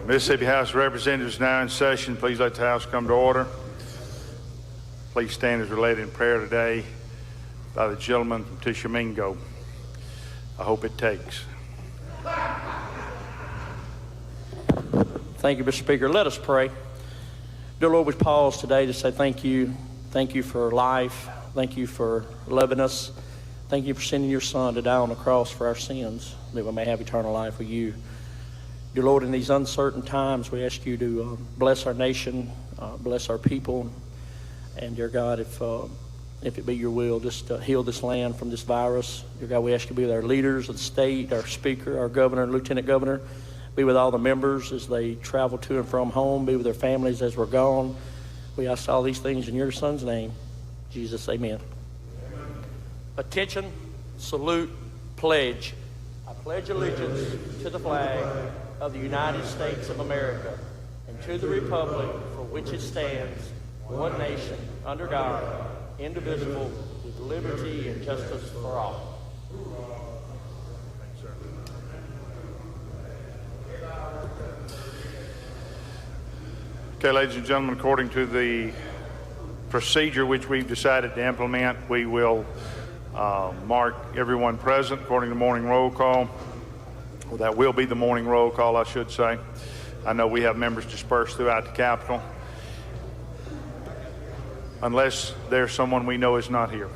Mississippi House of Representatives now in session. Please let the House come to order. Please stand as we're led in prayer today by the gentleman from Tishomingo. I hope it takes. Thank you, Mr. Speaker. Let us pray. Dear Lord, we pause today to say thank you. Thank you for life. Thank you for loving us. Thank you for sending your Son to die on the cross for our sins, that we may have eternal life with you. Dear Lord, in these uncertain times, we ask you to bless our nation, bless our people, and dear God, if it be your will, just heal this land from this virus. Dear God, we ask you to be with our leaders of the state, our speaker, our governor, and lieutenant governor. Be with all the members as they travel to and from home. Be with their families as we're gone. We ask all these things in your Son's name. Jesus, amen. Attention, salute, pledge. I pledge allegiance to the flag of the United States of America and to the republic for which it stands, one nation, under God, indivisible, with liberty and justice for all. Okay, ladies and gentlemen, according to the procedure which we've decided to implement, we will mark everyone present according to morning roll call. Well, that will be the morning roll call, I should say. I know we have members dispersed throughout the Capitol, unless there's someone we know is not here.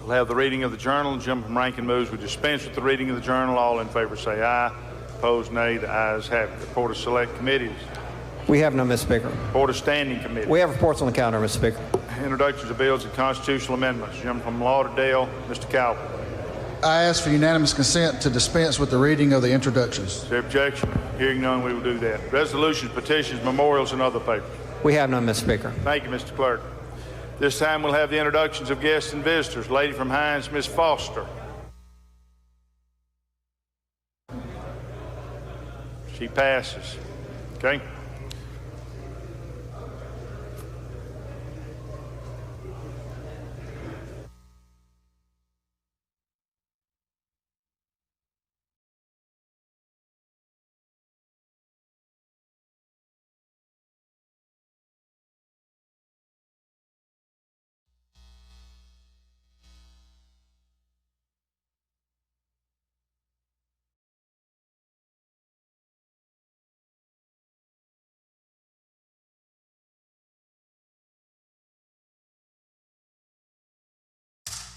We'll have the reading of the journal. The gentleman from Rankin moves we dispense with the reading of the journal. All in favor say aye. Opposed, nay. The ayes have it. Report of select committees. We have none, Mr. Speaker. Report of standing committees. We have reports on the calendar, Mr. Speaker. Introductions of bills and constitutional amendments. The gentleman from Lauderdale, Mr. Calvin. I ask for unanimous consent to dispense with the reading of the introductions. Is there objection? Hearing none, we will do that. Resolutions, petitions, memorials, and other papers. We have none, Mr. Speaker. Thank you, Mr. Clerk. This time we'll have the introductions of guests and visitors. Lady from Hines, Ms. Foster. She passes. Okay.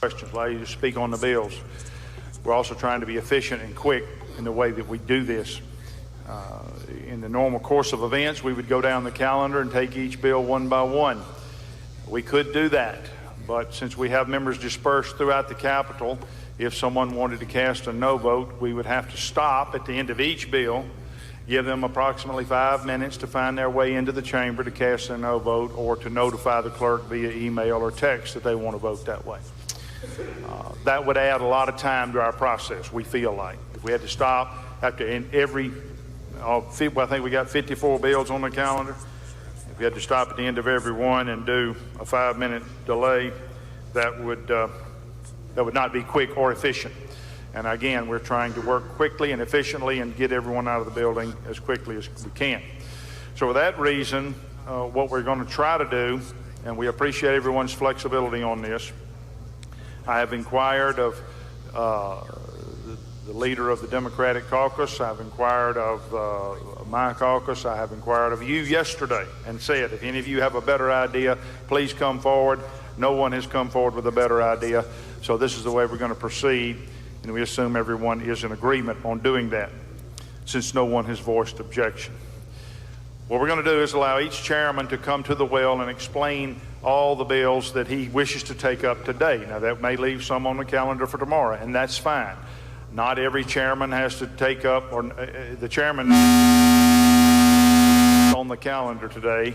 Questions. Allow you to speak on the bills. We're also trying to be efficient and quick in the way that we do this. In the normal course of events, we would go down the calendar and take each bill one by one. We could do that, but since we have members dispersed throughout the Capitol, if someone wanted to cast a no vote, we would have to stop at the end of each bill, give them approximately 5 minutes to find their way into the chamber to cast their no vote or to notify the clerk via email or text that they want to vote that way. That would add a lot of time to our process, we feel like. If we had to stop after every, I think we got 54 bills on the calendar. If we had to stop at the end of every one and do a 5-minute delay, that would not be quick or efficient. And again, we're trying to work quickly and efficiently and get everyone out of the building as quickly as we can. So for that reason, what we're going to try to do, and we appreciate everyone's flexibility on this, I have inquired of the leader of the Democratic caucus. I've inquired of my caucus. I have inquired of you yesterday and said, if any of you have a better idea, please come forward. No one has come forward with a better idea. So this is the way we're going to proceed, and we assume everyone is in agreement on doing that, since no one has voiced objection. What we're going to do is allow each chairman to come to the well and explain all the bills that he wishes to take up today. Now, that may leave some on the calendar for tomorrow, and that's fine. Not every chairman has to take up, or the chairman on the calendar today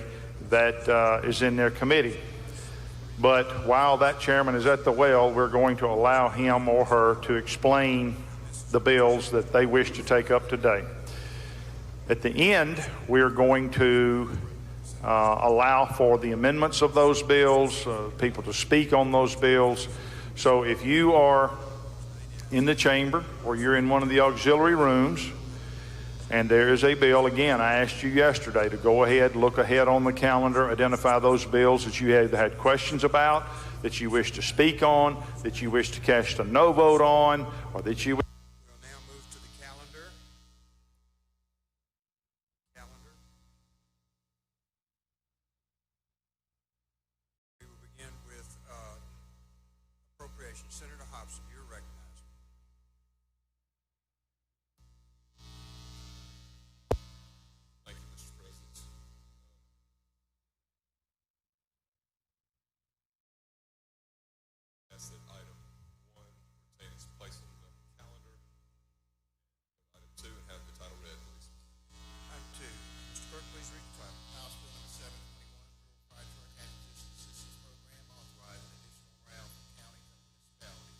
that is in their committee. But while that chairman is at the well, we're going to allow him or her to explain the bills that they wish to take up today. At the end, we're going to allow for the amendments of those bills, people to speak on those bills. So if you are in the chamber or you're in one of the auxiliary rooms, And there is a bill, again, I asked you yesterday to go ahead, look ahead on the calendar, identify those bills that you had questions about, that you wish to speak on, that you wish to cast a no vote on, or that you We'll now move to the calendar. We will begin with appropriations. Senator Hobson, you're recognized. Thank you, Mr. President. Ask that item 1 retain its place on the calendar. Item 2 and have the title read, please. Item 2. Mr. Clerk, please read the title. House Bill number 721, Rural Fire Truck Acquisition Assistance Program, authorizing additional round for counties and municipalities.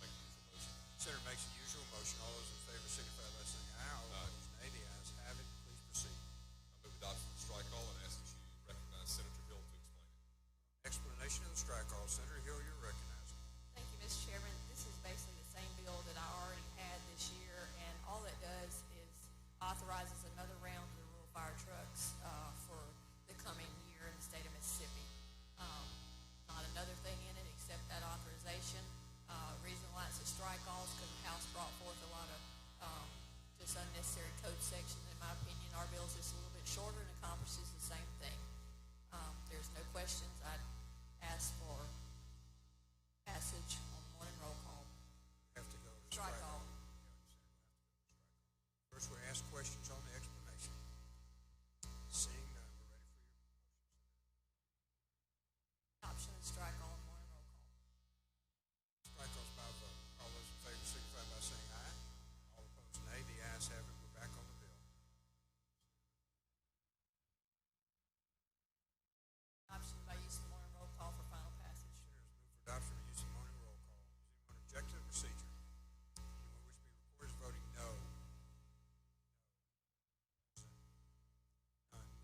Make the usual motion. Senator makes the usual motion. All those in favor signify by saying aye. All opposed, nay. The ayes have it. Please proceed. I move adoption of the strike all and ask that you recognize Senator Hill to explain it. Explanation of the strike all. Senator Hill, you're recognized. Thank you, Mr. Chairman. This is basically the same bill that I already had this year, and all it does is authorizes another round of the rural fire trucks for the coming year in the state of Mississippi. Not another thing in it except that authorization. Reason why it's a strike all is because the House brought forth a lot of just unnecessary code sections. In my opinion, our bill is just a little bit shorter and accomplishes the same thing. There's no questions. I'd ask for passage on the morning roll call. We have to go to Strike all. First, we ask questions on the explanation. Seeing none, we're ready for your motion. Adoption of strike all and morning roll call. Strike all's by vote. All those in favor signify by saying aye. All opposed, nay. The ayes have it. We're back on the bill. Adoption by use of morning roll call for final passage. Senators move for adoption of use of morning roll call. Does anyone object to the procedure? Anyone wish to be recorded as voting no? None. Mr. Clerk, the bill is passed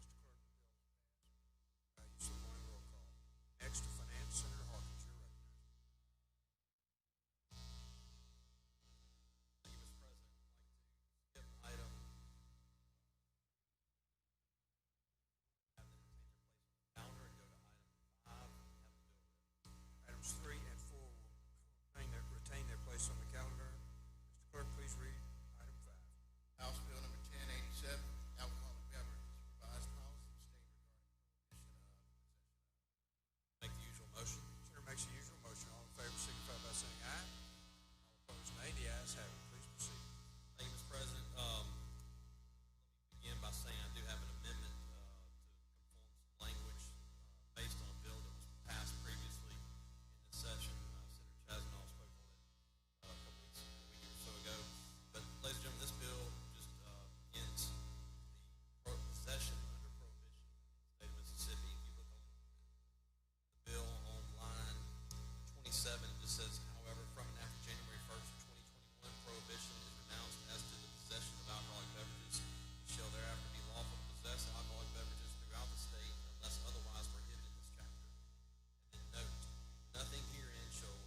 by use of morning roll call. Next, to Finance, Senator Hawkins, you're recognized. Thank you, Mr. President. I'd like to skip item have that retain their place on the calendar and go to item 5 and have the bill read. Items 3 and 4 will retain their place on the calendar. Mr. Clerk, please read item 5. House Bill number 1087, alcoholic beverages, revised policy statement regarding prohibition of Make the usual motion. Senator makes the usual motion. All in favor signify by saying aye. All opposed, nay. The ayes have it. Please proceed. Thank you, Mr. President. Let me begin by saying I do have an amendment to conform some language based on a bill that was passed previously in this session. Senator Chasnoff spoke on it a week or so ago. But, ladies and gentlemen, this bill just ends the possession under prohibition in the state of Mississippi. If you look on the bill on line 27, it just says, however, from and after January 1st, 2021, prohibition is renounced as to the possession of alcoholic beverages. It shall thereafter be lawful to possess alcoholic beverages throughout the state unless otherwise prohibited in this chapter. And then note, nothing herein shall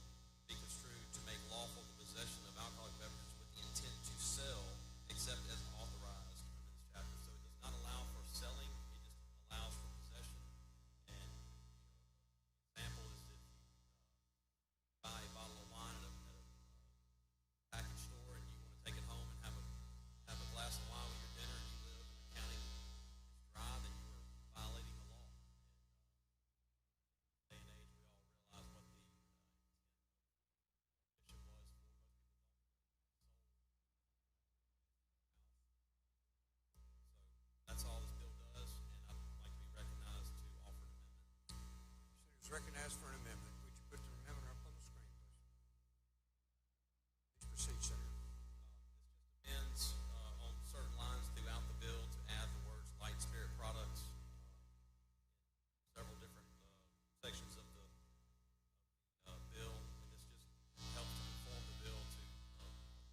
be construed to make lawful the possession of alcoholic beverages with the intent to sell, except as authorized under this chapter. So it does not allow for selling, it just allows for possession. And example is if you buy a bottle of wine at a package store and you want to take it home and have a glass of wine with your dinner, and you live in a county that is dry, then you are violating the law. And day and age, we all realize what the intent of prohibition was for most people don't. So that's all this bill does, and I'd like to be recognized to offer an amendment. Senators recognized for an amendment. Would you put the amendment up on the screen, please? Please proceed, Senator. This just amends on certain lines throughout the bill to add the words light spirit products in several different sections of the bill. And this just helps to conform the bill to a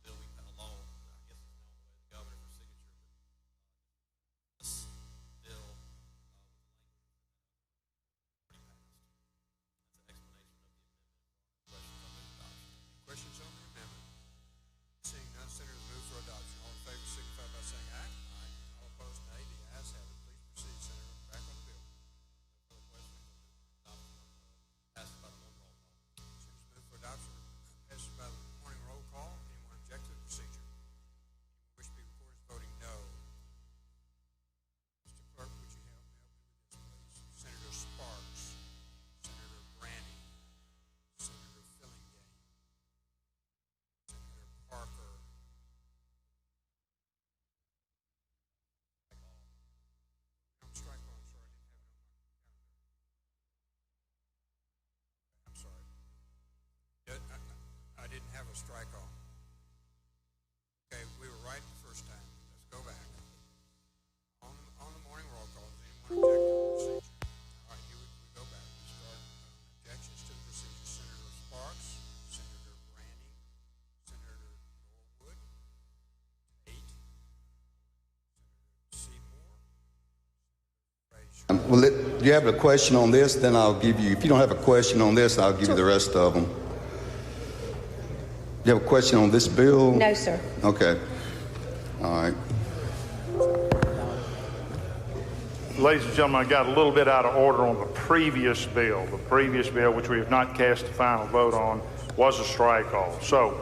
bill we a law, I guess it's now on the way to the governor for signature. But this bill with the language already passed. That's an explanation of the amendment. Questions on the adoption? Questions on the amendment? do you have a question on this? Then I'll give you, if you don't have a question on this, I'll give you the rest of them. Do you have a question on this bill? No, sir. Okay. All right. Ladies and gentlemen, I got a little bit out of order on the previous bill. The previous bill, which we have not cast a final vote on, was a strike all. So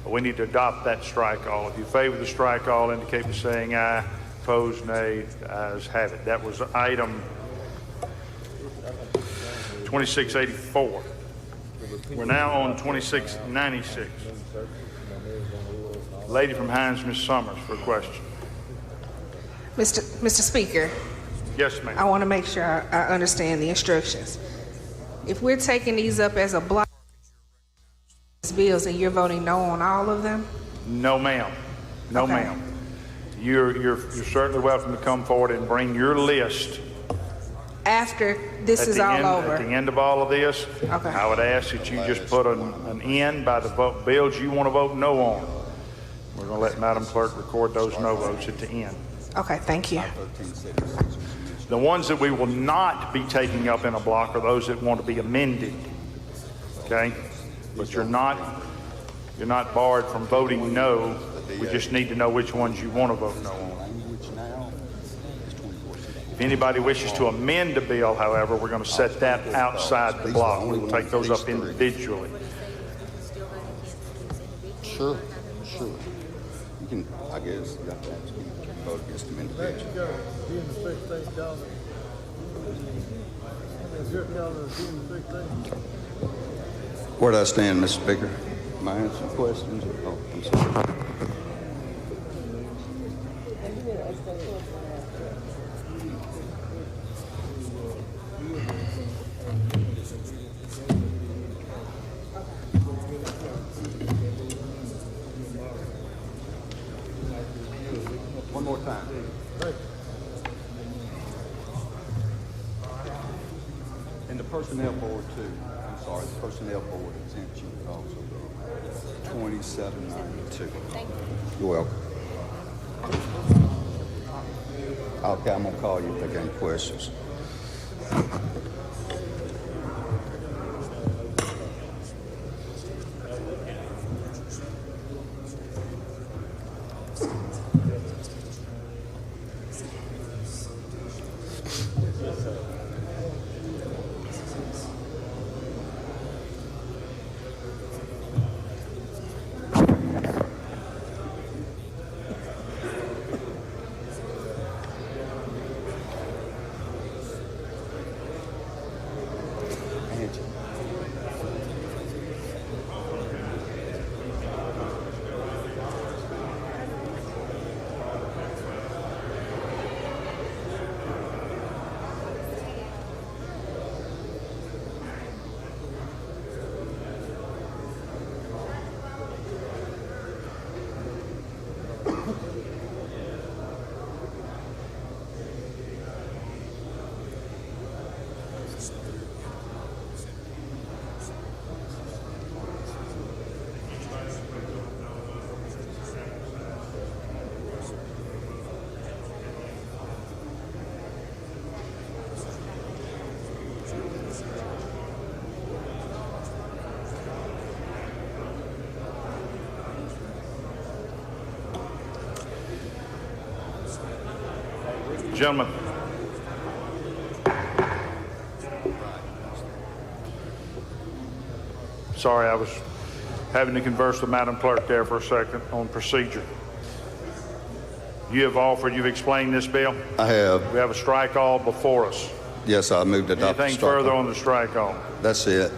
we need to adopt that strike all. If you favor the strike all, indicate by saying aye. Opposed, nay. The ayes have it. That was item 2684. We're now on 2696. Lady from Hines, Ms. Summers, for a question. Mr. Speaker, Yes, ma'am. I want to make sure I understand the instructions. If we're taking these up as a block, these bills, and you're voting no on all of them? No, ma'am. No, Okay. ma'am. You're certainly welcome to come forward and bring your list. After this is all over? At the end of all of this, Okay. I would ask that you just put an N by the bills you want to vote no on. We're going to let Madam Clerk record those no votes at the end. Okay, thank you. The ones that we will not be taking up in a block are those that want to be amended. Okay? But you're not barred from voting no. We just need to know which ones you want to vote no on. If anybody wishes to amend a bill, however, we're going to set that outside the block. We will take those up individually. Sure. You can, I guess, you have to actually vote against them individually. Where do I stand, Mr. Speaker? Am I answering questions? Oh, I'm sorry. One more time. And the personnel board too. I'm sorry, the personnel board exempts you also. 2792. Thank you. You're welcome. Okay, I'm gonna call you if I got any questions. Gentlemen. Sorry, I was having to converse with Madam Clerk there for a second on procedure. You've explained this bill? I have. We have a strike all before us. Yes, I moved to adopt. Anything further on the strike all? That's it.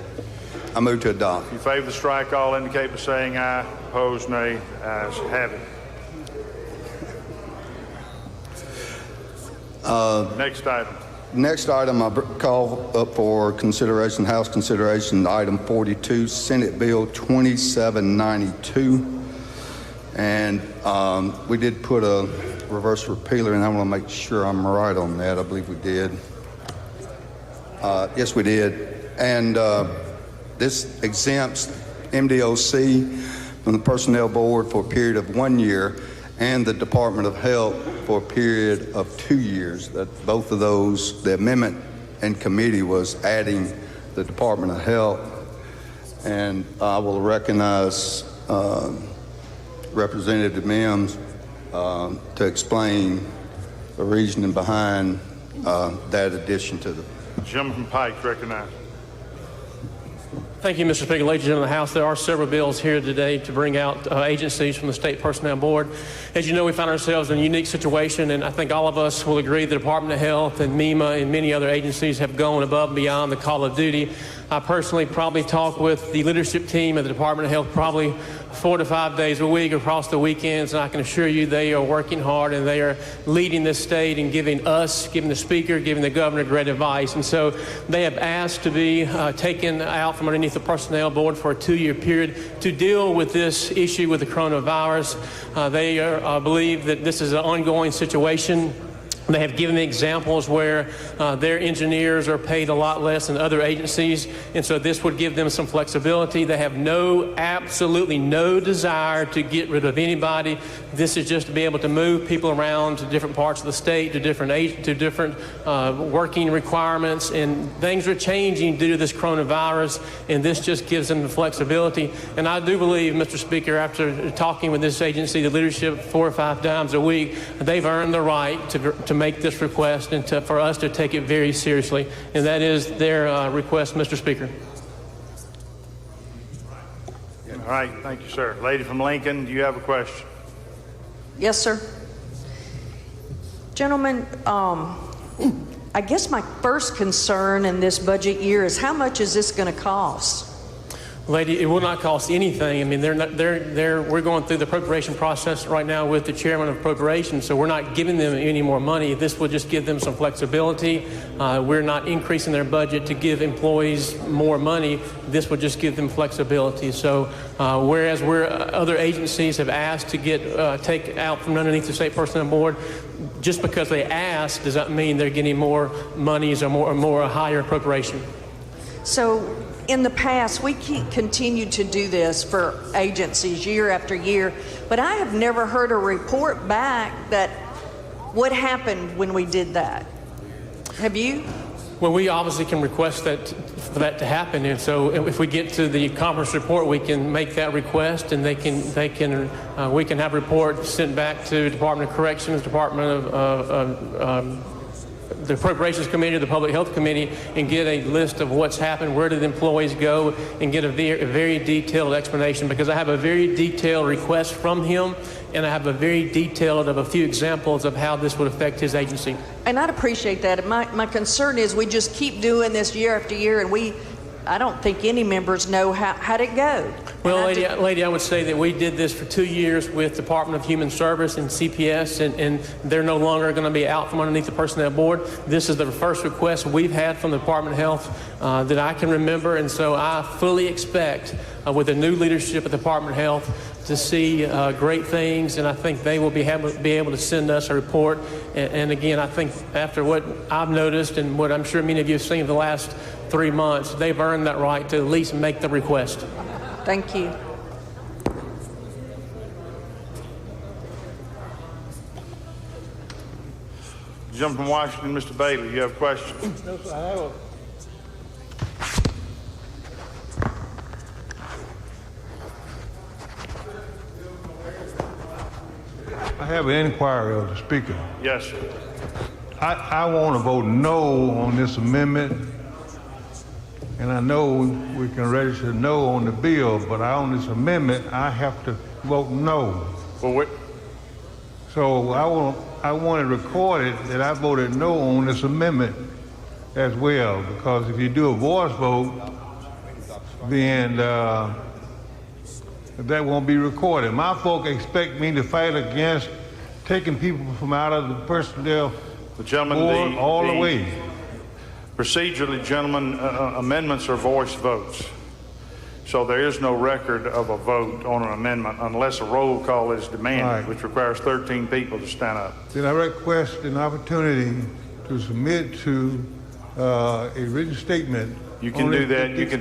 I moved to adopt. If you favor the strike all, indicate by saying aye. Opposed, nay. Ayes have it. Next item. Next item I call up for consideration, House consideration, item 42, Senate Bill 2792. And we did put a reverse repealer, and I want to make sure I'm right on that. I believe we did. Yes, we did. And this exempts MDOC from the Personnel Board for a period of 1 year and the Department of Health for a period of 2 years. That both of those, the amendment in committee was adding the Department of Health. And I will recognize Representative Mims to explain the reasoning behind that addition to the. Gentleman from Pike, recognized. Thank you, Mr. Speaker. Ladies and gentlemen of the House, there are several bills here today to bring out agencies from the State Personnel Board. As you know, we find ourselves in a unique situation, and I think all of us will agree the Department of Health and MEMA and many other agencies have gone above and beyond the call of duty. I personally probably talk with the leadership team at the Department of Health probably 4 to 5 days a week across the weekends, and I can assure you they are working hard and they are leading this state and giving the Speaker, giving the Governor great advice. And so they have asked to be taken out from underneath the Personnel Board for a 2-year period to deal with this issue with the coronavirus. They believe that this is an ongoing situation. They have given me examples where their engineers are paid a lot less than other agencies, and so this would give them some flexibility. They have absolutely no desire to get rid of anybody. This is just to be able to move people around to different parts of the state, to different working requirements, and things are changing due to this coronavirus, and this just gives them the flexibility. And I do believe, Mr. Speaker, after talking with this agency, the leadership 4 or 5 times a week, they've earned the right to make this request and for us to take it very seriously. And that is their request, Mr. Speaker. All right, thank you, sir. Lady from Lincoln, do you have a question? Yes, sir. Gentlemen, I guess my first concern in this budget year is how much is this going to cost? Lady, it will not cost anything. I mean, we're going through the appropriation process right now with the chairman of appropriations, so we're not giving them any more money. This will just give them some flexibility. We're not increasing their budget to give employees more money. This will just give them flexibility. So whereas other agencies have asked to take out from underneath the State Personnel Board, just because they ask does not mean they're getting more monies or a higher appropriation. So in the past, we continued to do this for agencies year after year, but I have never heard a report back that what happened when we did that. Have you? Well, we obviously can request for that to happen, and so if we get to the conference report, we can make that request, and we can have a report sent back to Department of Corrections, Department of the Appropriations Committee, the Public Health Committee, and get a list of what's happened, where did employees go, and get a very detailed explanation, because I have a very detailed request from him, and I have a very detailed of a few examples of how this would affect his agency. And I'd appreciate that. My concern is we just keep doing this year after year, and I don't think any members know how'd it go. Well, lady, I would say that we did this for 2 years with Department of Human Service and CPS, and they're no longer going to be out from underneath the Personnel Board. This is the first request we've had from the Department of Health that I can remember, and so I fully expect with the new leadership at the Department of Health to see great things, and I think they will be able to send us a report. And again, I think after what I've noticed and what I'm sure many of you have seen in the last 3 months, they've earned that right to at least make the request. Thank you. Gentleman from Washington, Mr. Bailey, you have a question? No, sir, I have an inquiry of the Speaker. Yes, sir. I want to vote no on this amendment, and I know we can register no on the bill, but on this amendment, I have to vote no. Well, so I want it recorded that I voted no on this amendment as well, because if you do a voice vote, then that won't be recorded. My folk expect me to fight against taking people from out of the personnel board all the way. Procedurally, gentlemen, amendments are voice votes. So there is no record of a vote on an amendment unless a roll call is demanded, which requires 13 people to stand up. Then I request an opportunity to submit to a written statement. You can do that. You can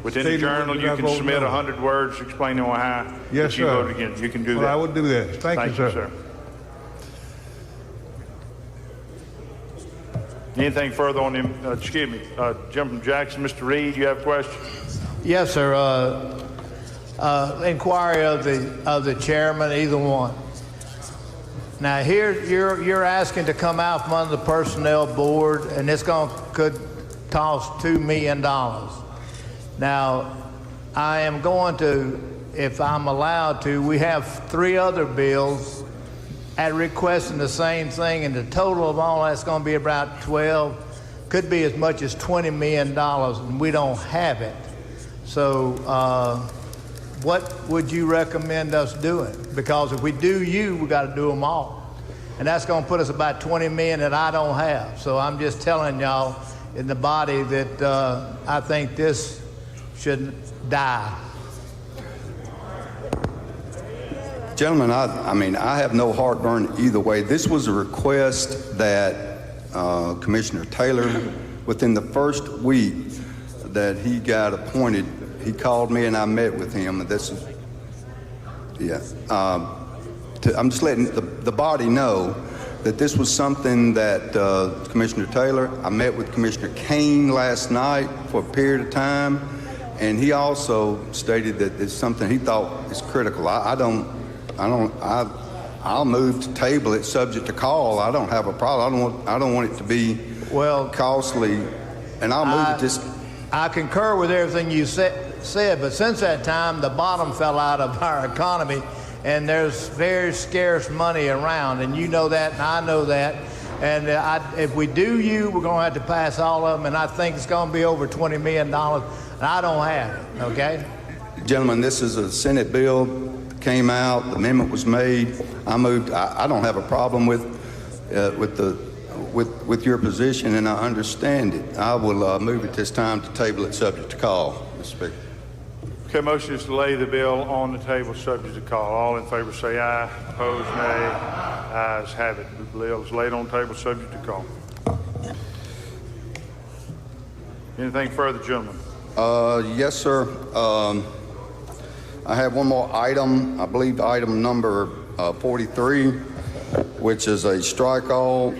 within the journal. You can submit 100 words explaining why you voted against. You can do that. I would do that. Thank you, sir. Anything further on him? Excuse me, Jim from Jackson. Mr. Reed, you have a question? Yes, sir. Inquiry of the chairman, either one. Now here you're asking to come out from under the personnel board, and this could cost $2 million. Now I am going to, if I'm allowed to, we have 3 other bills at requesting the same thing, and the total of all that's going to be about 12, could be as much as $20 million, and we don't have it. So what would you recommend us doing? Because if we do you, we got to do them all. And that's going to put us about 20 million that I don't have. So I'm just telling y'all in the body that I think this should die. Gentlemen, I have no heartburn either way. This was a request that Commissioner Taylor, within the first week that he got appointed, he called me and I met with him. This is, yeah. I'm just letting the body know that this was something that Commissioner Taylor, I met with Commissioner Kane last night for a period of time, and he also stated that it's something he thought is critical. I'll move to table it subject to call. I don't have a problem. I don't want it to be costly, and I'll move it just. I concur with everything you said, but since that time, the bottom fell out of our economy, and there's very scarce money around, and you know that, and I know that. And if we do you, we're going to have to pass all of them, and I think it's going to be over $20 million, and I don't have it, okay? Gentlemen, this is a Senate bill, came out, the amendment was made. I moved. I don't have a problem with your position, and I understand it. I will move at this time to table it subject to call, Mr. Speaker. Okay, motion is to lay the bill on the table subject to call. All in favor say aye. Opposed, nay. Ayes have it. The bill is laid on the table subject to call. Anything further, gentlemen? Yes, sir. I have one more item. I believe item number 43, which is a strike all.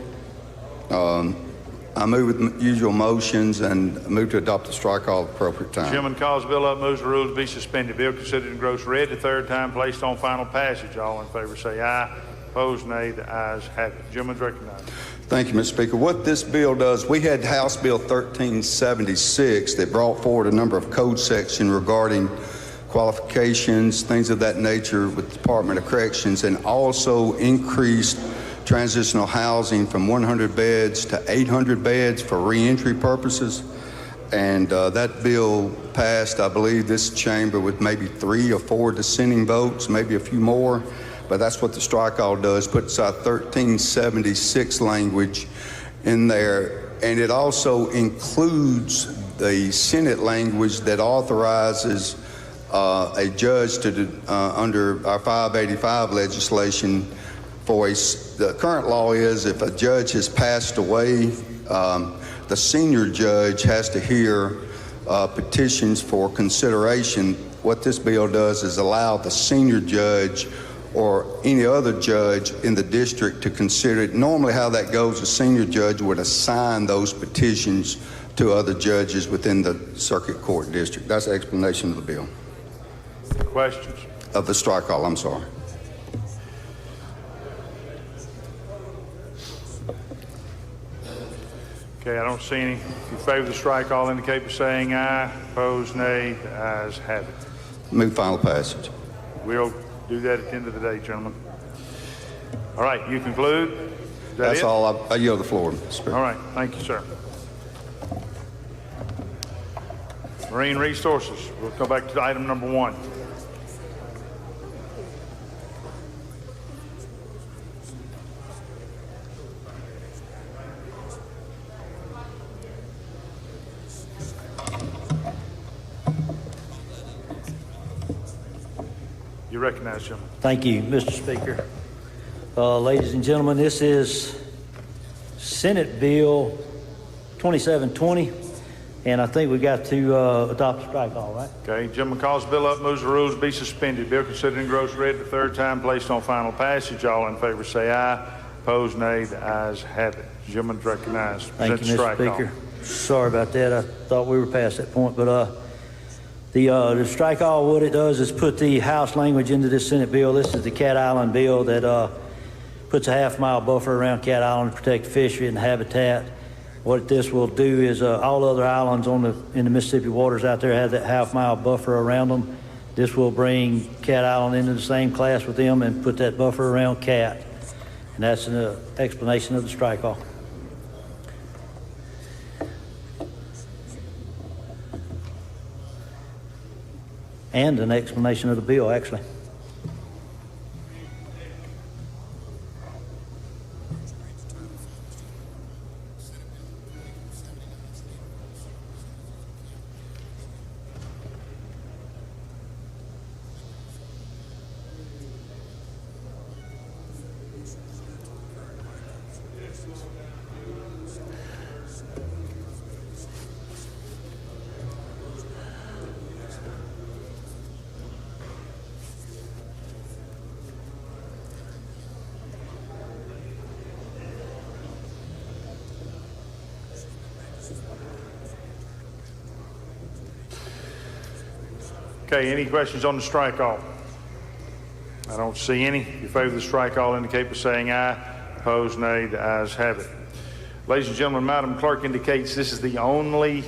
I move with usual motions and move to adopt the strike all at the appropriate time. Chairman calls the bill up, moves the rules to be suspended. Bill considered and gross read the third time, placed on final passage. All in favor say aye. Opposed, nay. The ayes have it. Gentleman's recognized. Thank you, Mr. Speaker. What this bill does, we had House Bill 1376 that brought forward a number of code sections regarding qualifications, things of that nature with the Department of Corrections, and also increased transitional housing from 100 beds to 800 beds for reentry purposes. And that bill passed, I believe, this chamber with maybe 3 or 4 dissenting votes, maybe a few more. But that's what the strike all does, puts our 1376 language in there. And it also includes the Senate language that authorizes a judge to, under our 585 legislation, the current law is if a judge has passed away, the senior judge has to hear petitions for consideration. What this bill does is allow the senior judge or any other judge in the district to consider it. Normally how that goes, the senior judge would assign those petitions to other judges within the circuit court district. That's the explanation of the bill. Questions? Of the strike call, I'm sorry. Okay, I don't see any. If you favor the strike, all indicate by saying aye. Opposed, nay. The ayes have it. Move final passage. We'll do that at the end of the day, gentlemen. All right, you conclude? That's all. I yield the floor, Mr. Speaker. All right, thank you, sir. Marine Resources. We'll go back to item number 1. You recognize, gentlemen. Thank you, Mr. Speaker. Ladies and gentlemen, this is Senate Bill 2720, and I think we got to adopt a strike all, right? Okay, gentleman calls the bill up, moves the rules to be suspended. Bill considered and gross read the third time, placed on final passage. All in favor say aye. Opposed, nay. The ayes have it. Gentleman's recognized. Thank you, Present Mr. strike-off. Speaker. Sorry about that. I thought we were past that point, but the strike all, what it does is put the House language into this Senate bill. This is the Cat Island bill that puts a half-mile buffer around Cat Island to protect fishery and habitat. What this will do is all other islands in the Mississippi waters out there have that half-mile buffer around them. This will bring Cat Island into the same class with them and put that buffer around Cat. And that's an explanation of the strike-off. And an explanation of the bill, actually. Okay, any questions on the strike-all? I don't see any. If you favor the strike-all, indicate by saying aye. Opposed, nay. The ayes have it. Ladies and gentlemen, Madam Clerk indicates this is the only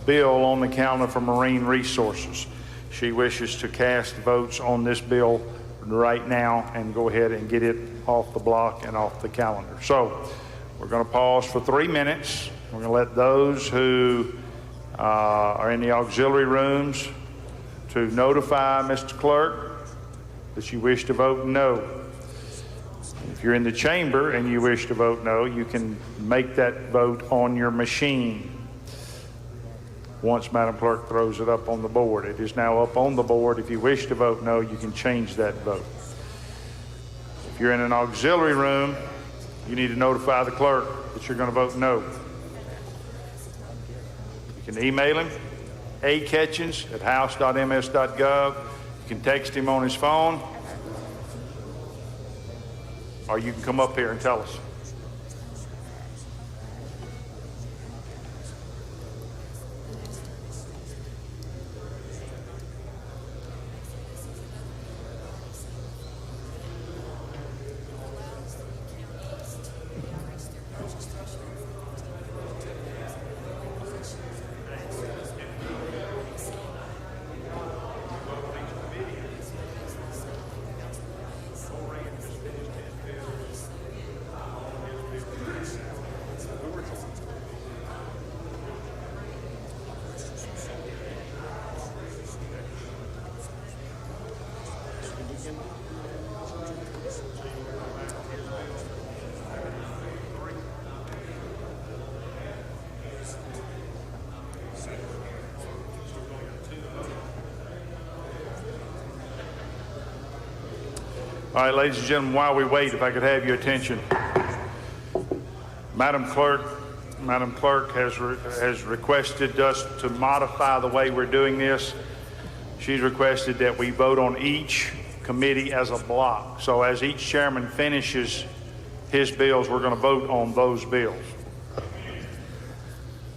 bill on the calendar for marine resources. She wishes to cast votes on this bill right now and go ahead and get it off the block and off the calendar. So we're going to pause for 3 minutes. We're going to let those who are in the auxiliary rooms to notify Mr. Clerk that you wish to vote no. If you're in the chamber and you wish to vote no, you can make that vote on your machine once Madam Clerk throws it up on the board. It is now up on the board. If you wish to vote no, you can change that vote. If you're in an auxiliary room, you need to notify the clerk that you're going to vote no. You can email him, aketchins@house.ms.gov. You can text him on his phone, or you can come up here and tell us. All right, ladies and gentlemen, while we wait, if I could have your attention. Madam Clerk has requested us to modify the way we're doing this. She's requested that we vote on each committee as a block. So as each chairman finishes his bills, we're going to vote on those bills.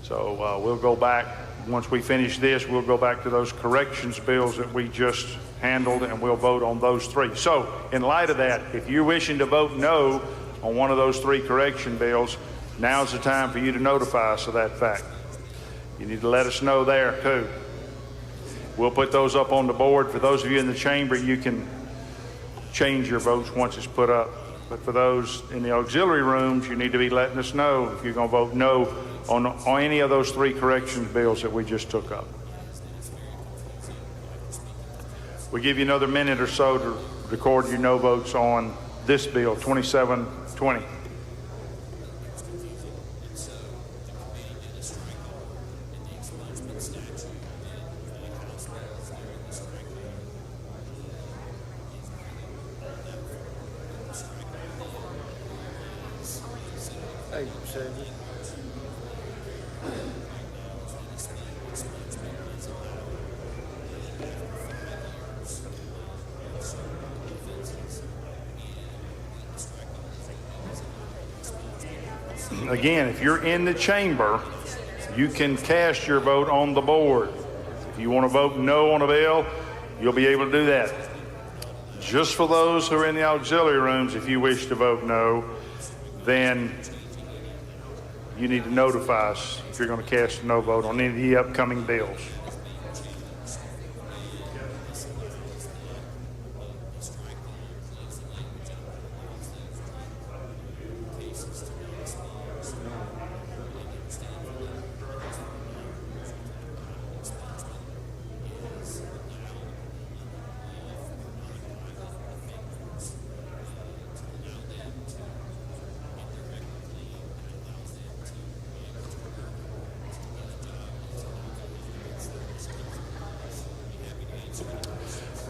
So we'll go back, once we finish this, we'll go back to those corrections bills that we just handled, and we'll vote on those three. So in light of that, if you're wishing to vote no on one of those three correction bills, now's the time for you to notify us of that fact. You need to let us know there too. We'll put those up on the board. For those of you in the chamber, you can change your votes once it's put up. But for those in the auxiliary rooms, you need to be letting us know if you're going to vote no on any of those three corrections bills that we just took up. We'll give you another minute or so to record your no votes on this bill, 2720. Again, if you're in the chamber, you can cast your vote on the board. If you want to vote no on a bill, you'll be able to do that. Just for those who are in the auxiliary rooms, if you wish to vote no, then you need to notify us if you're going to cast a no vote on any of the upcoming bills.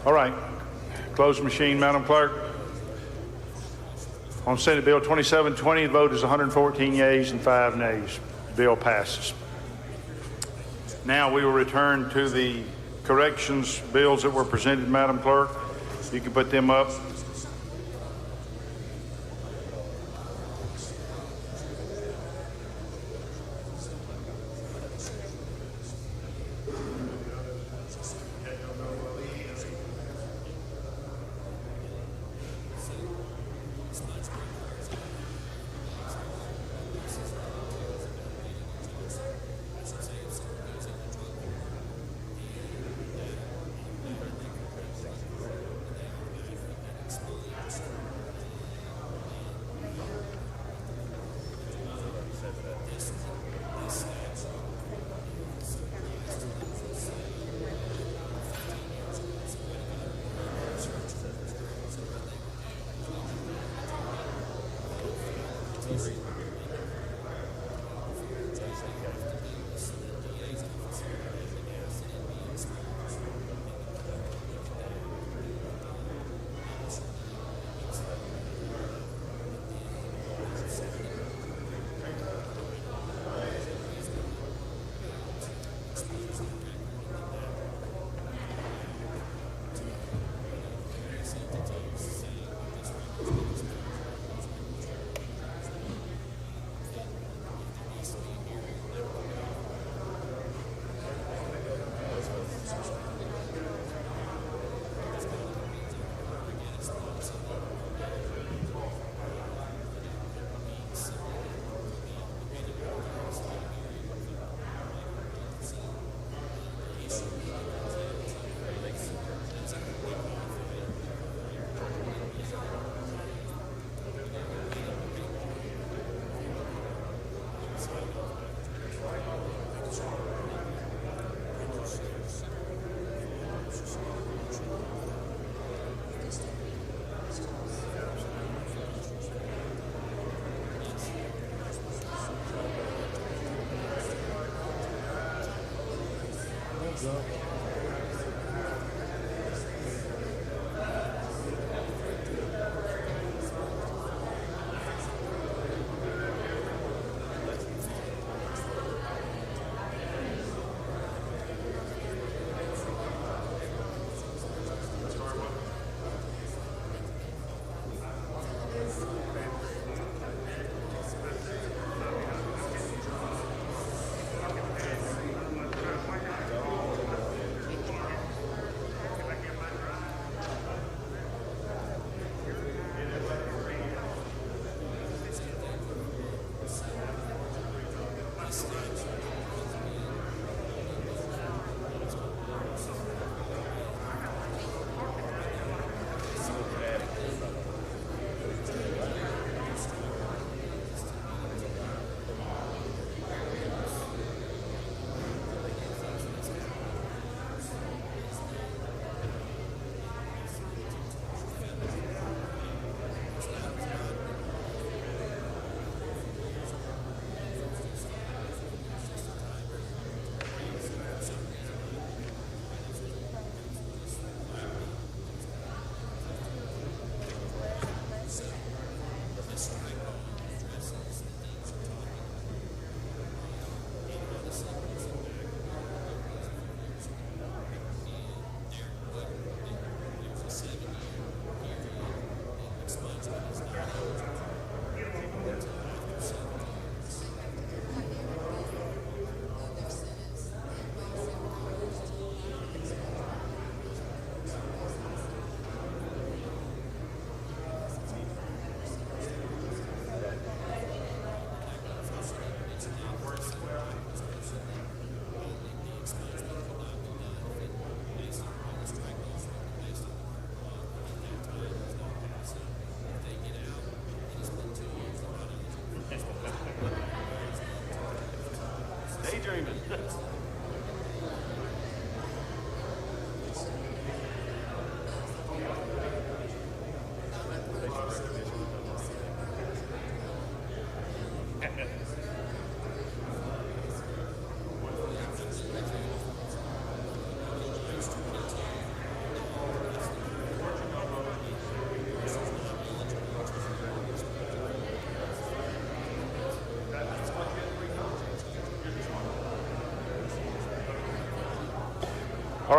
All right. Close the machine, Madam Clerk. On Senate Bill 2720, the vote is 114 yeas and 5 nays. Bill passes. Now we will return to the corrections bills that were presented, Madam Clerk. You can put them up.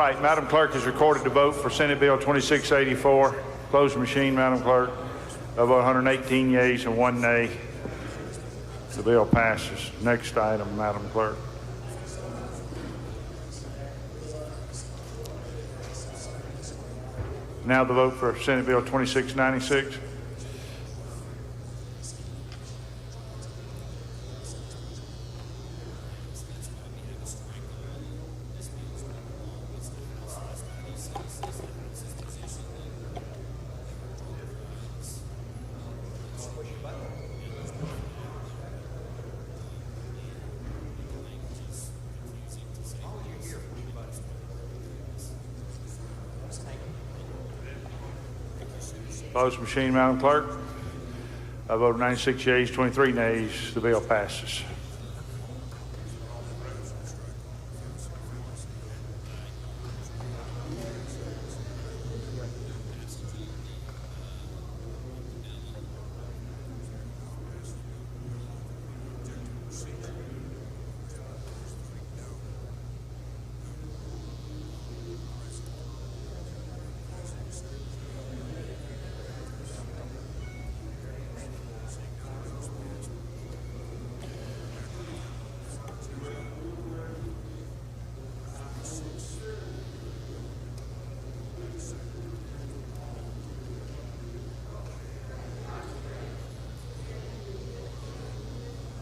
right, Madam Clerk is recorded to vote for Senate Bill 2684. Close the machine, Madam Clerk. Of 118 yeas and 1 nay. The bill passes. Next item, Madam Clerk. Now the vote for Senate Bill 2696. Close the machine, Madam Clerk. I vote 96 yeas, 23 nays. The bill passes.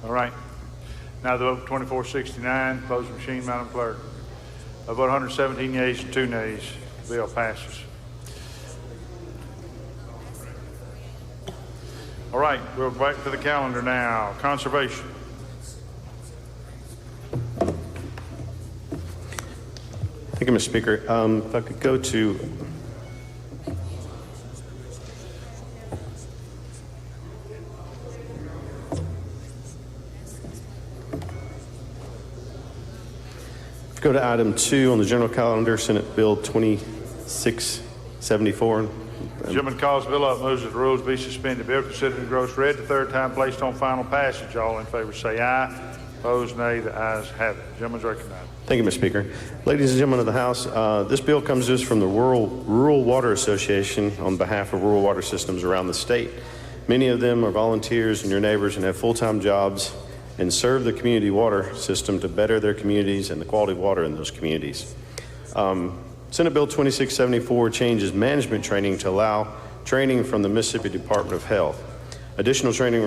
All right. Now the vote 2469. Close the machine, Madam Clerk. I vote 117 yeas and 2 nays. The bill passes. All right, we're back to the calendar now. Conservation. Thank you, Mr. Speaker. If I could go to item 2 on the general calendar, Senate Bill 2674. Gentleman calls the bill up, moves that the rules be suspended. Bill considered and gross read the third time, placed on final passage. All in favor say aye. Opposed, nay. The ayes have it. Gentleman's recognized. Thank you, Mr. Speaker. Ladies and gentlemen of the House, this bill comes to us from the Rural Water Association on behalf of rural water systems around the state. Many of them are volunteers and your neighbors and have full-time jobs and serve the community water system to better their communities and the quality of water in those communities. Senate Bill 2674 changes management training to allow training from the Mississippi Department of Health. The additional training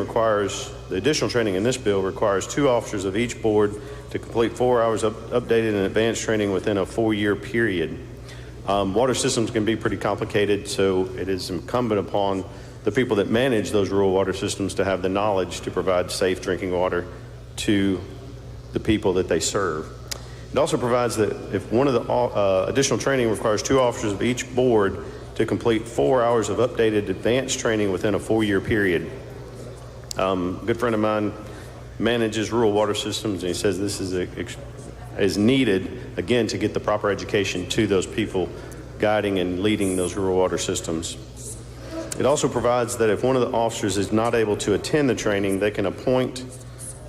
in this bill requires 2 officers of each board to complete 4 hours of updated and advanced training within a 4-year period. Water systems can be pretty complicated, so it is incumbent upon the people that manage those rural water systems to have the knowledge to provide safe drinking water to the people that they serve. It also provides that if one of the additional training requires 2 officers of each board to complete 4 hours of updated advanced training within a 4-year period. A good friend of mine manages rural water systems, and he says this is needed, again, to get the proper education to those people guiding and leading those rural water systems. It also provides that if one of the officers is not able to attend the training, they can appoint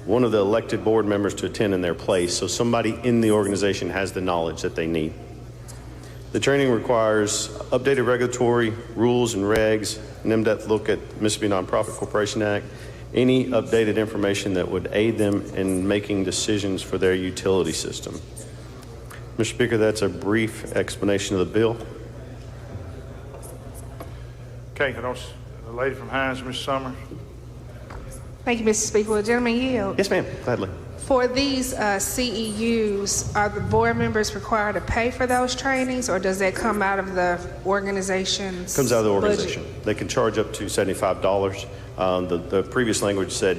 one of the elected board members to attend in their place, so somebody in the organization has the knowledge that they need. The training requires updated regulatory rules and regs, an in-depth look at Mississippi Nonprofit Corporation Act, any updated information that would aid them in making decisions for their utility system. Mr. Speaker, that's a brief explanation of the bill. Okay, the lady from Hines, Ms. Summers. Thank you, Mr. Speaker. Will the gentleman yield? Yes, ma'am, gladly. For these CEUs, are the board members required to pay for those trainings, or does that come out of the organization's Comes out of the organization. budget? They can charge up to $75. The previous language said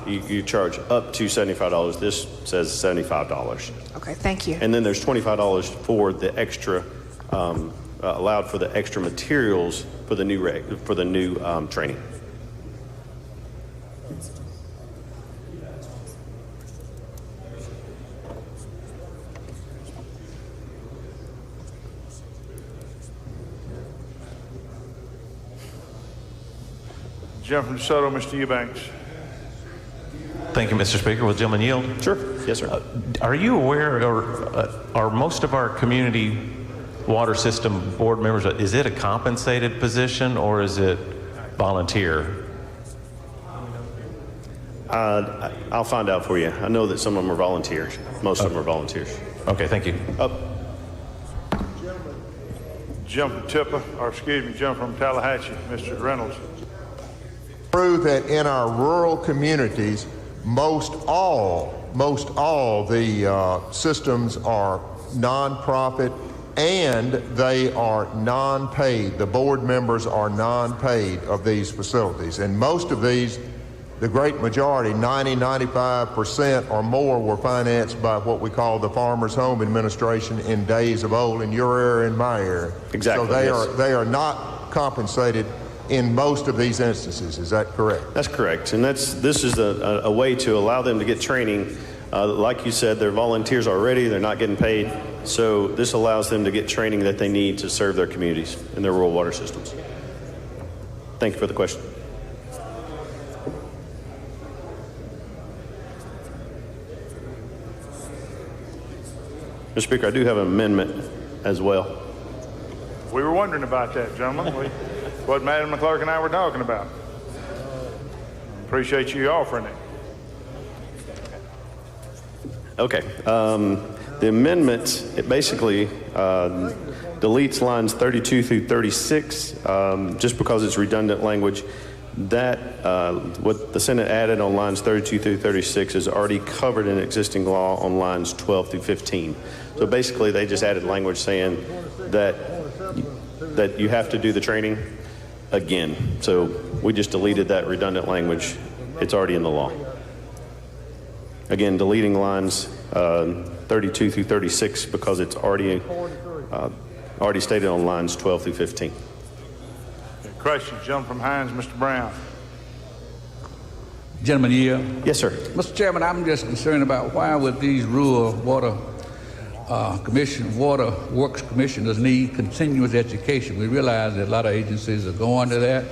you charge up to $75. This says $75. Okay, thank you. And then there's $25 for the extra, allowed for the extra materials for the new training. Gentleman from DeSoto, Mr. Eubanks. Thank you, Mr. Speaker. Will the gentleman yield? Sure. Yes, sir. Are you aware, or are most of our community water system board members, is it a compensated position or is it volunteer? I'll find out for you. I know that some of them are volunteers. Most of them are volunteers. Okay, thank you. Gentleman from Tallahatchie, Mr. Reynolds. True that in our rural communities, most all the systems are nonprofit and they are non-paid. The board members are non-paid of these facilities. And most of these, the great majority, 95% or more, were financed by what we call the Farmers Home Administration in days of old, in your area and my area. Exactly. So they are not compensated in most of these instances. Is that correct? That's correct. And this is a way to allow them to get training. Like you said, they're volunteers already. They're not getting paid. So this allows them to get training that they need to serve their communities and their rural water systems. Thank you for the question. Mr. Speaker, I do have an amendment as well. We were wondering about that, gentlemen. What Madam the Clerk and I were talking about. Appreciate you offering it. Okay. The amendment, it basically deletes lines 32 through 36 just because it's redundant language. That, what the Senate added on lines 32 through 36 is already covered in existing law on lines 12 through 15. So basically they just added language saying that you have to do the training again. So we just deleted that redundant language. It's already in the law. Again, deleting lines 32 through 36 because it's already stated on lines 12 through 15. Questions, gentleman from Hines, Mr. Brown. Gentleman Yield. Yes, sir. Mr. Chairman, I'm just concerned about why would these rural water water works commissioners need continuous education. We realize that a lot of agencies are going to that,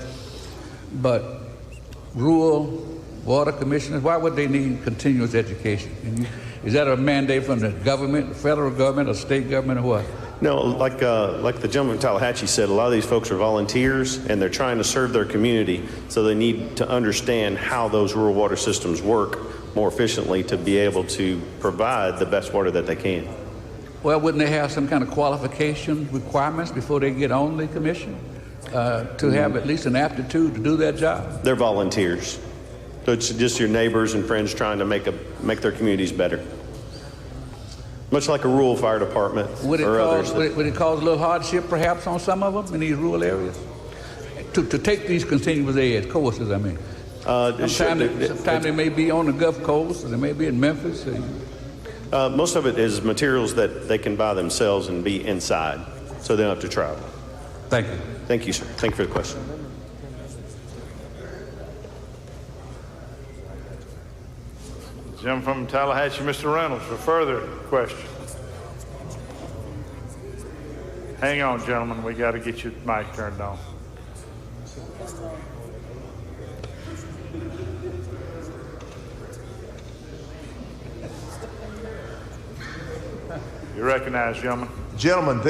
but rural water commissioners, why would they need continuous education? Is that a mandate from the government, the federal government, or state government, or what? No, like the gentleman in Tallahatchie said, a lot of these folks are volunteers and they're trying to serve their community, so they need to understand how those rural water systems work more efficiently to be able to provide the best water that they can. Well, wouldn't they have some kind of qualification requirements before they get on the commission to have at least an aptitude to do that job? They're volunteers. So it's just your neighbors and friends trying to make their communities better. Much like a rural fire department or others. Would it cause a little hardship perhaps on some of them in these rural areas? To take these continuous ed courses, I mean. Sometimes they may be on the Gulf Coast, or they may be in Memphis. Most of it is materials that they can buy themselves and be inside, so they don't have to travel. Thank you. Thank you, sir. Thank you for the question. Gentleman from Tallahatchie, Mr. Reynolds, for further questions. Hang on, gentlemen. We got to get your mic turned on. You're recognized, gentlemen. Gentlemen,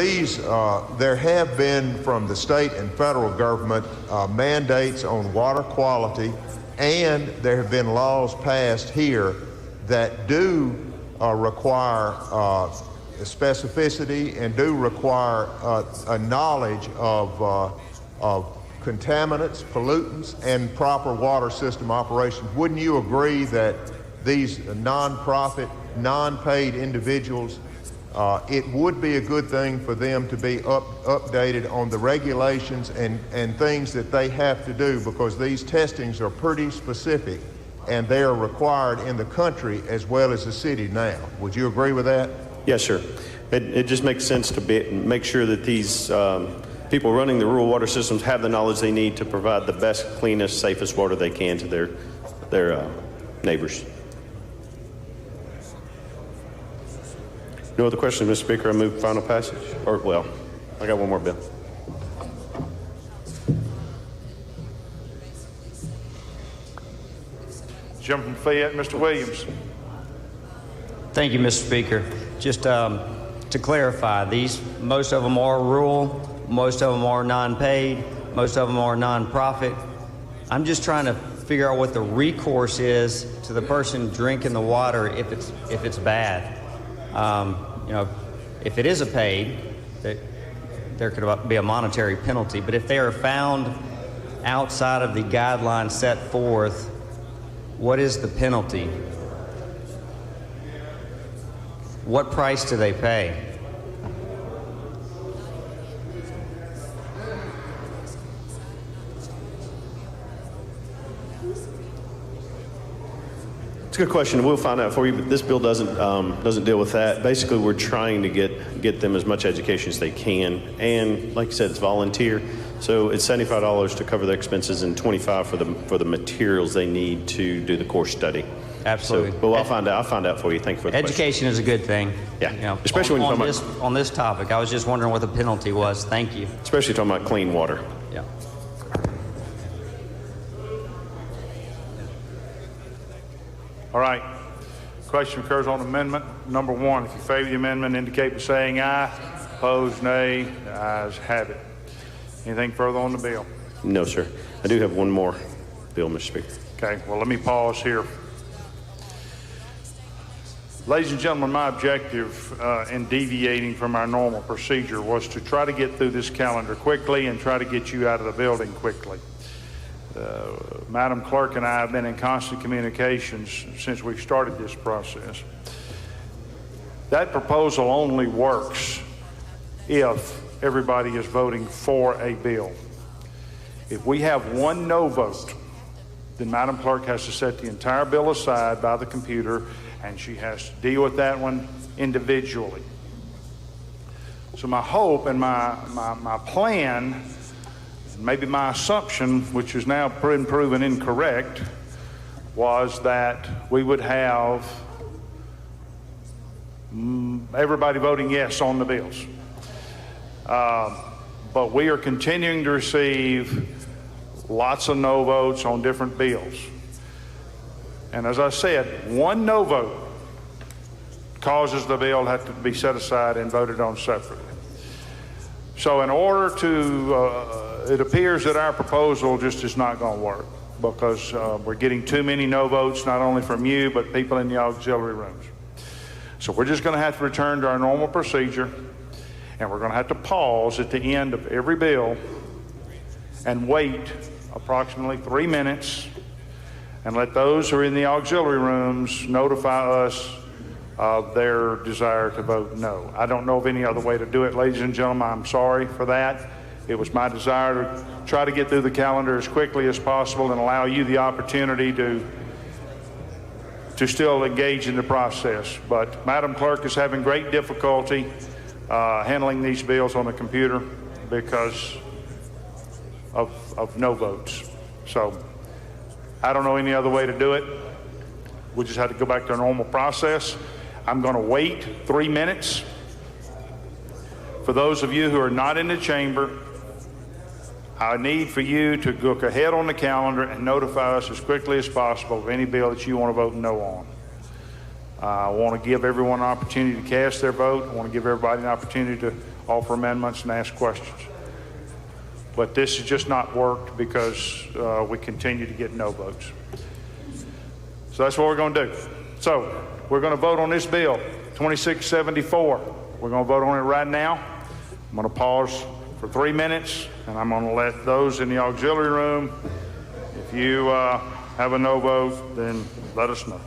there have been from the state and federal government mandates on water quality, and there have been laws passed here that do require specificity and do require a knowledge of contaminants, pollutants, and proper water system operations. Wouldn't you agree that these nonprofit, non-paid individuals, it would be a good thing for them to be updated on the regulations and things that they have to do, because these testings are pretty specific and they are required in the country as well as the city now. Would you agree with that? Yes, sir. It just makes sense to make sure that these people running the rural water systems have the knowledge they need to provide the best, cleanest, safest water they can to their neighbors. No other questions, Mr. Speaker. I move final passage. Or, well, I got one more bill. Gentleman from Fayette, Mr. Williams. Thank you, Mr. Speaker. Just to clarify, most of them are rural, most of them are non-paid, most of them are non-profit. I'm just trying to figure out what the recourse is to the person drinking the water if it's bad. If it is a paid, there could be a monetary penalty. But if they are found outside of the guidelines set forth, what is the penalty? What price do they pay? It's a good question. We'll find out for you, but this bill doesn't deal with that. Basically, we're trying to get them as much education as they can, and like you said, it's volunteer, so it's $75 to cover their expenses and $25 for the materials they need to do the course study. Absolutely. So, but I'll find out for you. Thank you for the Education is a good thing. Yeah. Especially when you're talking about on this topic. I was just wondering what the penalty was. Thank you. Especially talking about clean water. Yeah. All right. Question occurs on amendment number 1. If you favor the amendment, indicate by saying aye. Opposed, nay. The ayes have it. Anything further on the bill? No, sir. I do have one more bill, Mr. Speaker. Okay. Well, let me pause here. Ladies and gentlemen, my objective in deviating from our normal procedure was to try to get through this calendar quickly and try to get you out of the building quickly. Madam Clerk and I have been in constant communications since we've started this process. That proposal only works if everybody is voting for a bill. If we have one no vote, then Madam Clerk has to set the entire bill aside by the computer, and she has to deal with that one individually. So my hope and my plan, maybe my assumption, which is now been proven incorrect, was that we would have everybody voting yes on the bills. But we are continuing to receive lots of no votes on different bills. And as I said, one no vote causes the bill to have to be set aside and voted on separately. So in order to, it appears that our proposal just is not going to work because we're getting too many no votes, not only from you, but people in the auxiliary rooms. So we're just going to have to return to our normal procedure, and we're going to have to pause at the end of every bill and wait approximately 3 minutes and let those who are in the auxiliary rooms notify us of their desire to vote no. I don't know of any other way to do it, ladies and gentlemen. I'm sorry for that. It was my desire to try to get through the calendar as quickly as possible and allow you the opportunity to still engage in the process. But Madam Clerk is having great difficulty handling these bills on the computer because of no votes. So I don't know any other way to do it. We just had to go back to our normal process. I'm going to wait 3 minutes. For those of you who are not in the chamber, I need for you to look ahead on the calendar and notify us as quickly as possible of any bill that you want to vote no on. I want to give everyone an opportunity to cast their vote. I want to give everybody an opportunity to offer amendments and ask questions. But this has just not worked because we continue to get no votes. So that's what we're going to do. So we're going to vote on this bill, 2674. We're going to vote on it right now. I'm going to pause for 3 minutes, and I'm going to let those in the auxiliary room, if you have a no vote, then let us know.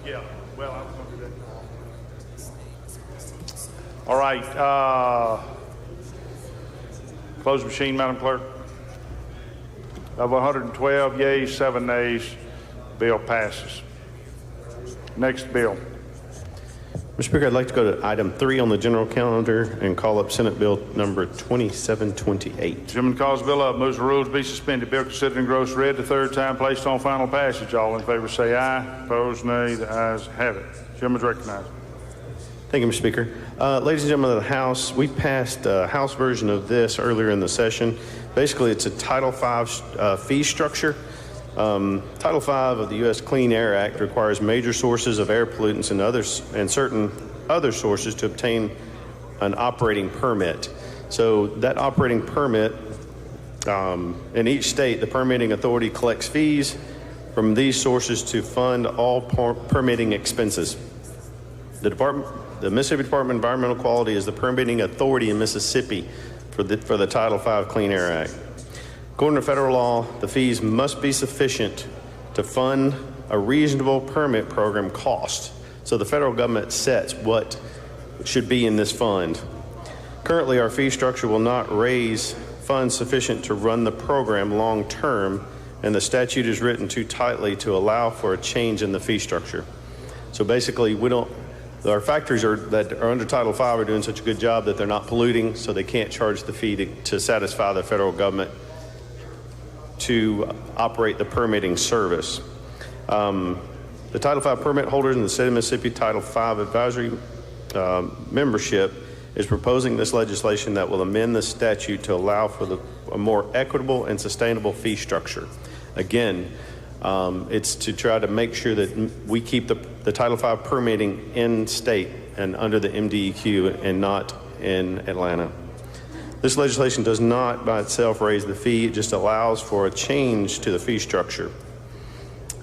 Yeah, well, I was going to do that. All right, close the machine, Madam Clerk. Of 112 yeas, 7 nays, bill passes. Next bill. Mr. Speaker, I'd like to go to item 3 on the general calendar and call up Senate Bill number 2728. Chairman calls the bill up, moves the rules be suspended. Bill considered and engrossed read the third time, placed on final passage. All in favor say aye. Opposed, nay. The ayes have it. Chairman's recognized. Thank you, Mr. Speaker. Ladies and gentlemen of the House, we passed a House version of this earlier in the session. Basically, it's a Title V fee structure. Title V of the U.S. Clean Air Act requires major sources of air pollutants and certain other sources to obtain an operating permit. So that operating permit, in each state, the permitting authority collects fees from these sources to fund all permitting expenses. The Mississippi Department of Environmental Quality is the permitting authority in Mississippi for the Title V Clean Air Act. According to federal law, the fees must be sufficient to fund a reasonable permit program cost. So the federal government sets what should be in this fund. Currently, our fee structure will not raise funds sufficient to run the program long term, and the statute is written too tightly to allow for a change in the fee structure. So basically, our factories that are under Title V are doing such a good job that they're not polluting, so they can't charge the fee to satisfy the federal government to operate the permitting service. The Title V permit holders in the state of Mississippi Title V advisory membership is proposing this legislation that will amend the statute to allow for a more equitable and sustainable fee structure. Again, it's to try to make sure that we keep the Title V permitting in state and under the MDEQ and not in Atlanta. This legislation does not by itself raise the fee, it just allows for a change to the fee structure.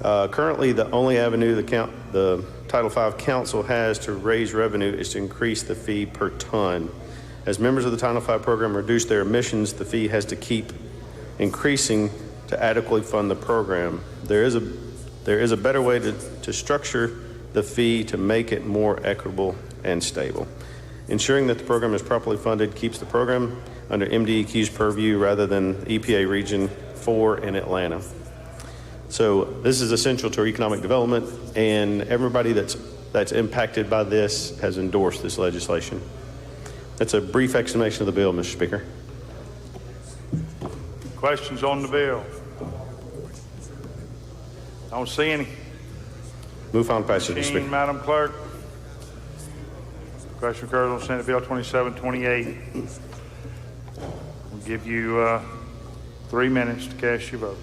Currently, the only avenue the Title V Council has to raise revenue is to increase the fee per ton. As members of the Title V program reduce their emissions, the fee has to keep increasing to adequately fund the program. There is a better way to structure the fee to make it more equitable and stable. Ensuring that the program is properly funded keeps the program under MDEQ's purview rather than EPA Region 4 in Atlanta. So this is essential to our economic development, and everybody that's impacted by this has endorsed this legislation. That's a brief explanation of the bill, Mr. Speaker. Questions on the bill? I don't see any. Move final passage, Mr. Speaker. Madam Clerk. Question occurs on Senate Bill 2728. We'll give you 3 minutes to cast your vote.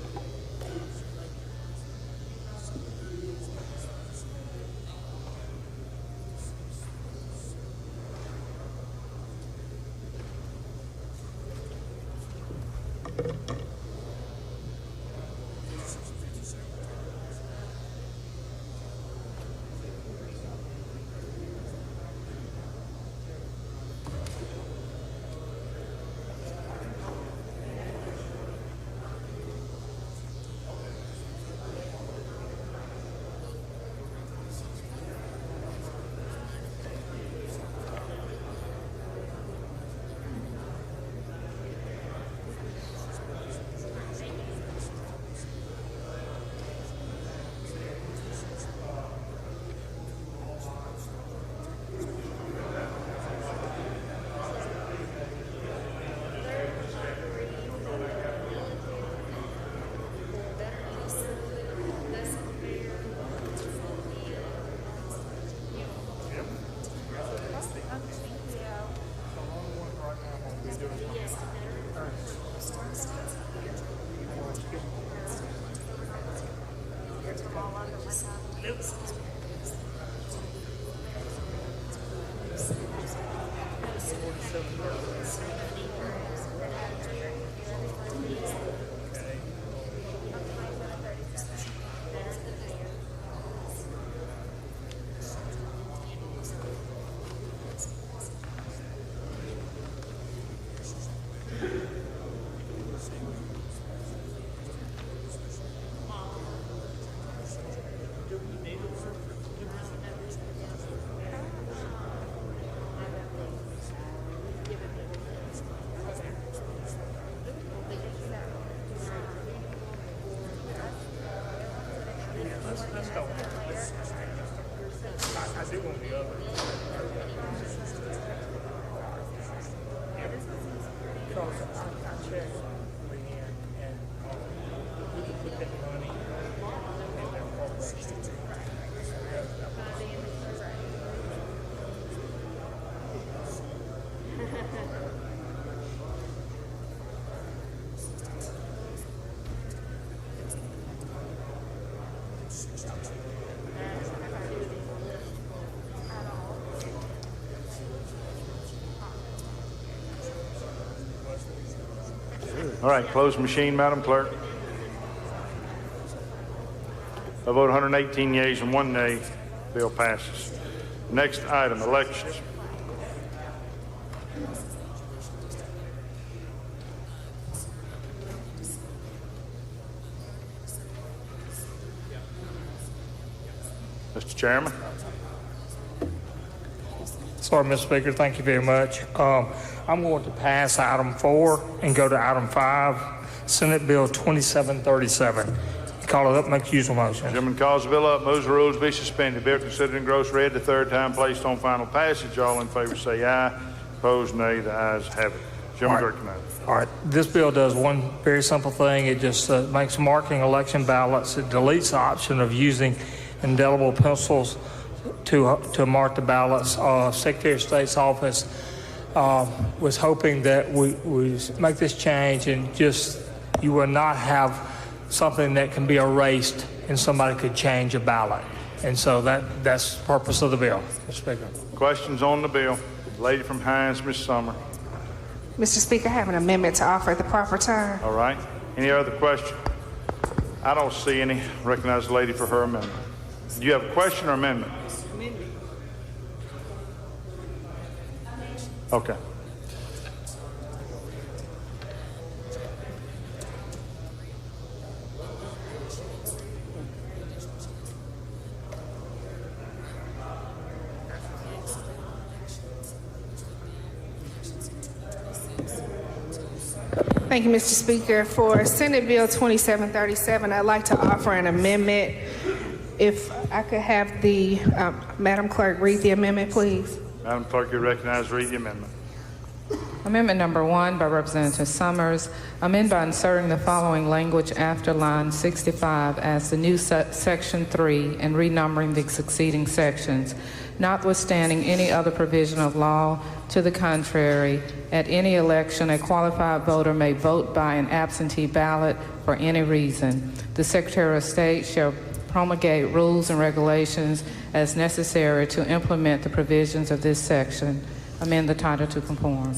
Let's go. I do want the other. Because I checked again, and we can put that money in their corporation. All right, close machine, Madam Clerk. A vote 118 yeas and 1 nay. Bill passes. Next item, elections. Mr. Chairman. Sorry, Mr. Speaker. Thank you very much. I'm going to pass item 4 and go to item 5, Senate Bill 2737. Call it up, make use of motion. Chairman calls the bill up, moves the rules be suspended. Bill considered in gross read the third time placed on final passage. All in favor say aye. Opposed, nay. The ayes have it. Chairman recognizes. All right. This bill does one very simple thing. It just makes marking election ballots. It deletes the option of using indelible pencils to mark the ballots. Secretary of State's office was hoping that we make this change and just you will not have something that can be erased and somebody could change a ballot. And so that's the purpose of the bill, Mr. Speaker. Questions on the bill? Lady from Hines, Ms. Summer. Mr. Speaker, I have an amendment to offer at the proper time. All right. Any other question? I don't see any. Recognize the lady for her amendment. Do you have a question or amendment? Amendment. Okay. Thank you, Mr. Speaker. For Senate Bill 2737, I'd like to offer an amendment. If I could have the Madam Clerk read the amendment, please. Madam Clerk, you recognize, read the amendment. Amendment number 1 by Representative Summers. Amend by inserting the following language after line 65 as the new section 3 and renumbering the succeeding sections. Notwithstanding any other provision of law to the contrary, at any election, a qualified voter may vote by an absentee ballot for any reason. The Secretary of State shall promulgate rules and regulations as necessary to implement the provisions of this section. Amend the title to conform.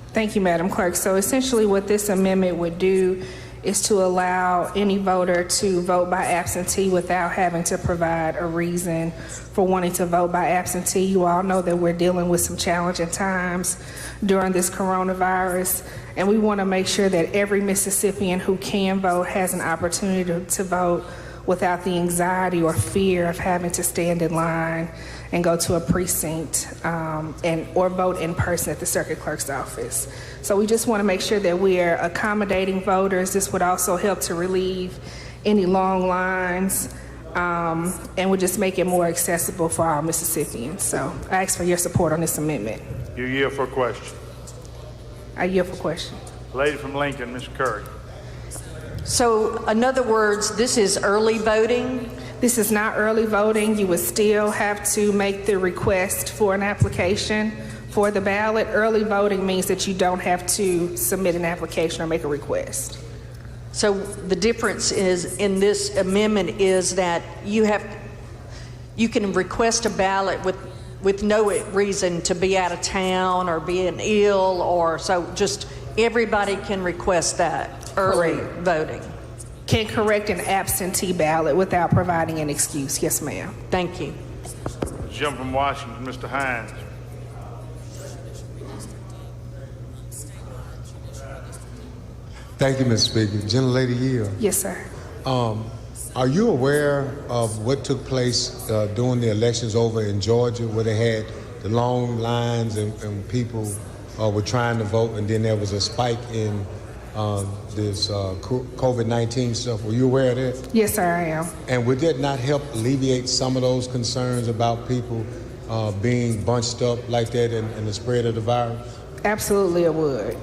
Thank you, Madam Clerk. So essentially what this amendment would do is to allow any voter to vote by absentee without having to provide a reason for wanting to vote by absentee. You all know that we're dealing with some challenging times during this coronavirus, and we want to make sure that every Mississippian who can vote has an opportunity to vote without the anxiety or fear of having to stand in line and go to a precinct or vote in person at the circuit clerk's office. So we just want to make sure that we are accommodating voters. This would also help to relieve any long lines and would just make it more accessible for our Mississippians. So I ask for your support on this amendment. You yield for a question. I yield for question. Lady from Lincoln, Ms. Curry. So, in other words, this is early voting? This is not early voting. You would still have to make the request for an application for the ballot. Early voting means that you don't have to submit an application or make a request. So the difference is in this amendment is that you can request a ballot with no reason to be out of town or being ill, or so just everybody can request that early voting. Can correct an absentee ballot without providing an excuse. Yes, ma'am. Thank you. Jump from Washington, Mr. Hines. Thank you, Mr. Speaker. Gentlelady Yield. Yes, sir. Are you aware of what took place during the elections over in Georgia, where they had the long lines and people were trying to vote, and then there was a spike in this COVID-19 stuff. Were you aware of that? Yes, sir, I am. And would that not help alleviate some of those concerns about people being bunched up like that and the spread of the virus? Absolutely, it would.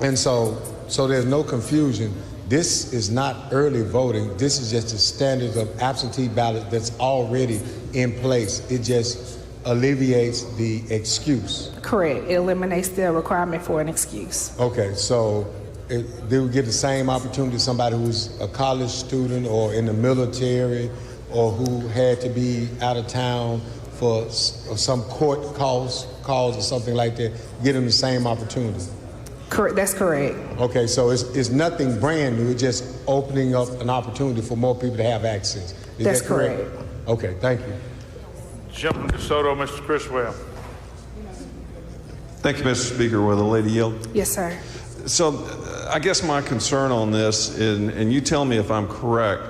And so there's no confusion. This is not early voting. This is just the standards of absentee ballot that's already in place. It just alleviates the excuse. Correct. It eliminates the requirement for an excuse. Okay, so they would get the same opportunity as somebody who's a college student or in the military or who had to be out of town for some court calls or something like that. Get them the same opportunity. Correct. That's correct. Okay, so it's nothing brand new. It's just opening up an opportunity for more people to have access. Is That's that correct? Okay, thank you. Gentleman DeSoto, Mr. Criswell. Thank you, Mr. Speaker. Will the lady yield? Yes, sir. So I guess my concern on this, and you tell me if I'm correct,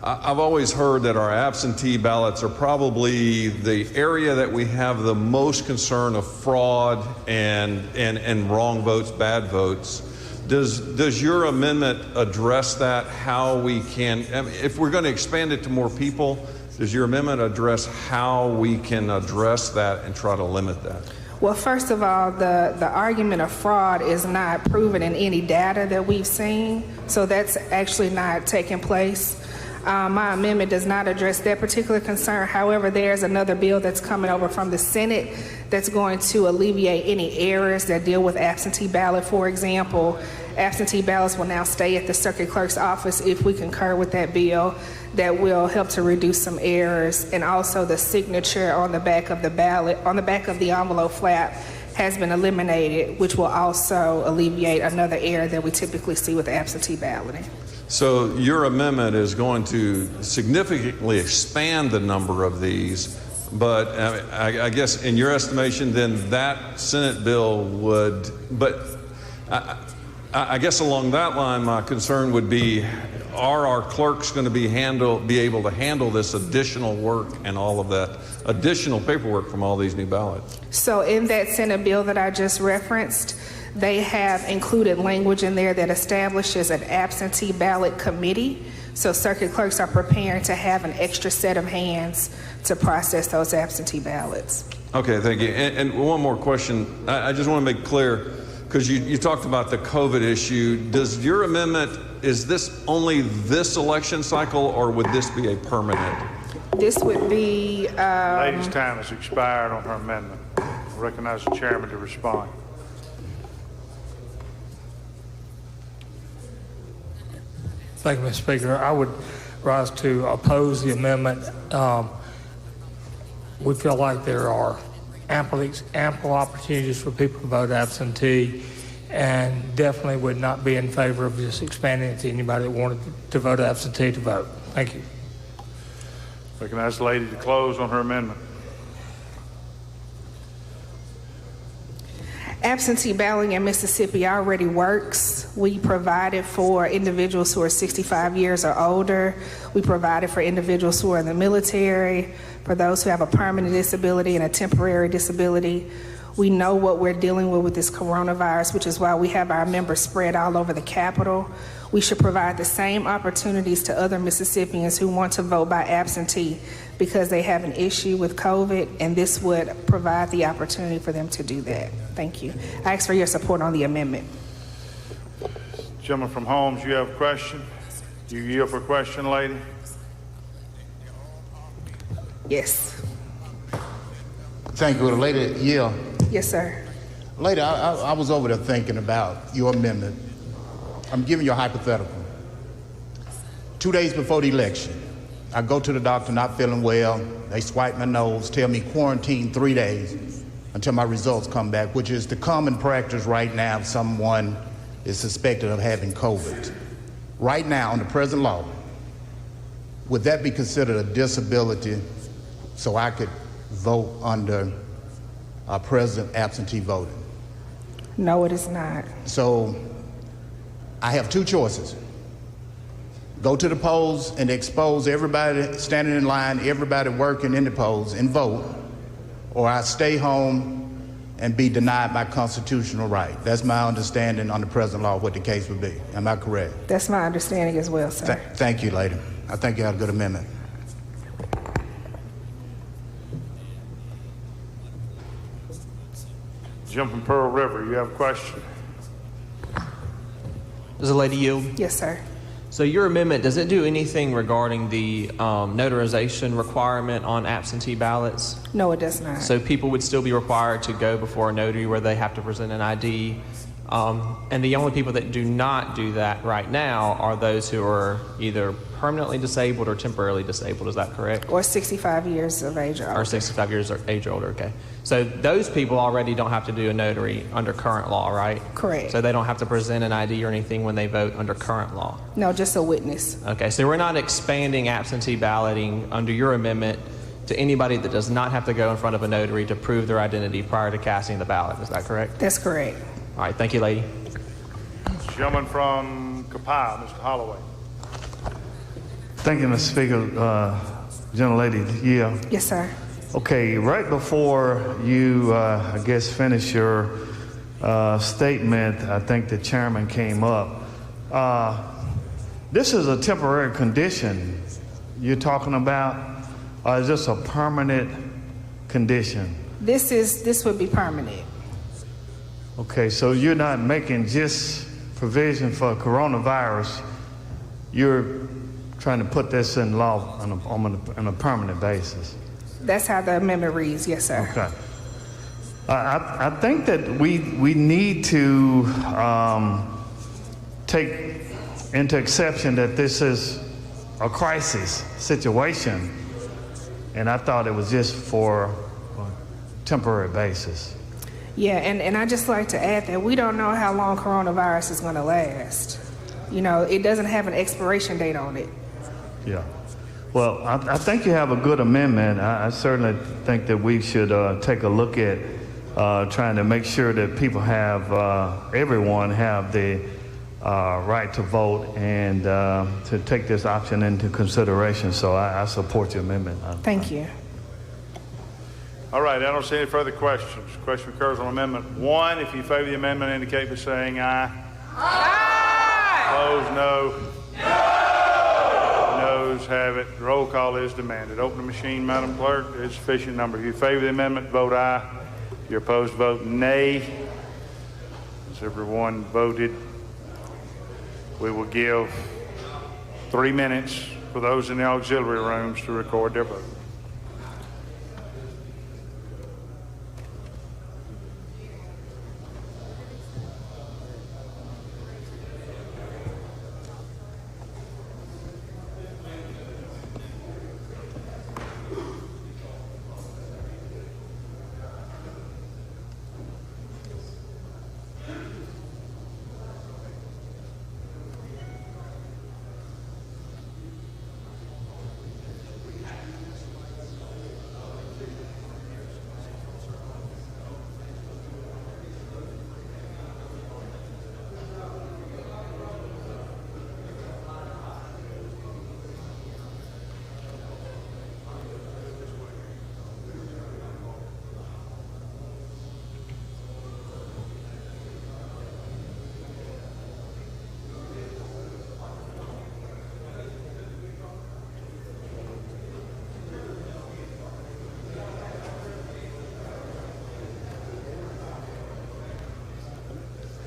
I've always heard that our absentee ballots are probably the area that we have the most concern of fraud and wrong votes, bad votes. Does your amendment address that? How we can, I mean, if we're going to expand it to more people, does your amendment address how we can address that and try to limit that? Well, first of all, the argument of fraud is not proven in any data that we've seen, so that's actually not taking place. My amendment does not address that particular concern. However, there's another bill that's coming over from the Senate that's going to alleviate any errors that deal with absentee ballot. For example, absentee ballots will now stay at the circuit clerk's office if we concur with that bill. That will help to reduce some errors. And also the signature on the back of the ballot, on the back of the envelope flap, has been eliminated, which will also alleviate another error that we typically see with absentee balloting. So your amendment is going to significantly expand the number of these, but I guess in your estimation, then that Senate bill would, but I guess along that line, my concern would be, are our clerks going to be able to handle this additional work and all of that additional paperwork from all these new ballots? So in that Senate bill that I just referenced, they have included language in there that establishes an absentee ballot committee. So circuit clerks are preparing to have an extra set of hands to process those absentee ballots. Okay, thank you. And one more question. I just want to make clear, because you talked about the COVID issue. Does your amendment, is this only this election cycle, or would this be a permanent? This would be... Lady's time has expired on her amendment. I recognize the chairman to respond. Thank you, Mr. Speaker. I would rise to oppose the amendment. We feel like there are ample opportunities for people to vote absentee, and definitely would not be in favor of just expanding it to anybody that wanted to vote absentee to vote. Thank you. Recognize the lady to close on her amendment. Absentee balloting in Mississippi already works. We provide it for individuals who are 65 years or older. We provide it for individuals who are in the military, for those who have a permanent disability and a temporary disability. We know what we're dealing with this coronavirus, which is why we have our members spread all over the Capitol. We should provide the same opportunities to other Mississippians who want to vote by absentee because they have an issue with COVID, and this would provide the opportunity for them to do that. Thank you. I ask for your support on the amendment. Gentleman from Holmes, you have a question? Do you yield for a question, lady? Yes. Thank you. Lady, yeah. Yes, sir. Lady, I was over there thinking about your amendment. I'm giving you a hypothetical. 2 days before the election, I go to the doctor not feeling well. They swipe my nose, tell me quarantine 3 days until my results come back, which is the common practice right now if someone is suspected of having COVID. Right now, under present law, would that be considered a disability so I could vote under President absentee voting? No, it is not. So I have two choices. Go to the polls and expose everybody standing in line, everybody working in the polls, and vote, or I stay home and be denied my constitutional right. That's my understanding on the present law, what the case would be. Am I correct? That's my understanding as well, sir. Thank you, lady. I think you have a good amendment. Jumping Pearl River, you have a question? Does the lady yield? Yes, sir. So your amendment, does it do anything regarding the notarization requirement on absentee ballots? No, it does not. So people would still be required to go before a notary where they have to present an ID. And the only people that do not do that right now are those who are either permanently disabled or temporarily disabled. Is that correct? Or 65 years of age or older. Or 65 years of age or older, okay. So those people already don't have to do a notary under current law, right? Correct. So they don't have to present an ID or anything when they vote under current law? No, just a witness. Okay, so we're not expanding absentee balloting under your amendment to anybody that does not have to go in front of a notary to prove their identity prior to casting the ballot. Is that correct? That's correct. All right, thank you, lady. Gentleman from Copiah, Mr. Holloway. Thank you, Mr. Speaker. Gentlelady, yeah. Yes, sir. Okay, right before you, I guess, finish your statement, I think the chairman came up. This is a temporary condition you're talking about, or is this a permanent condition? This would be permanent. Okay, so you're not making just provision for coronavirus. You're trying to put this in law on a permanent basis. That's how the amendment reads, yes, sir. Okay. I think that we need to take into exception that this is a crisis situation, and I thought it was just for a temporary basis. Yeah, and I just like to add that we don't know how long coronavirus is going to last. You know, it doesn't have an expiration date on it. Yeah. Well, I think you have a good amendment. I certainly think that we should take a look at trying to make sure that people have, everyone have the right to vote and to take this option into consideration. So I support your amendment. Thank you. All right, I don't see any further questions. Question occurs on Amendment 1. If you favor the amendment, indicate by saying aye. Aye. Opposed, no. Noes have it. Roll call is demanded. Open the machine, Madam Clerk. There's sufficient number. If you favor the amendment, vote aye. If you're opposed, vote nay. As everyone voted, we will give 3 minutes for those in the auxiliary rooms to record their vote.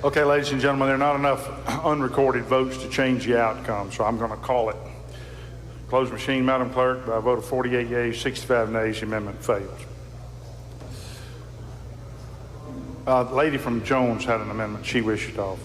Okay, ladies and gentlemen, there are not enough unrecorded votes to change the outcome, so I'm going to call it. Close machine, Madam Clerk. By a vote of 48 yeas, 65 nays, the amendment fails. The lady from Jones had an amendment she wished to offer.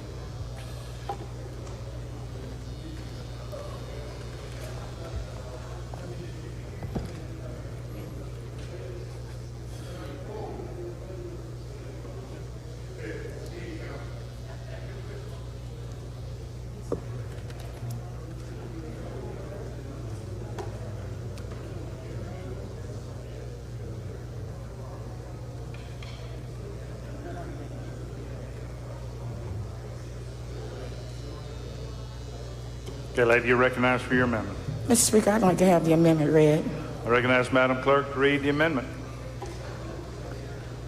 Okay, lady, you're recognized for your amendment. Mr. Speaker, I'd like to have the amendment read. I recognize Madam Clerk to read the amendment.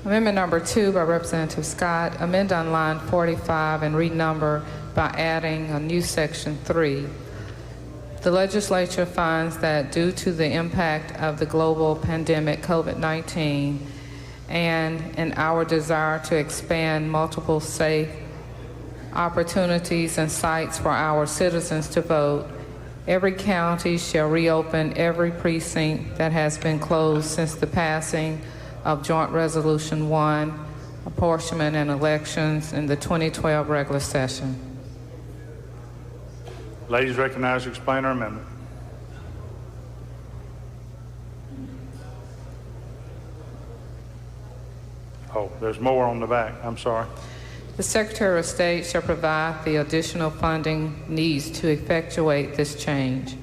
Amendment number 2 by Representative Scott, amend on line 45 and renumber by adding a new section 3. The legislature finds that due to the impact of the global pandemic COVID-19 and in our desire to expand multiple safe opportunities and sites for our citizens to vote, every county shall reopen every precinct that has been closed since the passing of Joint Resolution 1, apportionment and elections in the 2012 regular session. Ladies recognized to explain our amendment. Oh, there's more on the back. I'm sorry. The Secretary of State shall provide the additional funding needs to effectuate this change.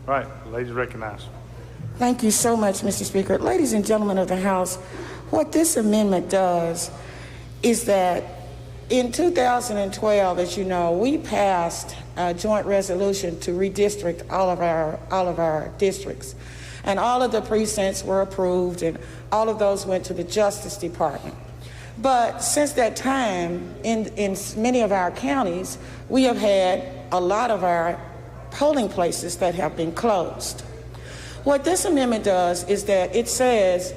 All right, ladies recognized. Thank you so much, Mr. Speaker. Ladies and gentlemen of the House, what this amendment does is that in 2012, as you know, we passed a joint resolution to redistrict all of our districts. And all of the precincts were approved, and all of those went to the Justice Department. But since that time, in many of our counties, we have had a lot of our polling places that have been closed. What this amendment does is that it says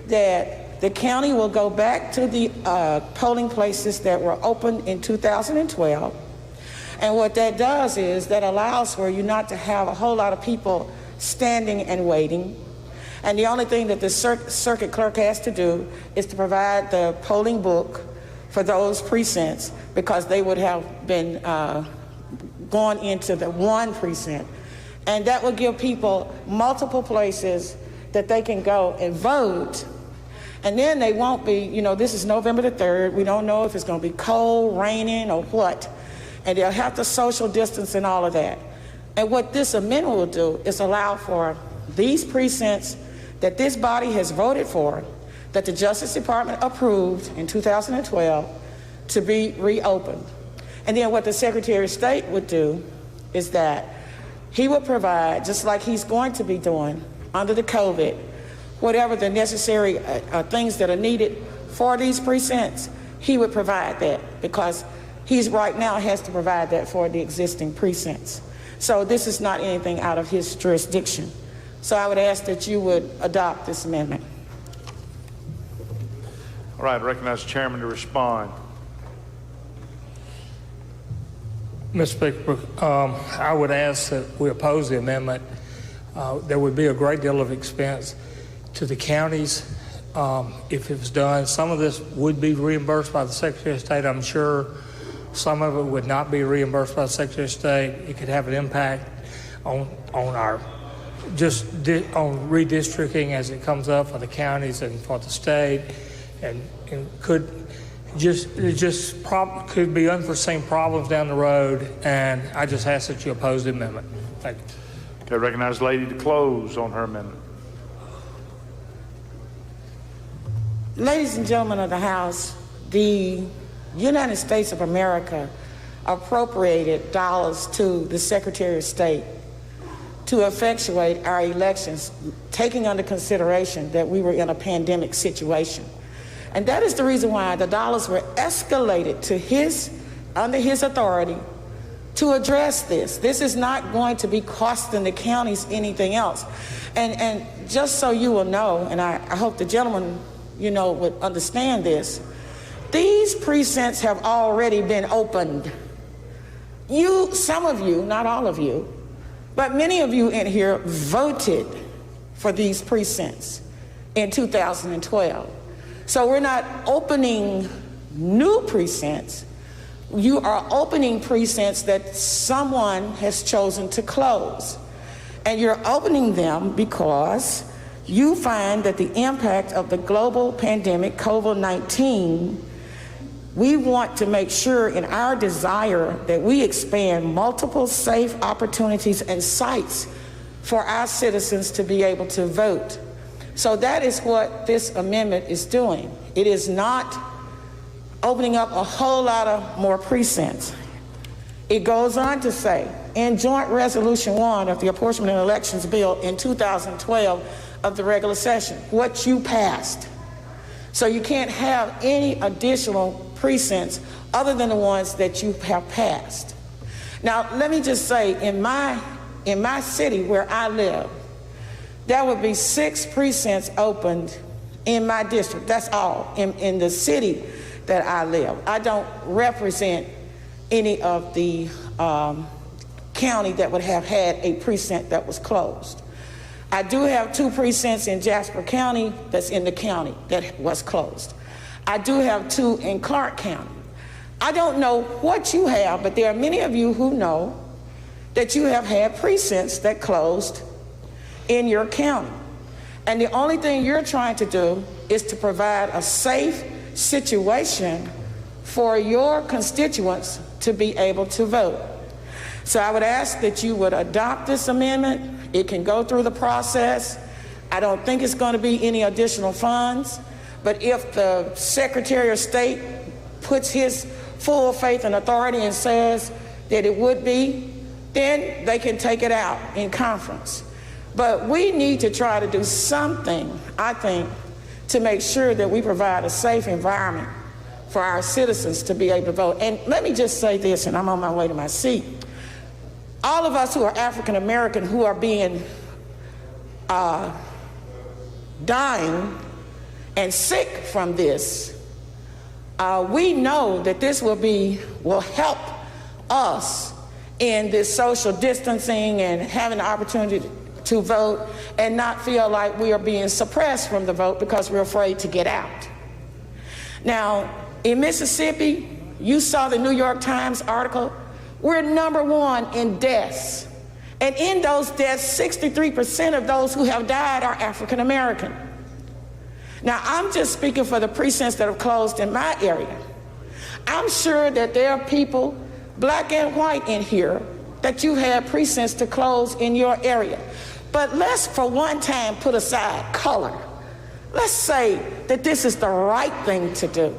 that the county will go back to the polling places that were open in 2012. And what that does is that allows for you not to have a whole lot of people standing and waiting. And the only thing that the circuit clerk has to do is to provide the polling book for those precincts, because they would have been gone into the one precinct. And that would give people multiple places that they can go and vote. And then they won't be, you know, this is November the 3rd. We don't know if it's going to be cold, raining, or what. And they'll have to social distance and all of that. And what this amendment will do is allow for these precincts that this body has voted for, that the Justice Department approved in 2012, to be reopened. And then what the Secretary of State would do is that he would provide, just like he's going to be doing under the COVID, whatever the necessary things that are needed for these precincts, he would provide that, because he's right now has to provide that for the existing precincts. So this is not anything out of his jurisdiction. So I would ask that you would adopt this amendment. All right, I recognize the chairman to respond. Mr. Speaker, I would ask that we oppose the amendment. There would be a great deal of expense to the counties if it was done. Some of this would be reimbursed by the Secretary of State, I'm sure. Some of it would not be reimbursed by the Secretary of State. It could have an impact on our on redistricting as it comes up for the counties and for the state, and could be unforeseen problems down the road. And I just ask that you oppose the amendment. Thank you. Okay, I recognize the lady to close on her amendment. Ladies and gentlemen of the House, the United States of America appropriated dollars to the Secretary of State to effectuate our elections, taking under consideration that we were in a pandemic situation. And that is the reason why the dollars were escalated to under his authority to address this. This is not going to be costing the counties anything else. And just so you will know, and I hope the gentleman, would understand this, these precincts have already been opened. Some of you, not all of you, but many of you in here voted for these precincts in 2012. So we're not opening new precincts. You are opening precincts that someone has chosen to close. And you're opening them because you find that the impact of the global pandemic, COVID-19, we want to make sure in our desire that we expand multiple safe opportunities and sites for our citizens to be able to vote. So that is what this amendment is doing. It is not opening up a whole lot of more precincts. It goes on to say, in Joint Resolution 1 of the Apportionment and Elections Bill in 2012 of the regular session, what you passed, So you can't have any additional precincts other than the ones that you have passed. Now, let me just say, in my city where I live, there would be 6 precincts opened in my district. That's all, in the city that I live. I don't represent any of the county that would have had a precinct that was closed. I do have 2 precincts in Jasper County that's in the county that was closed. I do have 2 in Clark County. I don't know what you have, but there are many of you who know that you have had precincts that closed in your county. And the only thing you're trying to do is to provide a safe situation for your constituents to be able to vote. So I would ask that you would adopt this amendment. It can go through the process. I don't think it's going to be any additional funds, but if the Secretary of State puts his full faith and authority and says that it would be, then they can take it out in conference. But we need to try to do something, I think, to make sure that we provide a safe environment for our citizens to be able to vote. And let me just say this, and I'm on my way to my seat. All of us who are African American who are being dying and sick from this, we know that this will help us in this social distancing and having the opportunity to vote and not feel like we are being suppressed from the vote because we're afraid to get out. Now, in Mississippi, you saw the New York Times article. We're #1 in deaths. And in those deaths, 63% of those who have died are African American. Now, I'm just speaking for the precincts that have closed in my area. I'm sure that there are people, black and white, in here that you had precincts to close in your area. But let's, for one time, put aside color. Let's say that this is the right thing to do,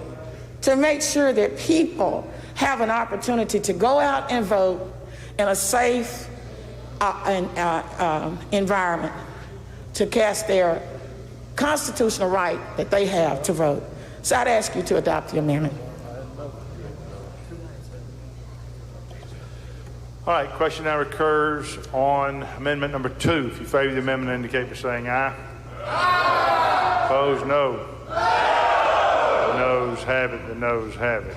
to make sure that people have an opportunity to go out and vote in a safe environment to cast their constitutional right that they have to vote. So I'd ask you to adopt the amendment. All right, question now recurs on amendment number 2. If you favor the amendment, indicate by saying aye. Aye. Opposed, no. The noes have it. The noes have it.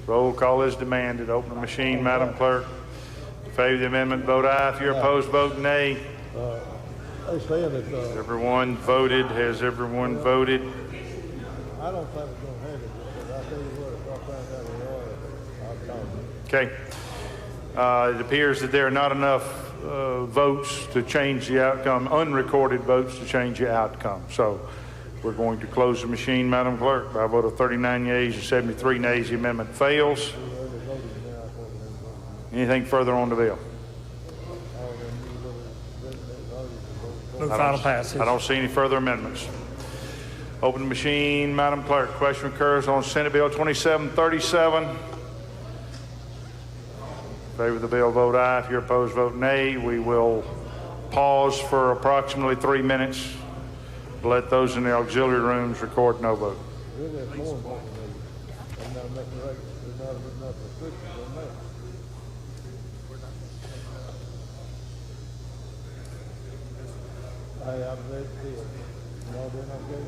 Roll call is demanded. Open the machine, Madam Clerk. If you favor the amendment, vote aye. If you're opposed, vote nay. Has everyone voted? Has everyone voted? I don't think it's going to have it, because I tell you what, if I find out they are, I'll call you. Okay. It appears that there are not enough votes to change the outcome, unrecorded votes to change the outcome. So we're going to close the machine, Madam Clerk. By a vote of 39 yeas and 73 nays, the amendment fails. Anything further on the bill? Move final passage. I don't see any further amendments. Open the machine, Madam Clerk. Question occurs on Senate Bill 2737. In favor of the bill, vote aye. If you're opposed, vote nay. We will pause for approximately 3 minutes to let those in the auxiliary rooms record no vote. Hey, I'm ready to see it. Y'all doing okay?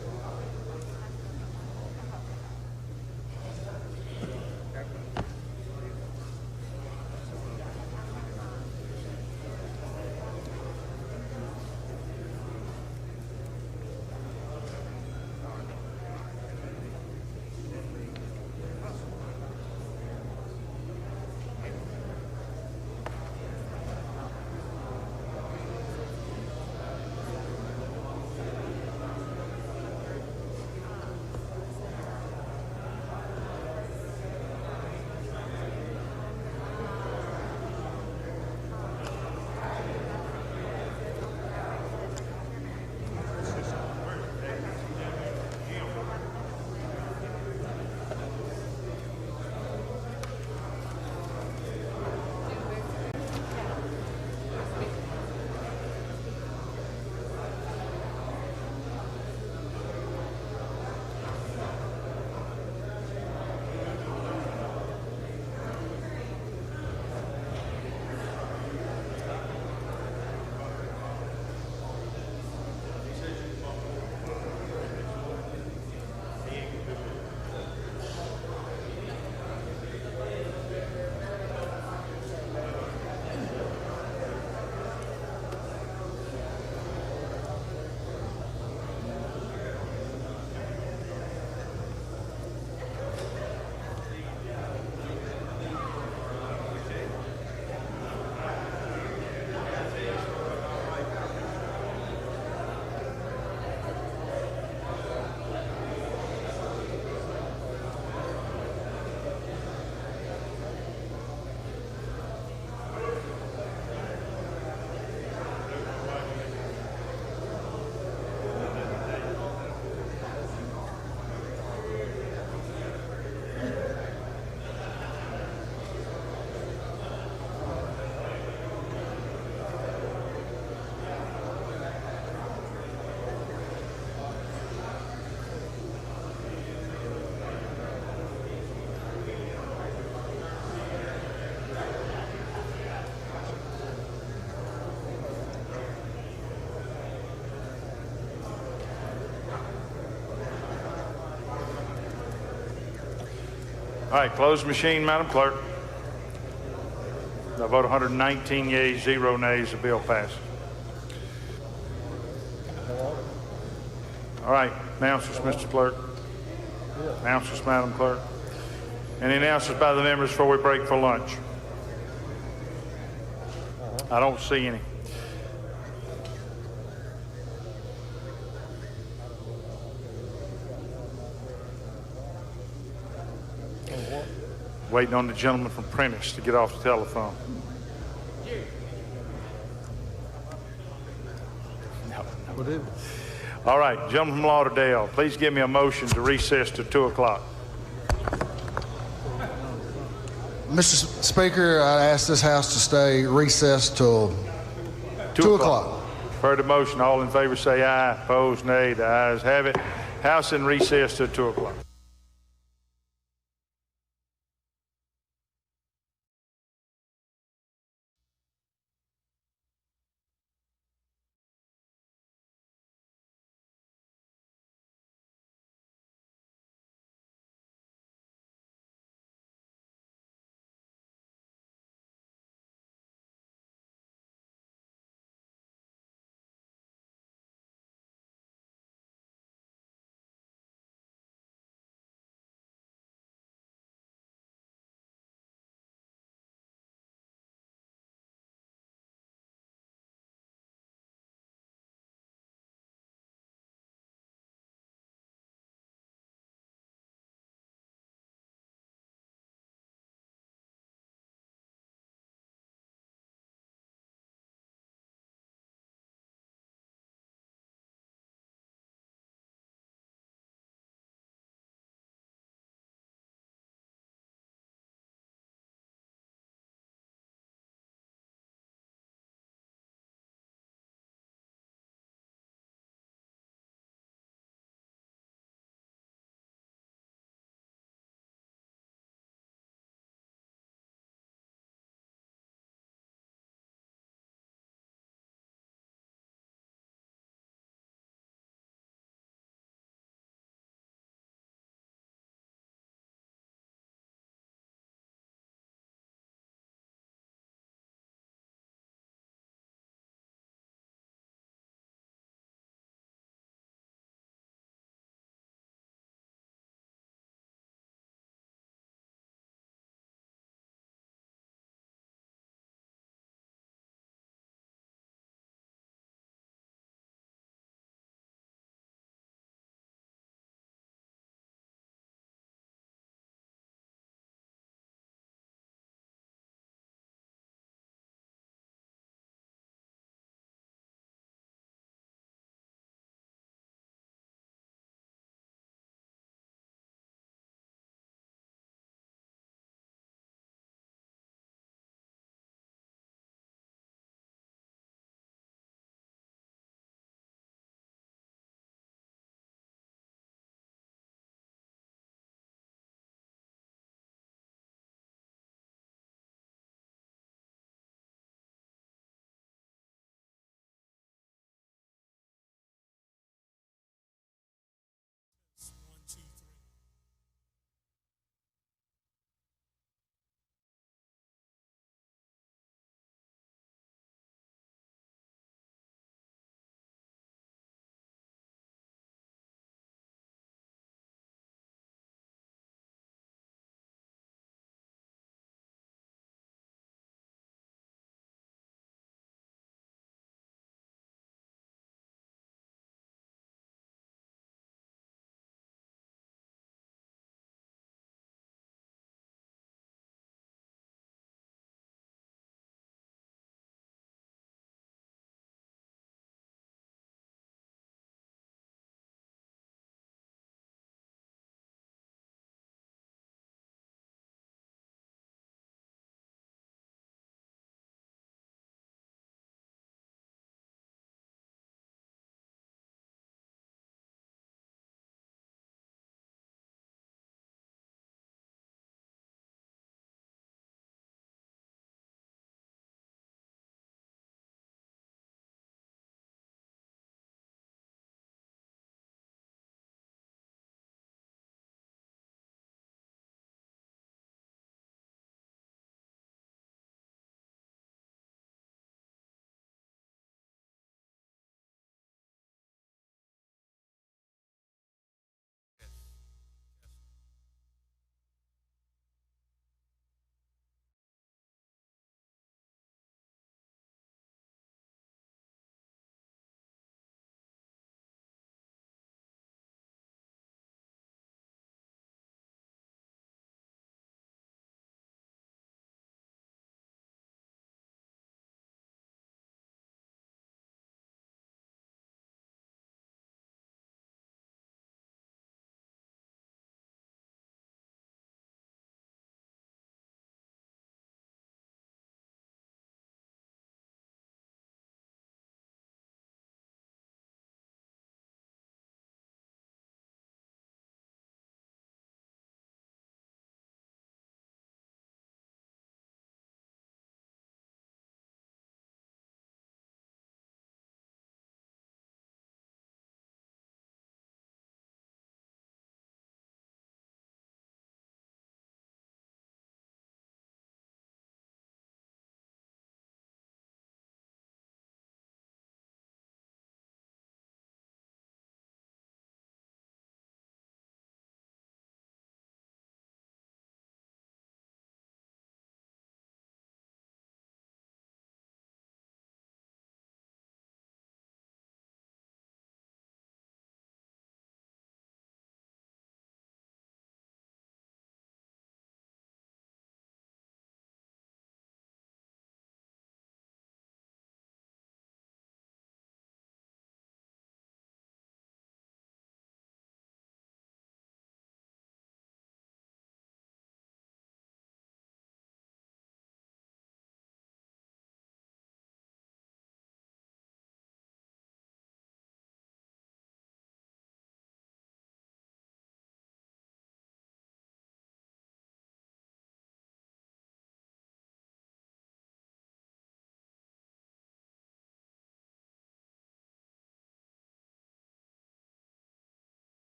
All right, close the machine, Madam Clerk. I vote 119 yeas, 0 nays. The bill passes. All right, announcements, Mr. Clerk. Announcements, Madam Clerk. Any announcements by the members before we break for lunch? I don't see any. Waiting on the gentleman from Prentice to get off the telephone. No. All right, gentleman from Lauderdale, please give me a motion to recess to 2 o'clock. Mr. Speaker, I ask this House to stay recessed till 2 o'clock. Heard the motion. All in favor say aye. Opposed, nay. The ayes have it. House in recess till 2 o'clock.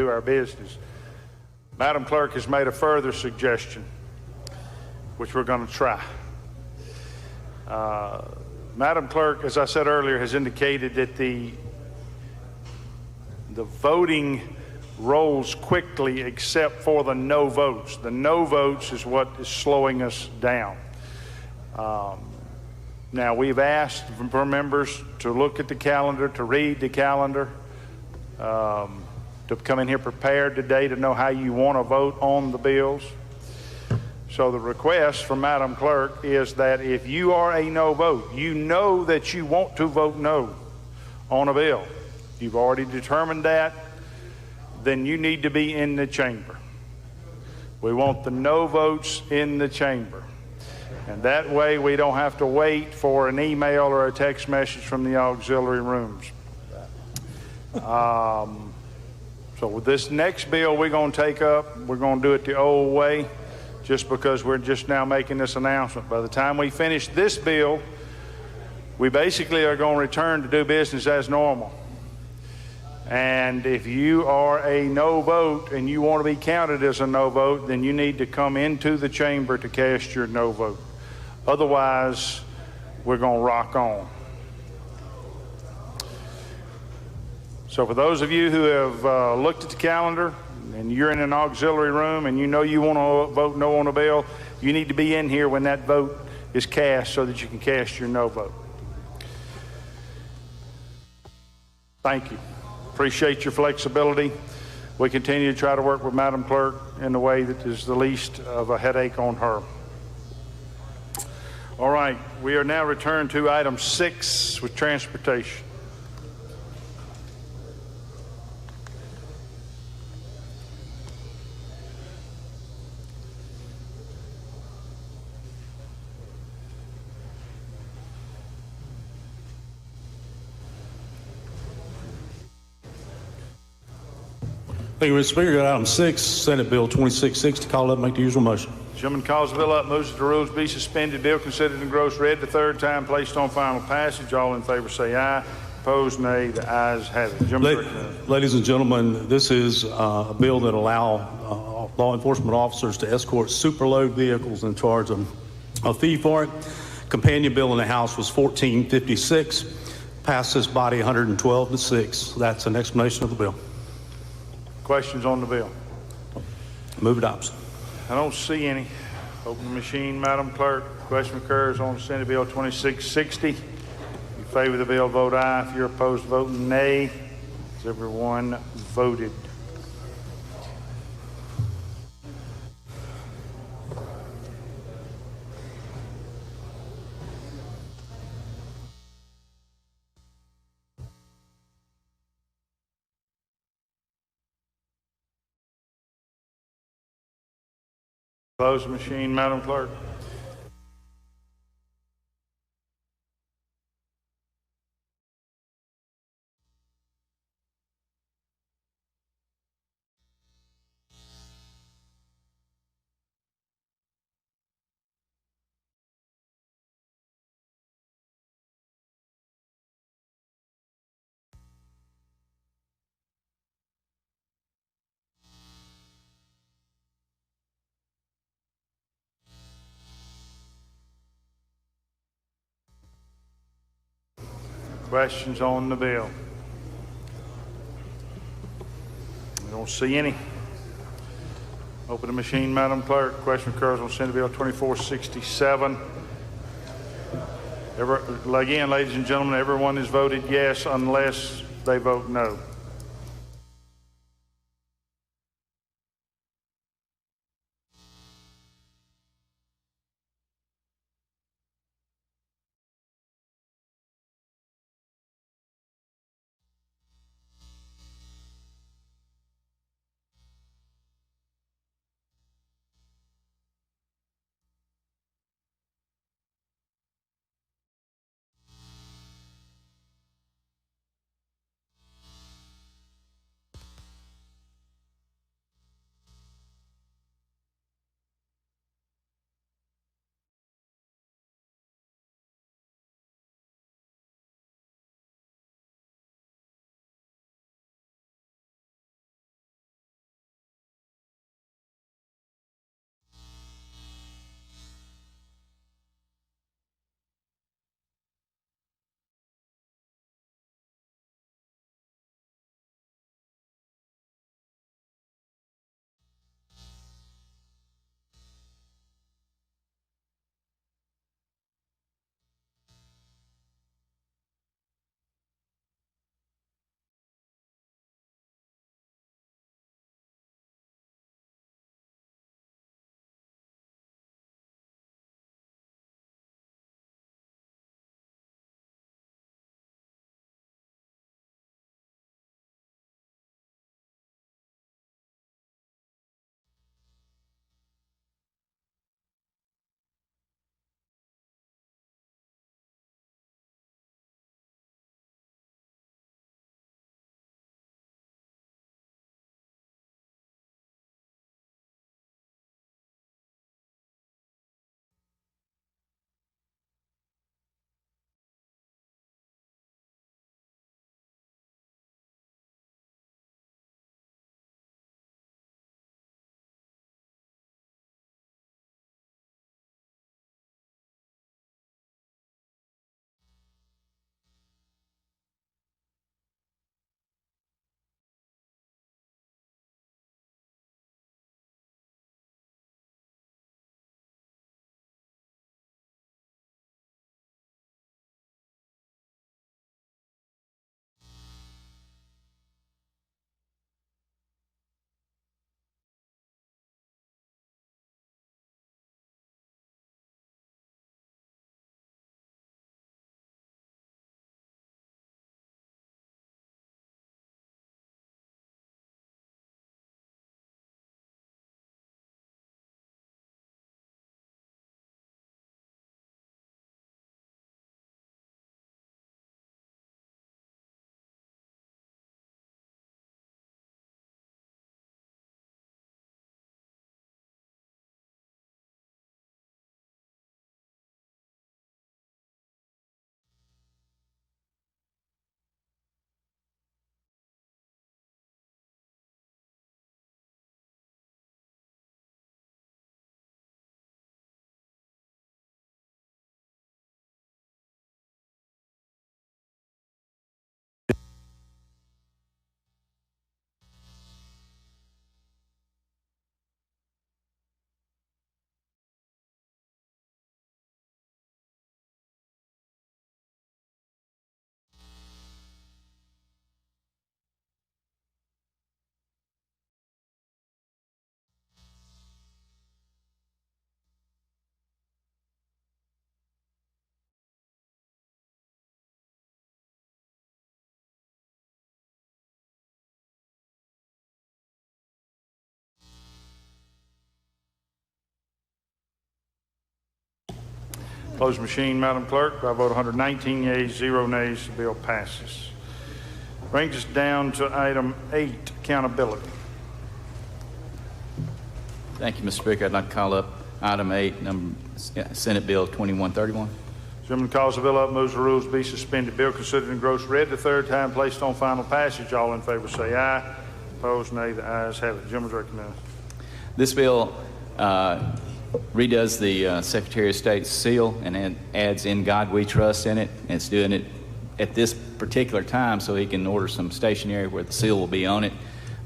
do our business. Madam Clerk has made a further suggestion, which we're going to try. Madam Clerk, as I said earlier, has indicated that the voting rolls quickly except for the no votes. The no votes is what is slowing us down. Now, we've asked for members to look at the calendar, to read the calendar, to come in here prepared today to know how you want to vote on the bills. So the request from Madam Clerk is that if you are a no vote, you know that you want to vote no on a bill, you've already determined that, then you need to be in the chamber. We want the no votes in the chamber. And that way we don't have to wait for an email or a text message from the auxiliary rooms. So with this next bill we're going to take up, we're going to do it the old way, just because we're just now making this announcement. By the time we finish this bill, we basically are going to return to do business as normal. And if you are a no vote and you want to be counted as a no vote, then you need to come into the chamber to cast your no vote. Otherwise, we're going to rock on. So for those of you who have looked at the calendar and you're in an auxiliary room and you know you want to vote no on a bill, you need to be in here when that vote is cast so that you can cast your no vote. Thank you. Appreciate your flexibility. We continue to try to work with Madam Clerk in the way that is the least of a headache on her. All right, we are now returned to item 6 with transportation. Thank you, Mr. Speaker. Item 6, Senate Bill 2660. Call up, make the usual motion. Gentleman calls the bill up, moves that the rules be suspended. Bill considered and gross read the third time, placed on final passage. All in favor say aye. Opposed, nay. The ayes have it. Ladies and gentlemen, this is a bill that allow law enforcement officers to escort superload vehicles and charge them a fee for it. Companion bill in the House was 1456. Passed this body 112-6. That's an explanation of the bill. Questions on the bill? Move adoption. I don't see any. Open the machine, Madam Clerk. Question occurs on Senate Bill 2660. If you favor the bill, vote aye. If you're opposed, vote nay. Has everyone voted? Close the machine, Madam Clerk. Questions on the bill? I don't see any. Open the machine, Madam Clerk. Question occurs on Senate Bill 2467. Again, ladies and gentlemen, everyone has voted yes unless they vote no. Close the machine, Madam Clerk. By a vote of 119 yeas, 0 nays, the bill passes. Brings us down to item 8, accountability. Thank you, Mr. Speaker. I'd like to call up item 8, Senate Bill 2131. Gentleman calls the bill up, moves the rules be suspended. Bill considered engrossed read the third time, placed on final passage. All in favor say aye. Opposed, nay. The ayes have it. The gentleman's recognized. This bill redoes the Secretary of State's seal and adds "In God We Trust" in it. And it's doing it at this particular time so he can order some stationery where the seal will be on it.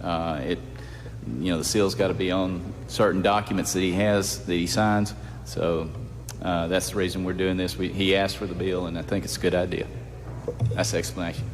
The seal's got to be on certain documents that he has, that he signs. So that's the reason we're doing this. He asked for the bill, and I think it's a good idea. That's the explanation.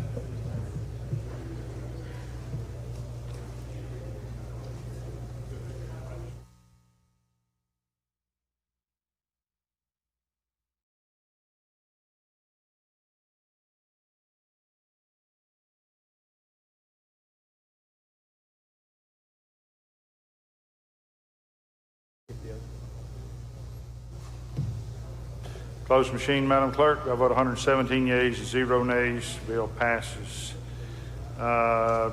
Close the machine, Madam Clerk. By a vote of 117 yeas, 0 nays, bill passes.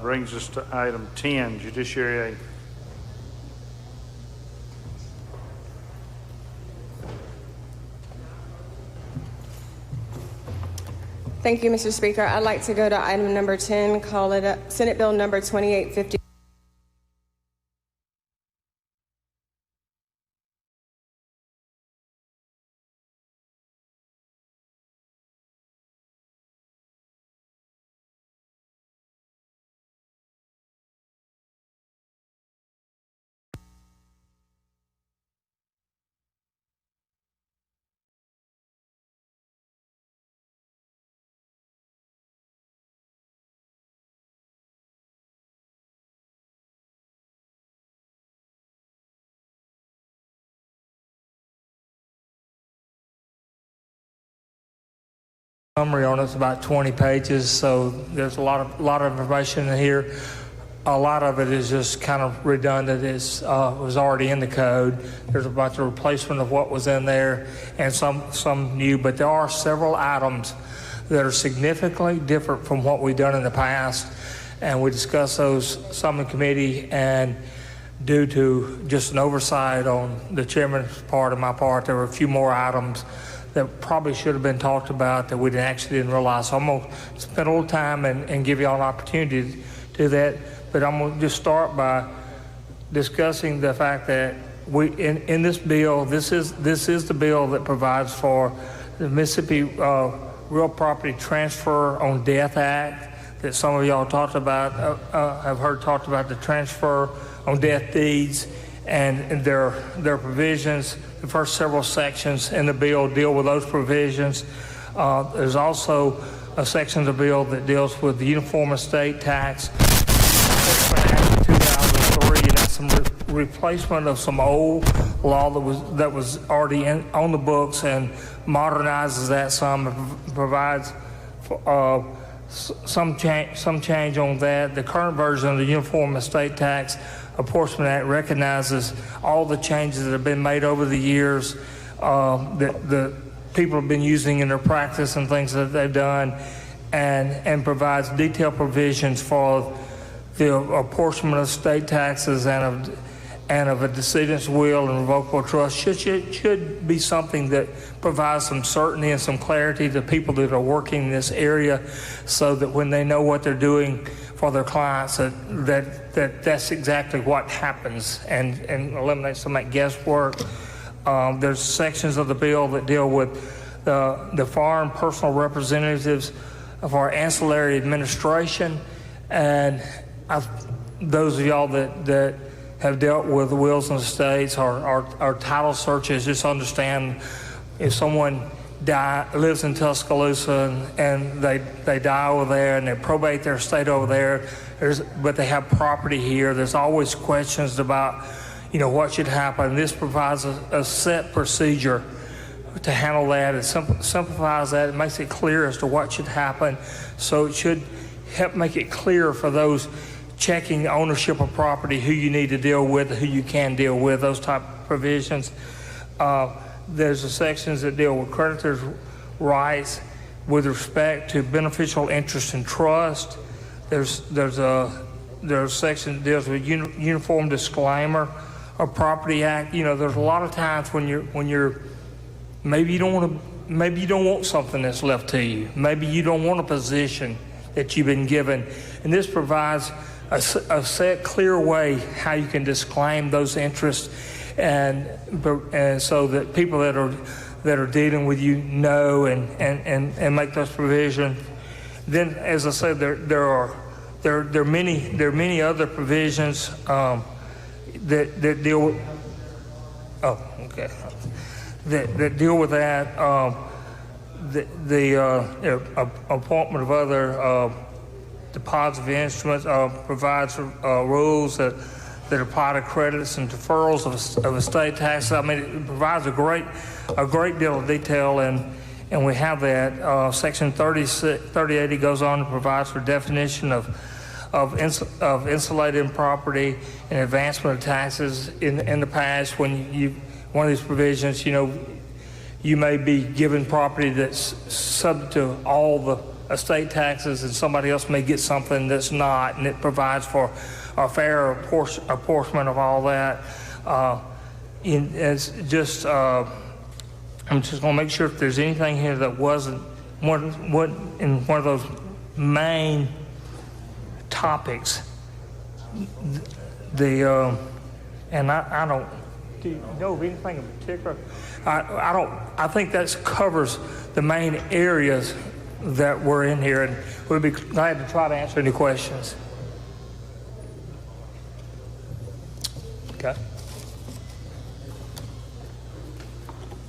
Brings us to item 10, judiciary aid. Thank you, Mr. Speaker. I'd like to go to item number 10, call it up, Senate Bill number 2850. Summary on it's about 20 pages, so there's a lot of information in here. A lot of it is just kind of redundant. It was already in the code. There's a bunch of replacement of what was in there and some new, but there are several items that are significantly different from what we've done in the past, and we discussed those some in committee, and due to just an oversight on the chairman's part and my part, there were a few more items that probably should have been talked about that we actually didn't realize. So I'm going to spend a little time and give you all an opportunity to do that. But I'm going to just start by discussing the fact that in this bill, this is the bill that provides for the Mississippi Real Property Transfer on Death Act that some of y'all talked about, have heard talked about the transfer on death deeds and their provisions. The first several sections in the bill deal with those provisions. There's also a section of the bill that deals with the Uniform Estate Tax, Act of 2003, and that's some replacement of some old law that was already on the books and modernizes that some, and provides some change on that. The current version of the Uniform Estate Tax Apportionment Act recognizes all the changes that have been made over the years that the people have been using in their practice and things that they've done, and provides detailed provisions for the apportionment of state taxes and of a decedent's will and revocable trust. Should be something that provides some certainty and some clarity to people that are working in this area, so that when they know what they're doing for their clients, that's exactly what happens, and eliminate some of that guesswork. There's sections of the bill that deal with the foreign personal representatives of our ancillary administration, and those of y'all that have dealt with wills and estates or title searches, just understand if someone lives in Tuscaloosa and they die over there and they probate their estate over there, but they have property here, there's always questions about what should happen. This provides a set procedure to handle that. It simplifies that. It makes it clear as to what should happen. So it should help make it clear for those checking ownership of property who you need to deal with, who you can deal with, those type of provisions. there's the sections that deal with creditors' rights with respect to beneficial interest and trust. There's a section that deals with uniform disclaimer of Property Act. There's a lot of times when you're maybe you don't want something that's left to you. Maybe you don't want a position that you've been given, and this provides a set, clear way how you can disclaim those interests, and so that people that are dealing with you know and make those provisions. Then, as I said, there are many other provisions that deal with. Oh, okay. That deal with that. The appointment of other deposits of instruments provides rules that apply to credits and deferrals of estate taxes. I mean, it provides a great deal of detail, and we have that. Section 3080 goes on to provide for definition of insulated property and advancement of taxes. In the past, when one of these provisions, you may be given property that's subject to all the estate taxes, and somebody else may get something that's not, and it provides for a fair apportionment of all that. It's just, I'm just going to make sure if there's anything here that wasn't in one of those main topics. And I don't. Do you know of anything in particular? I think that covers the main areas that were in here, and we'd be glad to try to answer any questions. Okay.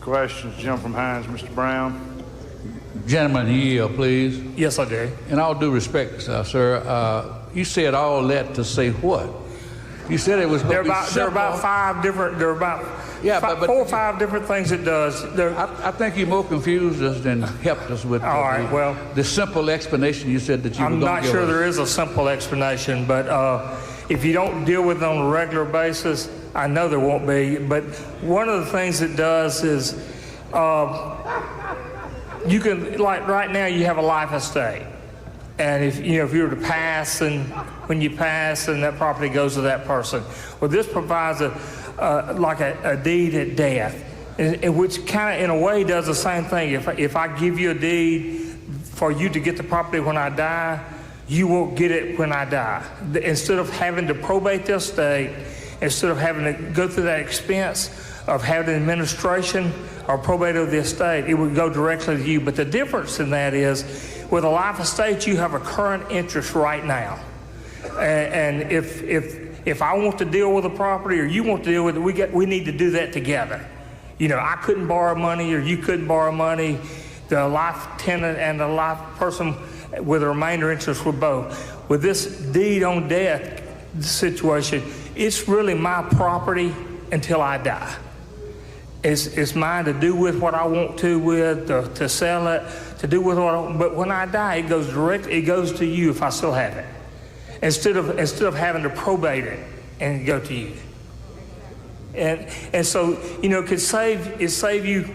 Questions, Jim from Hines. Mr. Brown. Gentleman, yield, please. Yes, I do. In all due respect, sir, you said all that to say what? You said it was. There are about 5 different. There are about but 4 or 5 different things it does. I think you're more confused us than helped us with. All right. Well, the simple explanation you said that you. I'm not sure there is a simple explanation, but if you don't deal with it on a regular basis, I know there won't be. But one of the things it does is, you can, like right now, you have a life estate. And if you were to pass, and when you pass, and that property goes to that person. Well, this provides a deed at death, which kind of in a way does the same thing. If I give you a deed for you to get the property when I die, you won't get it when I die. Instead of having to probate the estate, instead of having to go through that expense of having administration or probate of the estate, it would go directly to you. But the difference in that is, with a life estate, you have a current interest right now. And if I want to deal with a property or you want to deal with it, we need to do that together. I couldn't borrow money or you couldn't borrow money. The life tenant and the life person with a remainder interest were both. With this deed on death situation, it's really my property until I die. It's mine to do with what I want to sell it, to do with what I want. But when I die, it goes to you if I still have it. Instead of having to probate it and go to you. And so, it could save you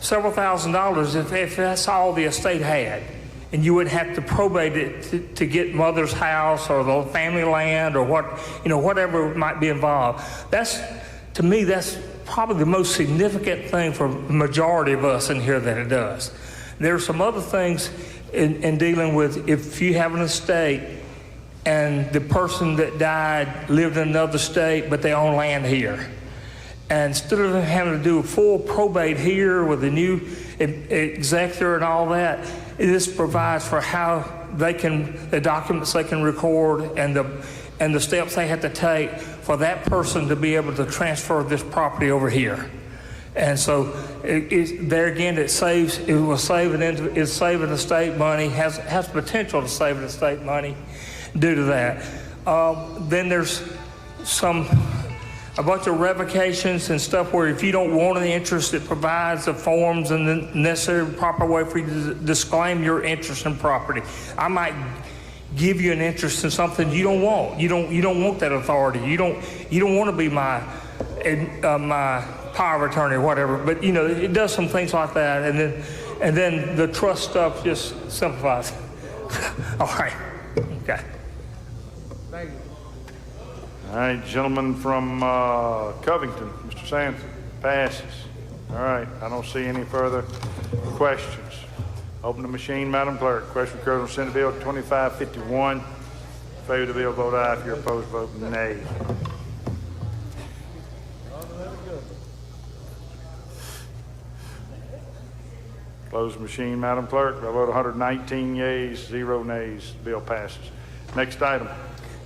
several $1,000s if that's all the estate had. And you wouldn't have to probate it to get mother's house or the family land or whatever might be involved. To me, that's probably the most significant thing for the majority of us in here that it does. There are some other things in dealing with if you have an estate and the person that died lived in another state but they own land here. And instead of having to do a full probate here with a new executor and all that, this provides for how the documents they can record and the steps they have to take for that person to be able to transfer this property over here. And so there again, it's saving estate money, has potential to save estate money due to that. Then there's a bunch of revocations and stuff where if you don't want any interest, it provides the forms and the necessary proper way for you to disclaim your interest in property. I might give you an interest in something you don't want. You don't want that authority. You don't want to be my power of attorney or whatever. But you know, it does some things like that, and then the trust stuff just simplifies. All right. Okay. Thank you. All right, gentleman from Covington, Mr. Sanford, passes. All right, I don't see any further questions. Open the machine, Madam Clerk. Question occurs on Senate Bill 2551. In favor of the bill, vote aye. If you're opposed, vote nay. Close the machine, Madam Clerk. By vote 119 yeas, 0 nays, bill passes. Next item.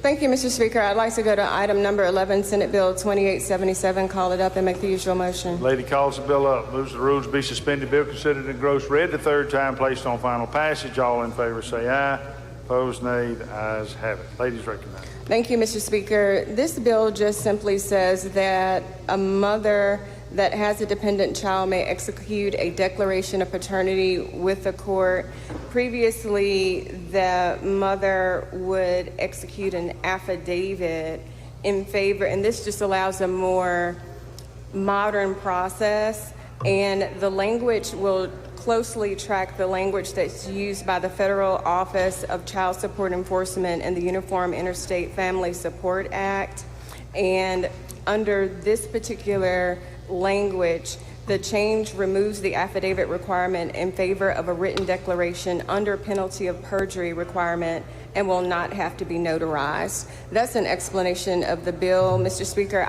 Thank you, Mr. Speaker. I'd like to go to item number 11, Senate Bill 2877. Call it up and make the usual motion. Lady calls the bill up, moves the rules be suspended, bill considered in gross read the third time, placed on final passage. All in favor say aye. Opposed, nay. The ayes have it. Ladies recognized. Thank you, Mr. Speaker. This bill just simply says that a mother that has a dependent child may execute a declaration of paternity with the court. Previously, the mother would execute an affidavit in favor, and this just allows a more modern process, and the language will closely track the language that's used by the Federal Office of Child Support Enforcement and the Uniform Interstate Family Support Act. And under this particular language, the change removes the affidavit requirement in favor of a written declaration under penalty of perjury requirement and will not have to be notarized. That's an explanation of the bill. Mr. Speaker,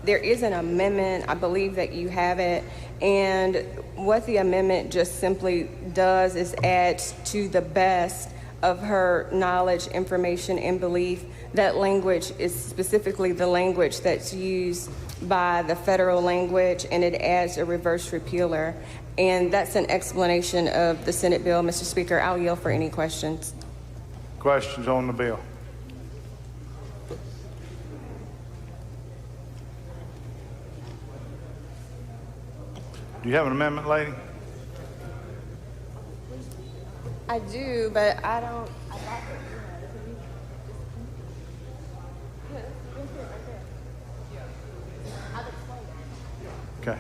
there is an amendment. I believe that you have it. And what the amendment just simply does is adds to the best of her knowledge, information, and belief. That language is specifically the language that's used by the federal language, and it adds a reverse repealer. And that's an explanation of the Senate bill. Mr. Speaker, I'll yield for any questions. Questions on the bill? Do you have an amendment, lady? I do, but I don't. Okay.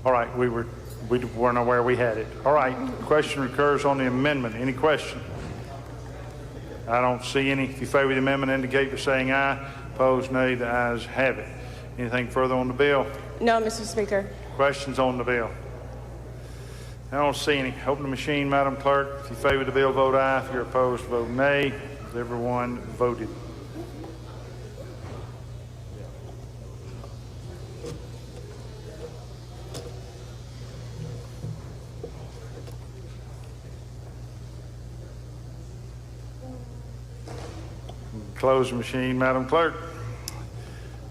All right. We weren't aware we had it. All right. Question recurs on the amendment. Any question? I don't see any. If you favor the amendment, indicate by saying aye. Opposed, nay. The ayes have it. Anything further on the bill? No, Mr. Speaker. Questions on the bill? I don't see any. Open the machine, Madam Clerk. If you favor the bill, vote aye. If you're opposed, vote nay. Has everyone voted? Close the machine, Madam Clerk.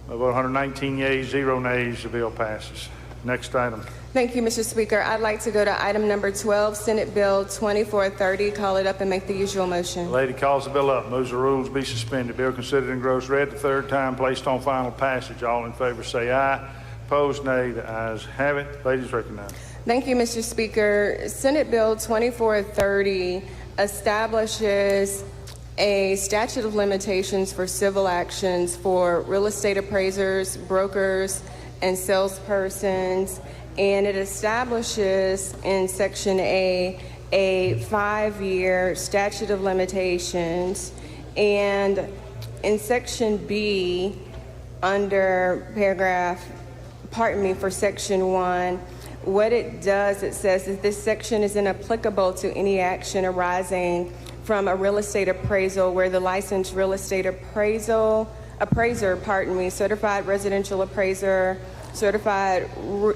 By vote 119 yeas, 0 nays, the bill passes. Next item. Thank you, Mr. Speaker. I'd like to go to item number 12, Senate Bill 2430. Call it up and make the usual motion. The lady calls the bill up, moves the rules be suspended. Bill considered in gross read the third time, placed on final passage. All in favor say aye. Opposed, nay. The ayes have it. Ladies recognized. Thank you, Mr. Speaker. Senate Bill 2430 establishes a statute of limitations for civil actions for real estate appraisers, brokers, and salespersons, and it establishes in Section A 5-year statute of limitations, and in Section B, under for Section 1, what it does, it says that this section is inapplicable to any action arising from a real estate appraisal where the licensed real estate appraiser, certified residential appraiser, certified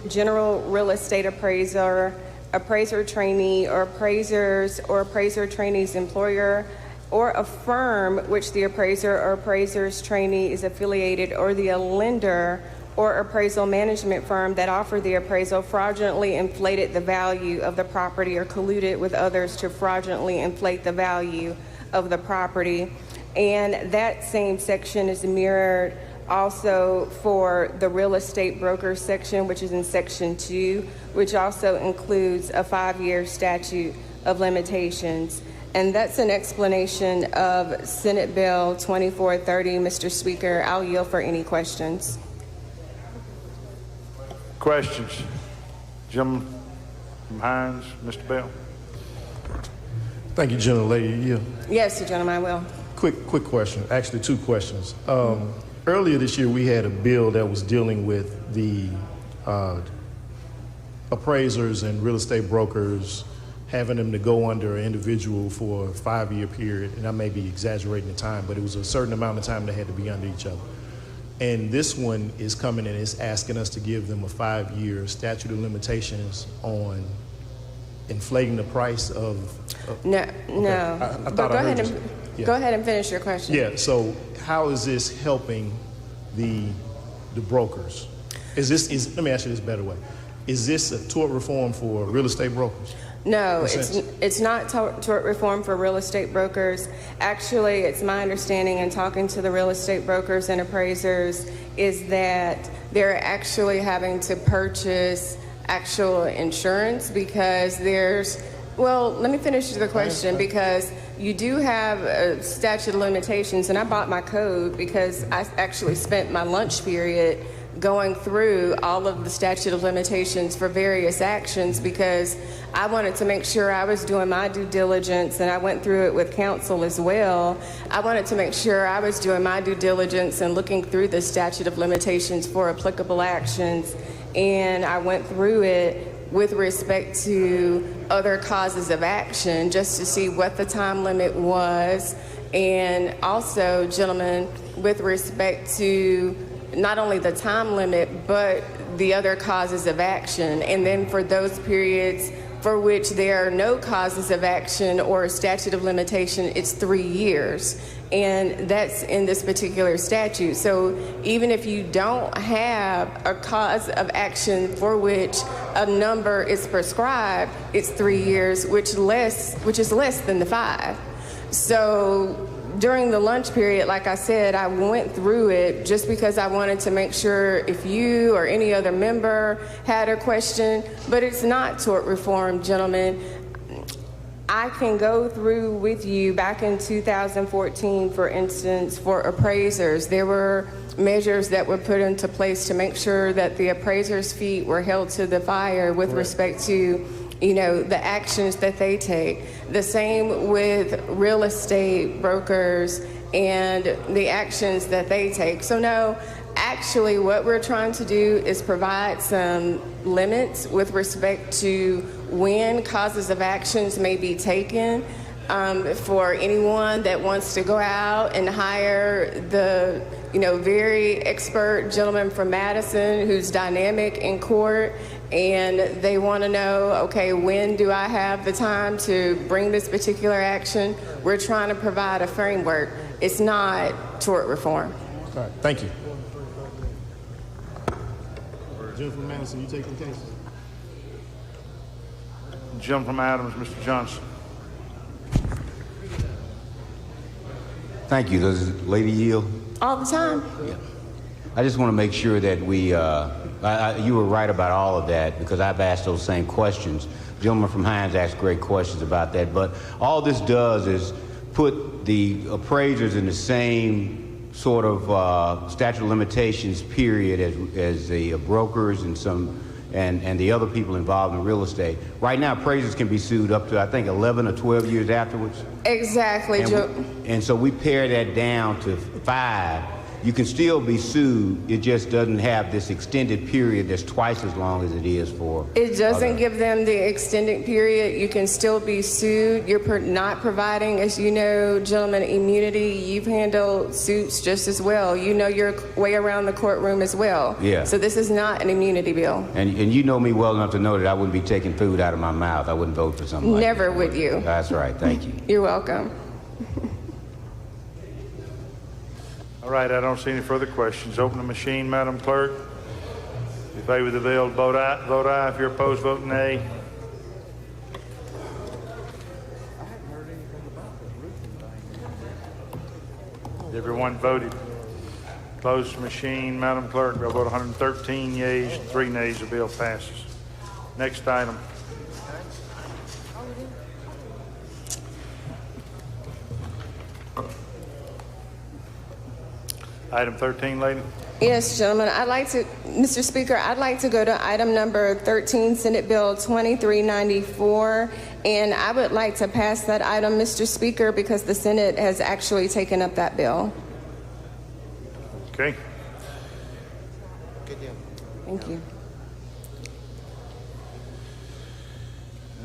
general real estate appraiser, appraiser trainee, or appraisers or appraiser trainee's employer, or a firm which the appraiser or appraiser's trainee is affiliated, or the lender or appraisal management firm that offered the appraisal fraudulently inflated the value of the property or colluded with others to fraudulently inflate the value of the property. And that same section is mirrored also for the real estate broker section, which is in Section 2, which also includes a 5-year statute of limitations. And that's an explanation of Senate Bill 2430, Mr. Speaker. I'll yield for any questions. questions? Gentleman from Hines, Mr. Bell. Thank you, General Lady. Yeah. Yes, gentleman, I will. Quick question. Actually, two questions. Earlier this year, we had a bill that was dealing with the appraisers and real estate brokers, having them to go under an individual for a 5-year period. And I may be exaggerating the time, but it was a certain amount of time they had to be under each other. And this one is coming and it's asking us to give them a 5-year statute of limitations on inflating the price of. No. I But thought go I heard ahead you. and go ahead and finish your question. Yeah. So how is this helping the brokers? Let me ask you this a better way. Is this a tort reform for real estate brokers? No, it's not tort reform for real estate brokers. Actually, it's my understanding in talking to the real estate brokers and appraisers is that they're actually having to purchase actual insurance because let me finish the question because you do have a statute of limitations, and I bought my code because I actually spent my lunch period going through all of the statute of limitations for various actions because I wanted to make sure I was doing my due diligence, and I went through it with counsel as well. I wanted to make sure I was doing my due diligence and looking through the statute of limitations for applicable actions, and I went through it with respect to other causes of action just to see what the time limit was, and also, gentlemen, with respect to not only the time limit, but the other causes of action. And then for those periods for which there are no causes of action or a statute of limitation, it's 3 years. And that's in this particular statute. So even if you don't have a cause of action for which a number is prescribed, it's 3 years, which is less than the 5. So during the lunch period, like I said, I went through it just because I wanted to make sure if you or any other member had a question, but it's not tort reform, gentlemen. I can go through with you back in 2014, for instance, for appraisers. There were measures that were put into place to make sure that the appraisers' feet were held to the fire with respect to the actions that they take. The same with real estate brokers and the actions that they take. So no, actually what we're trying to do is provide some limits with respect to when causes of actions may be taken for anyone that wants to go out and hire the very expert gentleman from Madison who's dynamic in court, and they want to know, okay, when do I have the time to bring this particular action? We're trying to provide a framework. It's not tort reform. All right, thank you. Jennifer Madison, you taking the case? Gentleman from Adams, Mr. Johnson. Thank you. Does the lady yield? All the time. Yeah. I just want to make sure that you were right about all of that because I've asked those same questions. The gentleman from Hines asked great questions about that, but all this does is put the appraisers in the same sort of statute of limitations period as the brokers and the other people involved in real estate. Right now, appraisers can be sued up to, I think, 11 or 12 years afterwards. Exactly, Joe. And so we pare that down to 5. You can still be sued. It just doesn't have this extended period that's twice as long as it is for. It doesn't give them the extended period. You can still be sued. You're not providing, as you know, gentlemen, immunity. You've handled suits just as well. You know your way around the courtroom as well. Yeah. So this is not an immunity bill. And you know me well enough to know that I wouldn't be taking food out of my mouth. I wouldn't vote for something like that. Never would you. That's right. Thank you. You're welcome. All right, I don't see any further questions. Open the machine, Madam Clerk. If you favor the bill, vote aye. Vote aye. If you're opposed, vote nay. Everyone voted. Close the machine, Madam Clerk. By vote 113 yeas, 3 nays, the bill passes. Next item. Item 13, lady. Yes, gentlemen. Mr. Speaker, I'd like to go to item number 13, Senate Bill 2394, and I would like to pass that item, Mr. Speaker, because the Senate has actually taken up that bill. Okay. Thank you.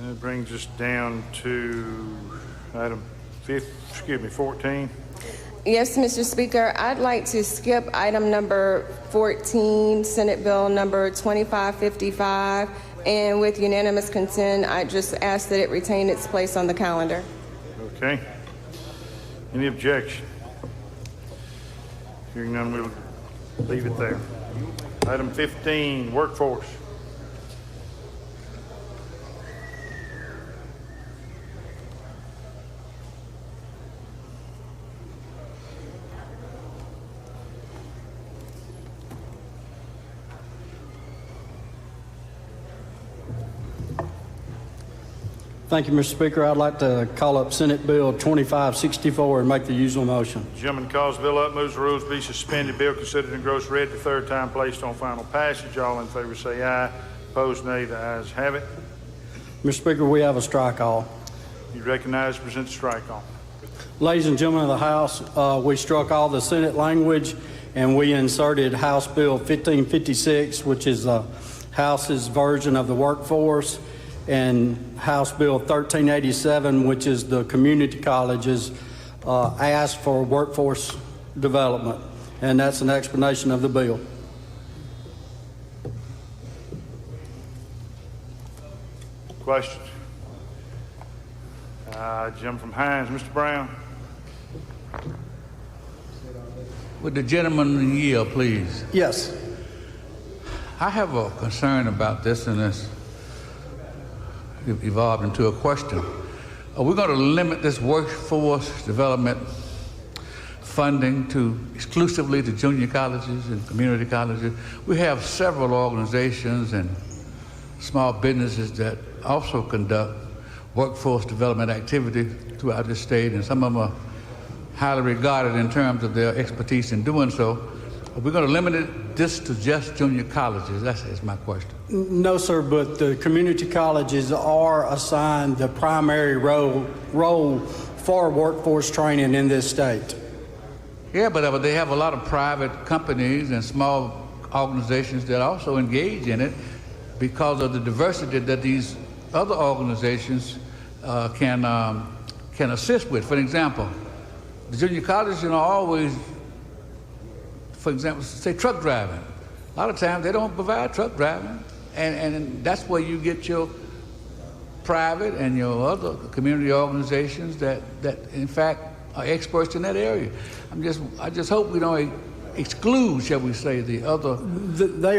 That brings us down to item 14. Yes, Mr. Speaker, I'd like to skip item number 14, Senate Bill number 2555, and with unanimous consent, I just ask that it retain its place on the calendar. Okay. Any objection? Hearing none, we'll leave it there. Item 15, workforce. Thank you, Mr. Speaker. I'd like to call up Senate Bill 2564 and make the usual motion. Gentleman calls the bill up, moves the rules be suspended. Bill considered and engrossed, read the third time, placed on final passage. All in favor say aye. Opposed, nay. The ayes have it. Mr. Speaker, we have a strike all. You recognize and present the strike all. Ladies and gentlemen of the House, we struck all the Senate language and we inserted House Bill 1556, which is the House's version of the workforce, and House Bill 1387, which is the community colleges asked for workforce development. And that's an explanation of the bill. Questions? Jim from Hines. Mr. Brown. Would the gentleman yield, please? Yes. I have a concern about this, and it's evolved into a question. Are we going to limit this workforce development funding to exclusively to junior colleges and community colleges? We have several organizations and small businesses that also conduct workforce development activity throughout the state, and some of them are highly regarded in terms of their expertise in doing so. Are we going to limit this to just junior colleges? That's my question. No, sir, but the community colleges are assigned the primary role for workforce training in this state. Yeah, but they have a lot of private companies and small organizations that also engage in it because of the diversity that these other organizations can assist with. For example, the junior colleges always, for example, say truck driving. A lot of times they don't provide truck driving, and that's where you get your private and your other community organizations that in fact are experts in that area. I just hope we don't exclude, shall we say, the other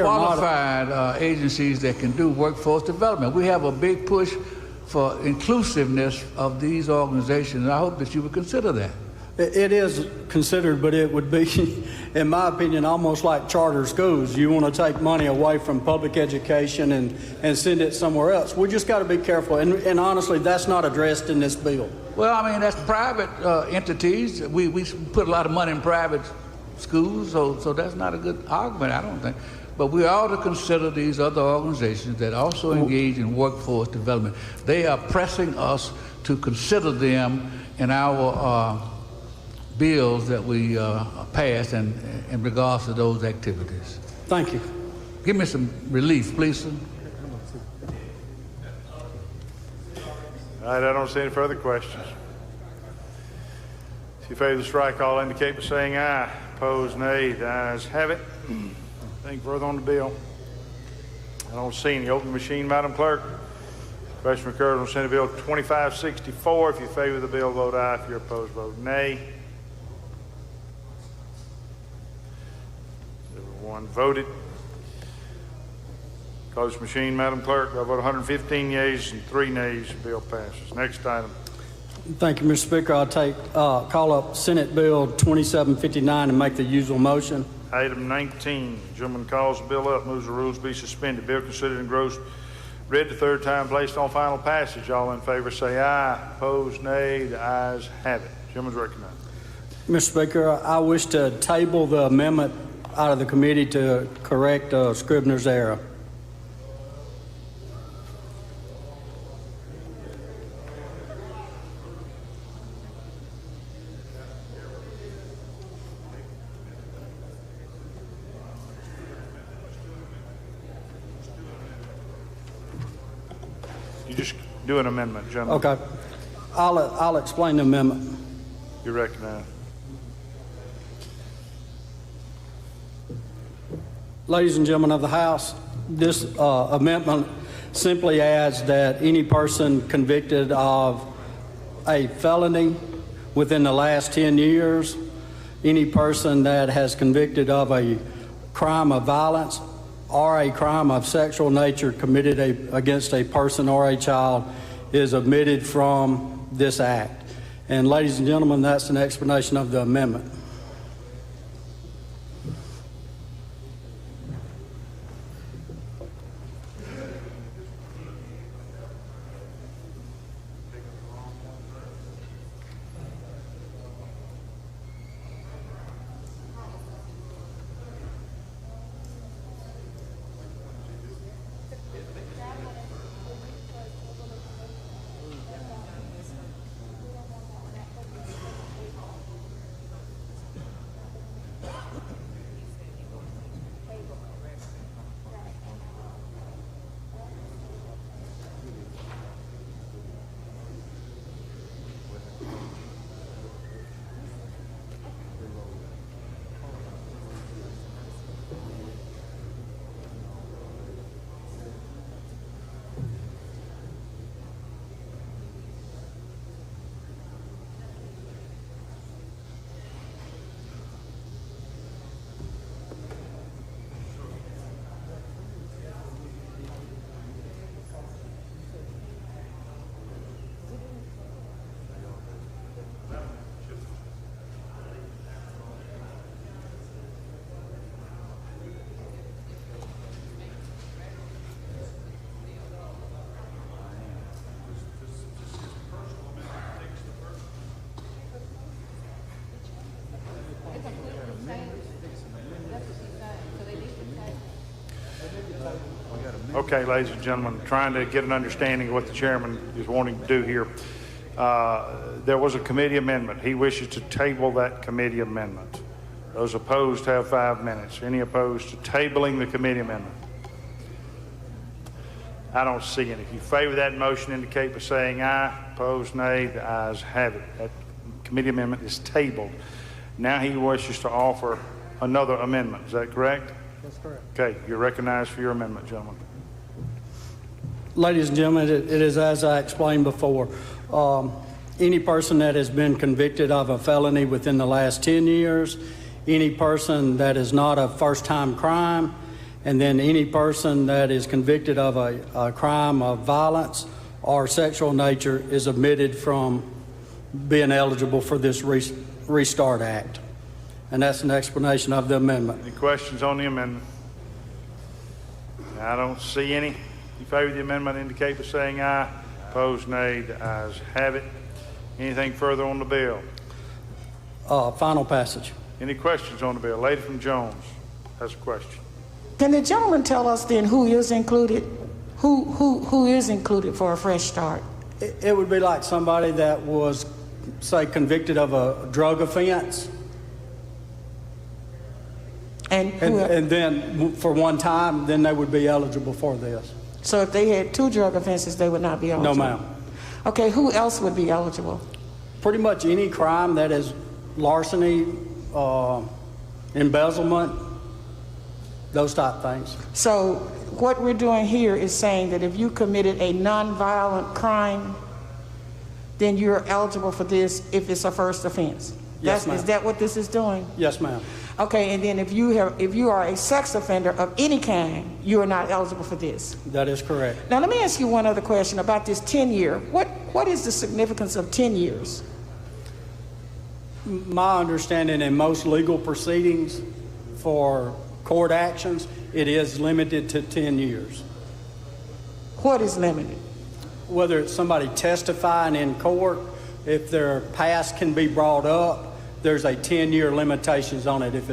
qualified agencies that can do workforce development. We have a big push for inclusiveness of these organizations, and I hope that you would consider that. It is considered, but it would be, in my opinion, almost like charter schools. You want to take money away from public education and send it somewhere else. We just got to be careful, and honestly, that's not addressed in this bill. Well, I mean, that's private entities. We put a lot of money in private schools, so that's not a good argument, I don't think. But we ought to consider these other organizations that also engage in workforce development. They are pressing us to consider them in our bills that we pass in regards to those activities. Thank you. Give me some relief, please, sir. All right, I don't see any further questions. If you favor the strike, all indicate by saying aye. Opposed, nay. The ayes have it. Anything further on the bill? I don't see any. Open the machine, Madam Clerk. Question occurs on Senate Bill 2564. If you favor the bill, vote aye. If you're opposed, vote nay. Everyone voted. Close machine, Madam Clerk. By a vote 115 yeas and 3 nays, the bill passes. Next item. Thank you, Mr. Speaker. I'll call up Senate Bill 2759 and make the usual motion. Item 19. The gentleman calls the bill up, moves the rules be suspended. Bill considered and engrossed, read the third time, placed on final passage. All in favor say aye. Opposed, nay. The ayes have it. Gentleman's recognized. Mr. Speaker, I wish to table the amendment out of the committee to correct Scribner's error. You just do an amendment, gentlemen. Okay. I'll explain the amendment. You recognize. Ladies and gentlemen of the House, this amendment simply adds that any person convicted of a felony within the last 10 years, any person that has convicted of a crime of violence or a crime of sexual nature committed against a person or a child is omitted from this act. And ladies and gentlemen, that's an explanation of the amendment. Okay, ladies and gentlemen, trying to get an understanding of what the chairman is wanting to do here. There was a committee amendment. He wishes to table that committee amendment. Those opposed have 5 minutes. Any opposed to tabling the committee amendment? I don't see any. If you favor that motion, indicate by saying aye. Opposed, nay. The ayes have it. That committee amendment is tabled. Now he wishes to offer another amendment. Is that correct? That's correct. Okay, you're recognized for your amendment, gentlemen. Ladies and gentlemen, it is as I explained before. Any person that has been convicted of a felony within the last 10 years, any person that is not a first-time crime, and then any person that is convicted of a crime of violence or sexual nature is omitted from being eligible for this Restart Act. And that's an explanation of the amendment. Any questions on the amendment? I don't see any. You favor the amendment, indicate by saying aye. Opposed, nay. The ayes have it. Anything further on the bill? Final passage. Any questions on the bill? Lady from Jones has a question. Can the gentleman tell us then who is included? Who is included for a fresh start? It would be like somebody that was, say, convicted of a drug offense. And then for one time, then they would be eligible for this. So if they had 2 drug offenses, they would not be eligible? No, ma'am. Okay, who else would be eligible? Pretty much any crime that is larceny, embezzlement, those type things. So what we're doing here is saying that if you committed a nonviolent crime, then you're eligible for this if it's a first offense? Yes, ma'am. Is that what this is doing? Yes, ma'am. Okay, and then if you are a sex offender of any kind, you are not eligible for this. That is correct. Now let me ask you one other question about this 10-year. What is the significance of 10 years? My understanding in most legal proceedings for court actions, it is limited to 10 years. What is limited? Whether it's somebody testifying in court, if their past can be brought up, there's a 10-year limitations on it. If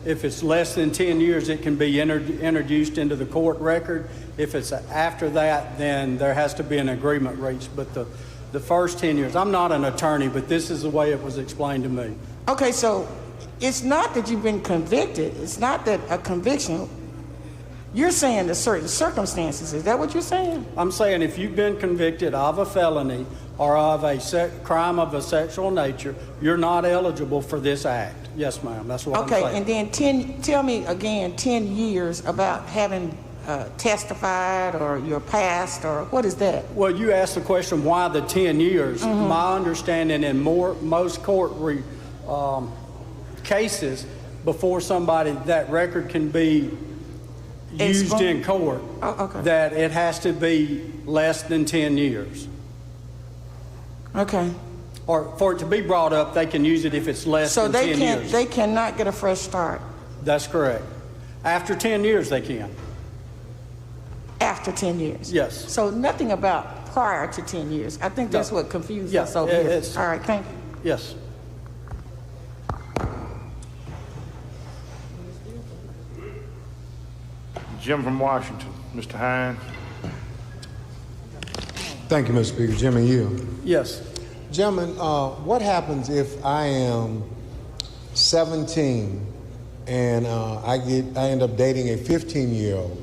If it's less than 10 years, it can be introduced into the court record. If it's after that, then there has to be an agreement reached. But the first 10 years, I'm not an attorney, but this is the way it was explained to me. Okay, so it's not that you've been convicted. It's not that a conviction. You're saying there's certain circumstances. Is that what you're saying? I'm saying if you've been convicted of a felony or of a crime of a sexual nature, you're not eligible for this act. Yes, ma'am. That's what I'm saying. Okay, and then tell me again 10 years about having testified or your past, or what is that? Well, you asked the question, why the 10 years? My understanding in most court cases, before somebody, that record can be used in court, that it has to be less than 10 years. Okay. Or for it to be brought up, they can use it if it's less than 10 years. So they cannot get a fresh start? That's correct. After 10 years, they can. After 10 years? Yes. So nothing about prior to 10 years. I think that's what confused us over here. All right, thank you. Yes. Jim from Washington. Mr. Hines. Thank you, Mr. Speaker. Jim and you. Yes. Gentlemen, what happens if I am 17 and I end up dating a 15-year-old,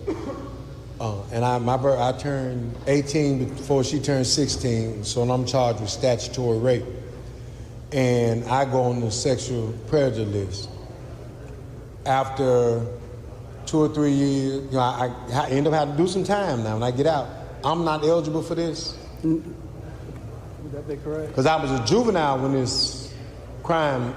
and I turned 18 before she turned 16, so I'm charged with statutory rape, and I go on the sexual predator list. After 2 or 3 years, I end up having to do some time now. When I get out, I'm not eligible for this. Would that be correct? Because I was a juvenile when this crime.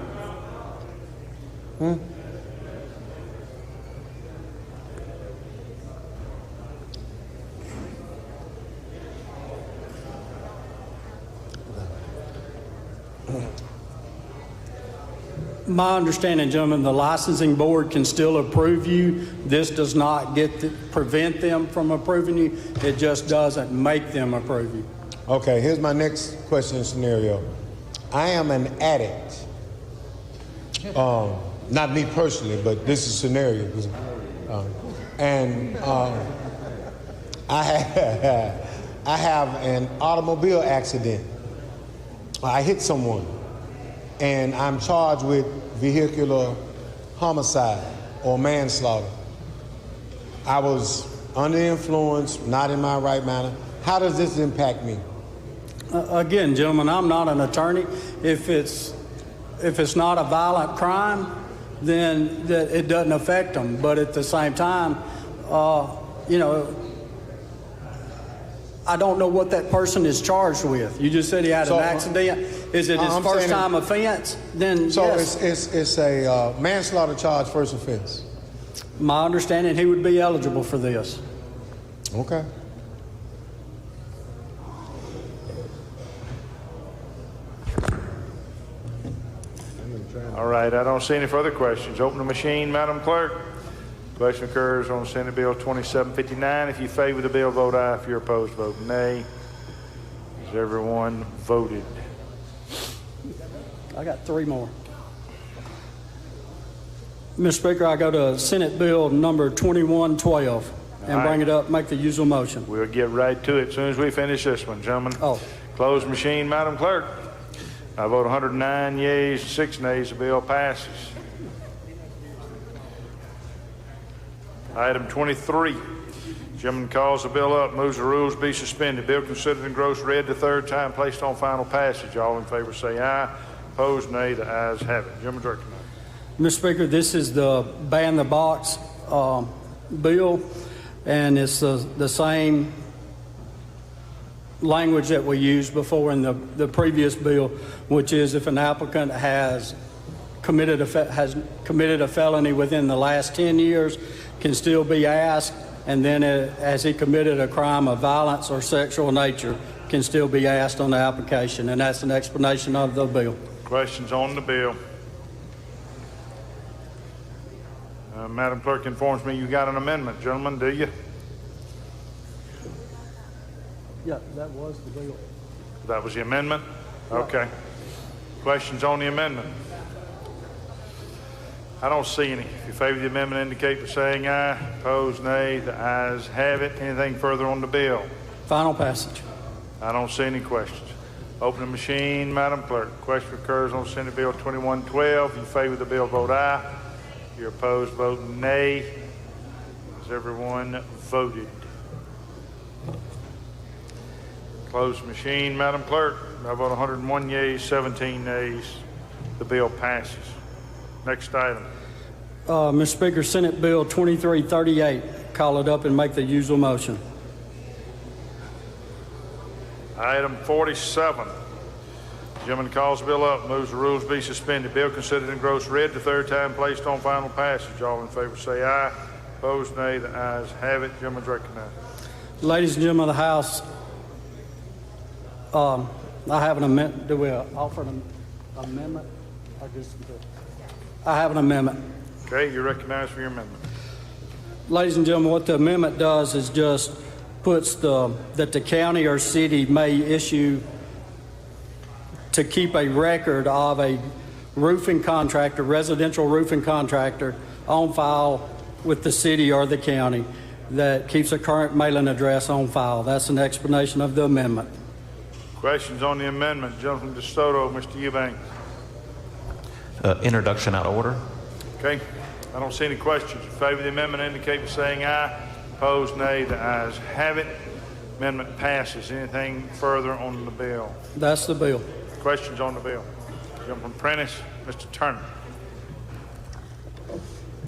My understanding, gentlemen, the licensing board can still approve you. This does not prevent them from approving you. It just doesn't make them approve you. Okay, here's my next question scenario. I am an addict. Not me personally, but this is a scenario. I have an automobile accident. I hit someone, and I'm charged with vehicular homicide or manslaughter. I was under the influence, not in my right manner. How does this impact me? Again, gentlemen, I'm not an attorney. If it's not a violent crime, then it doesn't affect them. But at the same time, I don't know what that person is charged with. You just said he had an accident. Is it his first-time offense? Then so yes. It's a manslaughter charge, first offense. My understanding, he would be eligible for this. Okay. All right, I don't see any further questions. Open the machine, Madam Clerk. Question occurs on Senate Bill 2759. If you favor the bill, vote aye. If you're opposed, vote nay. Has everyone voted? I got 3 more. Mr. Speaker, I go to Senate Bill number 2112 and bring it up, make the usual motion. We'll get right to it as soon as we finish this one, gentlemen. Close machine, Madam Clerk. I vote 109 yeas, 6 nays. The bill passes. Item 23. Gentleman calls the bill up, moves the rules be suspended. Bill considered and gross read the 3rd time, placed on final passage. All in favor say aye. Opposed, nay. The ayes have it. Gentleman's recognized. Mr. Speaker, this is the ban the box bill, and it's the same language that we used before in the previous bill, which is if an applicant has committed a felony within the last 10 years, can still be asked, and then as he committed a crime of violence or sexual nature, can still be asked on the application, and that's an explanation of the bill. Questions on the bill? Madam Clerk informs me you got an amendment, gentlemen, do you? Yeah, that was the bill. That was the amendment? Okay. Questions on the amendment? I don't see any. If you favor the amendment, indicate by saying aye. Opposed, nay. The ayes have it. Anything further on the bill? Final passage. I don't see any questions. Open the machine, Madam Clerk. Question occurs on Senate Bill 2112. If you favor the bill, vote aye. If you're opposed, vote nay. Has everyone voted? Close the machine, Madam Clerk. I vote 101 yeas, 17 nays. The bill passes. Next item. Mr. Speaker, Senate Bill 2338. Call it up and make the usual motion. Item 47. Gentleman calls the bill up, moves the rules be suspended. Bill considered in gross read the third time placed on final passage. All in favor say aye. Opposed, nay. The ayes have it. Gentleman's recognized. Ladies and gentlemen of the House, I have an amendment. Do we offer an amendment? I have an amendment. Okay, you're recognized for your amendment. Ladies and gentlemen, what the amendment does is just puts that the county or city may issue to keep a record of a roofing contractor, residential roofing contractor, on file with the city or the county that keeps a current mailing address on file. That's an explanation of the amendment. Questions on the amendment? Gentleman DeSoto, Mr. Eubanks. Introduction out of order. Okay, I don't see any questions. In favor of the amendment, indicate by saying aye. Opposed, nay. The ayes have it. Amendment passes. Anything further on the bill? That's the bill. Questions on the bill? Gentleman Prentice, Mr. Turner.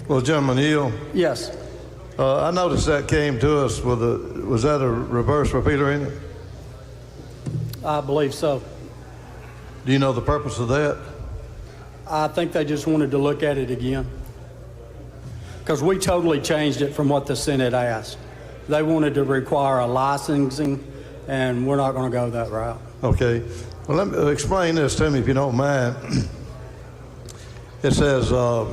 Well, Gentleman Hill. Yes. I noticed that came to us with was that a reverse repeater in it? I believe so. Do you know the purpose of that? I think they just wanted to look at it again. Because we totally changed it from what the Senate asked. They wanted to require a licensing, and we're not going to go that route. Okay. Well, let me explain this to me if you don't mind. It says, for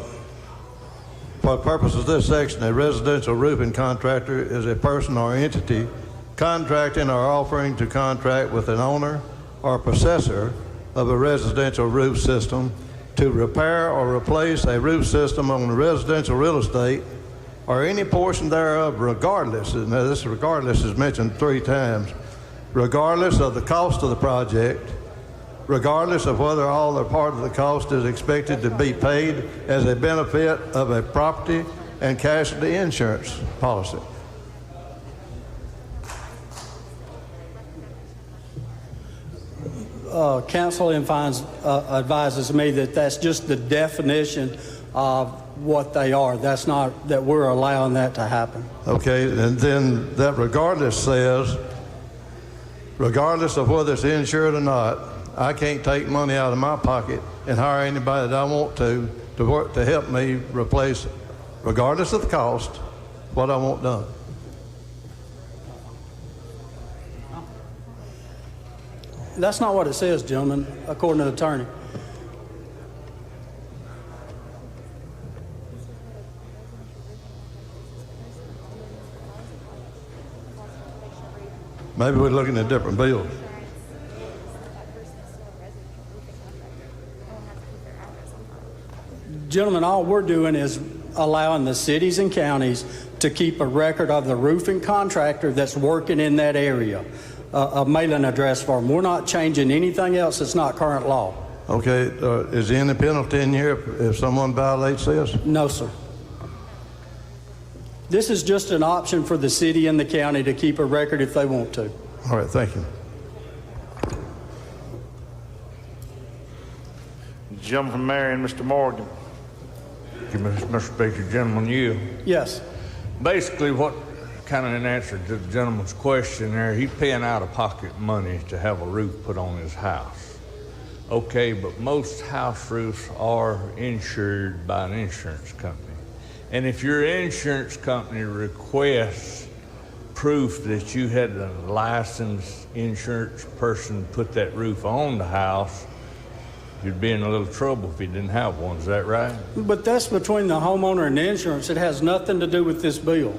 the purpose of this section, a residential roofing contractor is a person or entity contracting or offering to contract with an owner or possessor of a residential roof system to repair or replace a roof system on residential real estate or any portion thereof, regardless, and this regardless is mentioned 3 times, regardless of the cost of the project, regardless of whether all or part of the cost is expected to be paid as a benefit of a property and casualty insurance policy. Council advises me that that's just the definition of what they are. That's not that we're allowing that to happen. Okay, and then that regardless says, regardless of whether it's insured or not, I can't take money out of my pocket and hire anybody that I want to work to help me replace, regardless of the cost, what I want done. That's not what it says, gentlemen, according to the attorney. Maybe we're looking at different bills. Gentlemen, all we're doing is allowing the cities and counties to keep a record of the roofing contractor that's working in that area, a mailing address for them. We're not changing anything else that's not current law. Okay, is there any penalty in here if someone violates this? No, sir. This is just an option for the city and the county to keep a record if they want to. All right, thank you. Gentleman from Marion, Mr. Morgan. Thank you, Mr. Speaker. Gentleman, you. Yes. Basically, what kind of an answer to the gentleman's question there, he's paying out of pocket money to have a roof put on his house. Okay, but most house roofs are insured by an insurance company. And if your insurance company requests proof that you had a licensed insurance person put that roof on the house, you'd be in a little trouble if you didn't have one. Is that right? But that's between the homeowner and the insurance. It has nothing to do with this bill.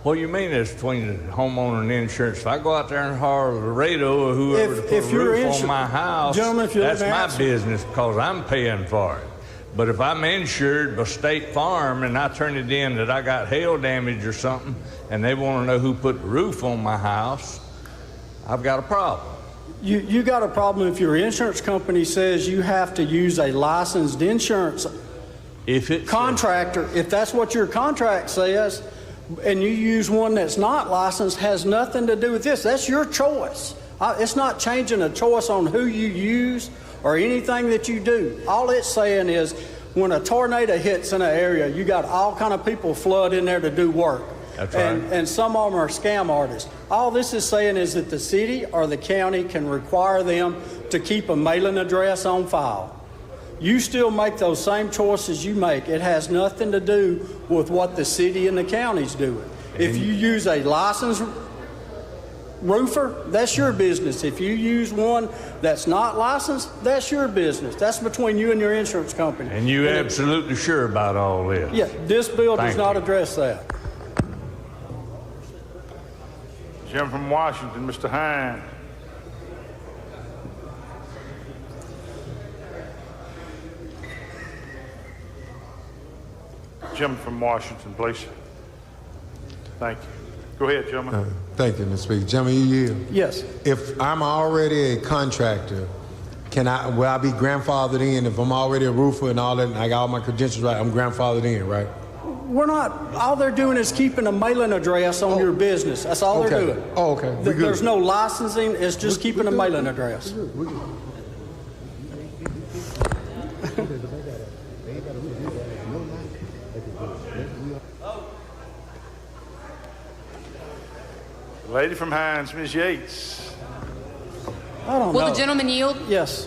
What you mean is between the homeowner and the insurance? If I go out there and hire Laredo or whoever to put a roof on my house, that's my business because I'm paying for it. But if I'm insured by State Farm and I turn it in that I got hail damage or something, and they want to know who put the roof on my house, I've got a problem. You got a problem if your insurance company says you have to use a licensed insurance contractor. If that's what your contract says, and you use one that's not licensed, has nothing to do with this. That's your choice. It's not changing a choice on who you use or anything that you do. All it's saying is when a tornado hits in an area, you got all kind of people flood in there to do work. That's right. And some of them are scam artists. All this is saying is that the city or the county can require them to keep a mailing address on file. You still make those same choices you make. It has nothing to do with what the city and the county's doing. If you use a licensed roofer, that's your business. If you use one that's not licensed, that's your business. That's between you and your insurance company. And you absolutely sure about all this? Yeah, this bill does Thank not you. address that. Jim from Washington, Mr. Hines. Jim from Washington, please. Thank you. Go ahead, gentlemen. Thank you, Mr. Speaker. Gentlemen, you yield? Yes. If I'm already a contractor, will I be grandfathered in? If I'm already a roofer and all that, and I got all my credentials right, I'm grandfathered in, right? We're not, all they're doing is keeping a mailing address on your business. That's all they're doing. Oh, okay. We're good. There's no licensing, it's just keeping a mailing address. We're good. Lady from Hines, Ms. Yates. I don't know. Will the gentleman yield? Yes.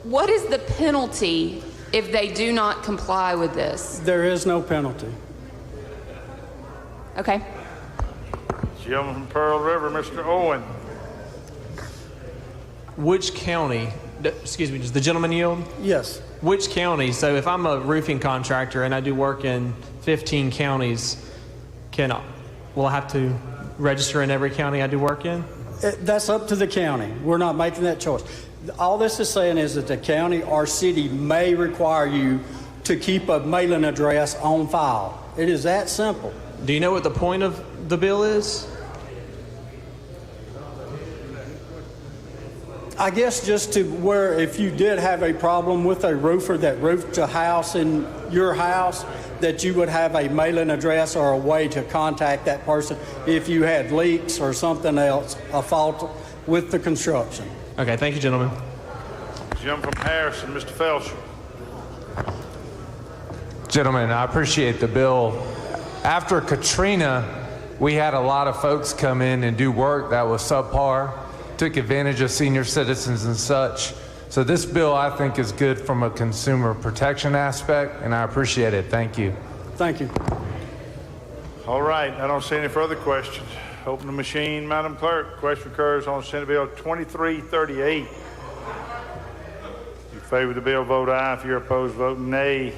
What is the penalty if they do not comply with this? There is no penalty. Okay. Gentleman from Pearl River, Mr. Owen. Which county, excuse me, does the gentleman yield? Yes. Which county? So if I'm a roofing contractor and I do work in 15 counties, will I have to register in every county I do work in? That's up to the county. We're not making that choice. All this is saying is that the county or city may require you to keep a mailing address on file. It is that simple. Do you know what the point of the bill is? I guess just to where if you did have a problem with a roofer that roofed a house in your house, that you would have a mailing address or a way to contact that person if you had leaks or something else, a fault with the construction. Okay, thank you, gentlemen. Jim from Harrison, Mr. Felcher. Gentlemen, I appreciate the bill. After Katrina, we had a lot of folks come in and do work that was subpar, took advantage of senior citizens and such. So this bill, I think, is good from a consumer protection aspect, and I appreciate it. Thank you. Thank you. All right, I don't see any further questions. Open the machine, Madam Clerk. Question occurs on Senate Bill 2338. If you favor the bill, vote aye. If you're opposed, vote nay.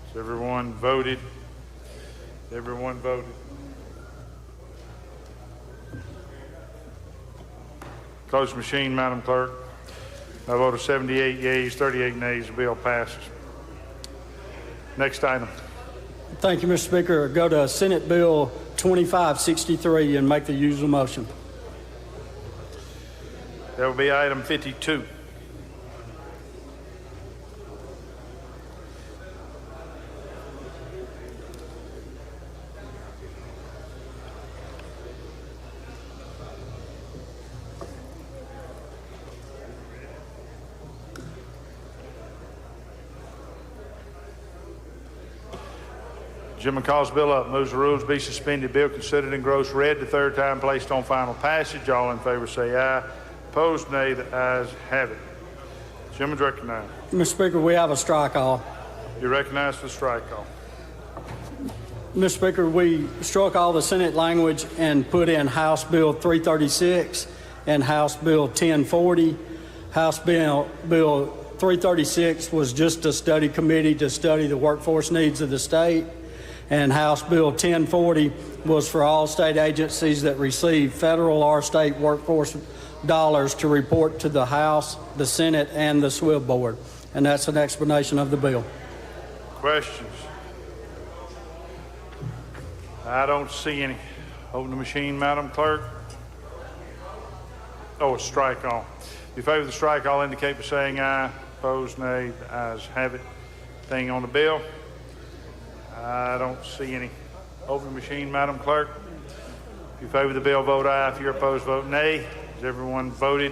Has everyone voted? Everyone voted. Close the machine, Madam Clerk. By a vote of 78 yeas, 38 nays, the bill passes. Next item. Thank you, Mr. Speaker. Go to Senate Bill 2563 and make the usual motion. That will be item 52. Gentleman calls bill up, moves the rules be suspended, bill considered and gross read the third time, placed on final passage. All in favor say aye. Opposed, nay. The ayes have it. Gentleman's recognized. Mr. Speaker, we have a strike all. You're recognized for the strike call. Mr. Speaker, we struck all the Senate language and put in House Bill 336 and House Bill 1040. House Bill 336 was just a study committee to study the workforce needs of the state. And House Bill 1040 was for all state agencies that receive federal or state workforce to report to the House, the Senate, and the SWIB Board. And that's an explanation of the bill. Questions? I don't see any. Open the machine, Madam Clerk. Oh, it's strike all. If you favor the strike all, indicate by saying aye. Opposed, nay. The ayes have it. Thing on the bill. I don't see any. Open the machine, Madam Clerk. If you favor the bill, vote aye. If you're opposed, vote nay. Has everyone voted?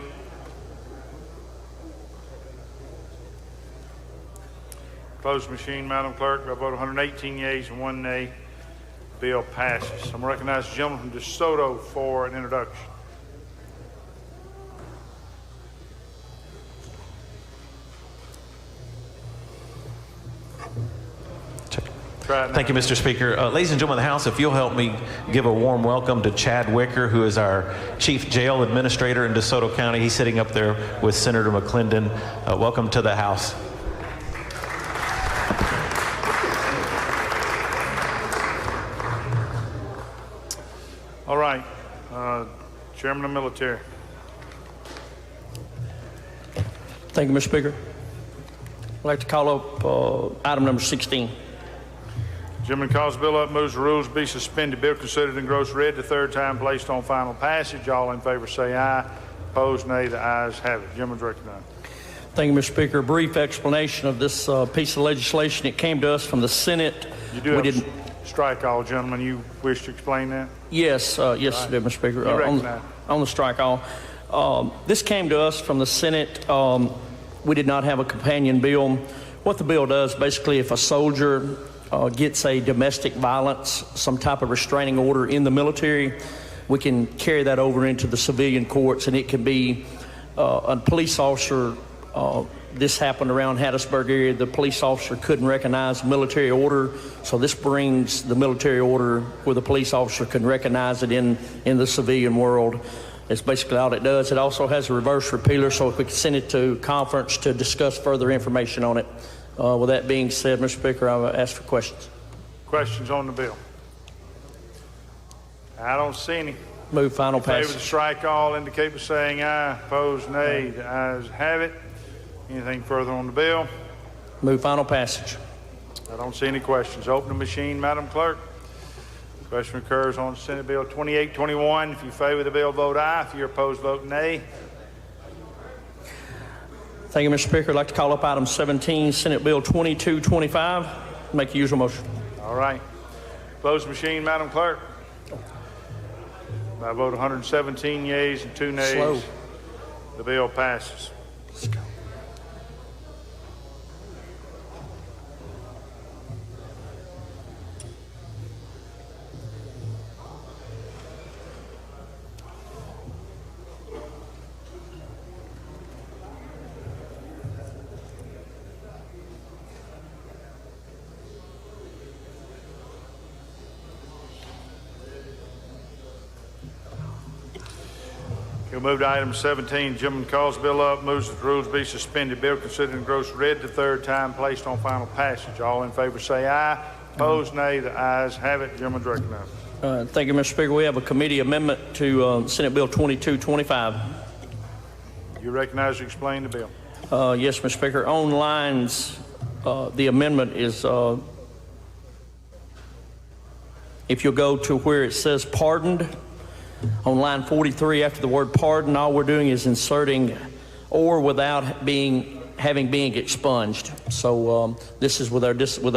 Close the machine, Madam Clerk. By a vote of 118 yeas and 1 nay, bill passes. I'm going to recognize the gentleman from DeSoto for an introduction. Thank you, Mr. Speaker. Ladies and gentlemen of the House, if you'll help me give a warm welcome to Chad Wicker, who is our Chief Jail Administrator in DeSoto County. He's sitting up there with Senator McClendon. Welcome to the House. All right. Chairman of Military. Thank you, Mr. Speaker. I'd like to call up item number 16. Gentleman calls the bill up, moves the rules be suspended. Bill considered and gross read the third time, placed on final passage. All in favor say aye. Opposed, nay. The ayes have it. Gentleman's recognized. Thank you, Mr. Speaker. A brief explanation of this piece of legislation. It came to us from the Senate. You do have strike all, gentlemen. You wish to explain that? Yes, yes, I did, Mr. Speaker. You recognize. On the strike all. This came to us from the Senate. We did not have a companion bill. What the bill does, basically, if a soldier gets a domestic violence, some type of restraining order in the military, we can carry that over into the civilian courts, and it can be a police officer. This happened around Hattiesburg area. The police officer couldn't recognize the military order, so this brings the military order where the police officer can recognize it in the civilian world. It's basically all it does. It also has a reverse repealer, so if we can send it to conference to discuss further information on it. With that being said, Mr. Speaker, I will ask for questions. Questions on the bill? I don't see any. Move final passage. passage. Favor the strike all, indicate by saying aye. Opposed, nay. The ayes have it. Anything further on the bill? Move final passage. I don't see any questions. Open the machine, Madam Clerk. Question occurs on Senate Bill 2821. If you favor the bill, vote aye. If you're opposed, vote nay. Thank you, Mr. Speaker. I'd like to call up item 17, Senate Bill 2225. Make the usual motion. All right. Close the machine, Madam Clerk. By a vote of 117 yeas and 2 nays, Slow. the bill passes. Let's go. We'll move to item 17. Gentleman calls the bill up, moves that the rules be suspended. Bill considered and gross read the third time, placed on final passage. All in favor say aye. Opposed, nay. The ayes have it. Gentleman's recognized. Thank you, Mr. Speaker. We have a committee amendment to Senate Bill 2225. You recognize to explain the bill. Yes, Mr. Speaker. On lines, the amendment is, if you'll go to where it says pardoned, on line 43 after the word pardon, all we're doing is inserting or without having being expunged. So this is with our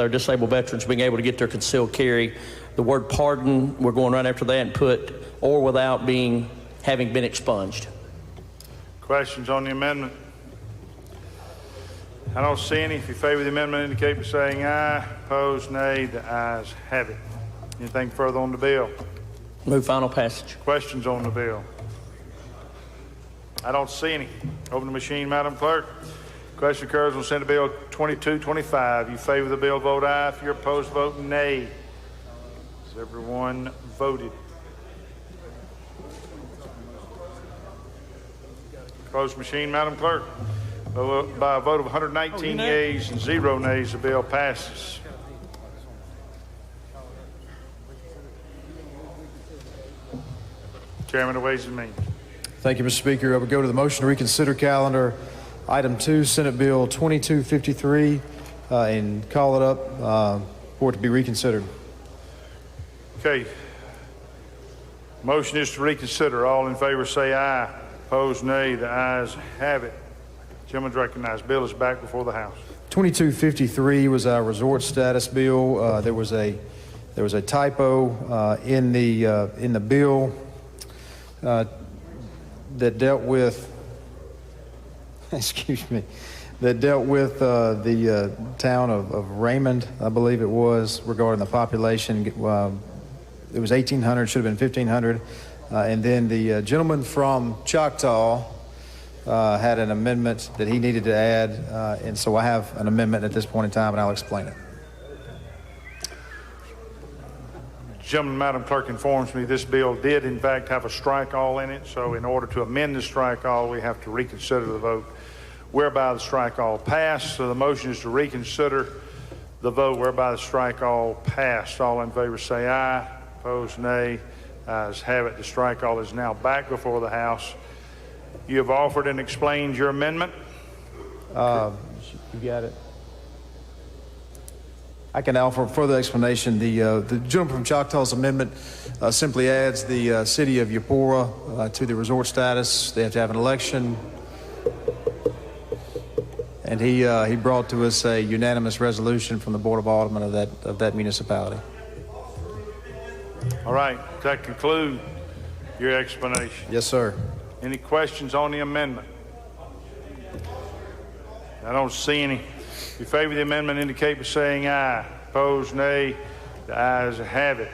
disabled veterans being able to get their concealed carry. The word pardon, we're going right after that and put or without having been expunged. Questions on the amendment? I don't see any. If you favor the amendment, indicate by saying aye. Opposed, nay. The ayes have it. Anything further on the bill? Move final passage. Questions on the bill? I don't see any. Open the machine, Madam Clerk. Question occurs on Senate Bill 2225. You favor the bill, vote aye. If you're opposed, vote nay. Has everyone voted? Close machine, Madam Clerk. By a vote of 119 yeas and 0 nays, the bill passes. Chairman of Ways and Means. Thank you, Mr. Speaker. I would go to the motion to reconsider calendar, item 2, Senate Bill 2253, and call it up for it to be reconsidered. Okay. Motion is to reconsider. All in favor say aye. Opposed, nay. The ayes have it. Gentleman's recognized. Bill is back before the House. 2253 was our resort status bill. There was a typo in the bill that dealt with the town of Raymond, I believe it was, regarding the population. It was 1,800, should have been 1,500. And then the gentleman from Choctaw had an amendment that he needed to add, and so I have an amendment at this point in time, and I'll explain it. Gentleman, Madam Clerk informs me this bill did in fact have a strike all in it, so in order to amend the strike all, we have to reconsider the vote whereby the strike all passed. So the motion is to reconsider the vote whereby the strike all passed. All in favor say aye. Opposed, nay. Ayes have it. The strike all is now back before the House. You have offered and explained your amendment. You got it. I can offer further explanation. The gentleman from Choctaw's amendment simply adds the city of Eupora to the resort status. They have to have an election. And he brought to us a unanimous resolution from the Board of Aldermen of that municipality. All right. Does that conclude your explanation? Yes, sir. Any questions on the amendment? I don't see any. If you favor the amendment, indicate by saying aye. Opposed, nay. The ayes have it.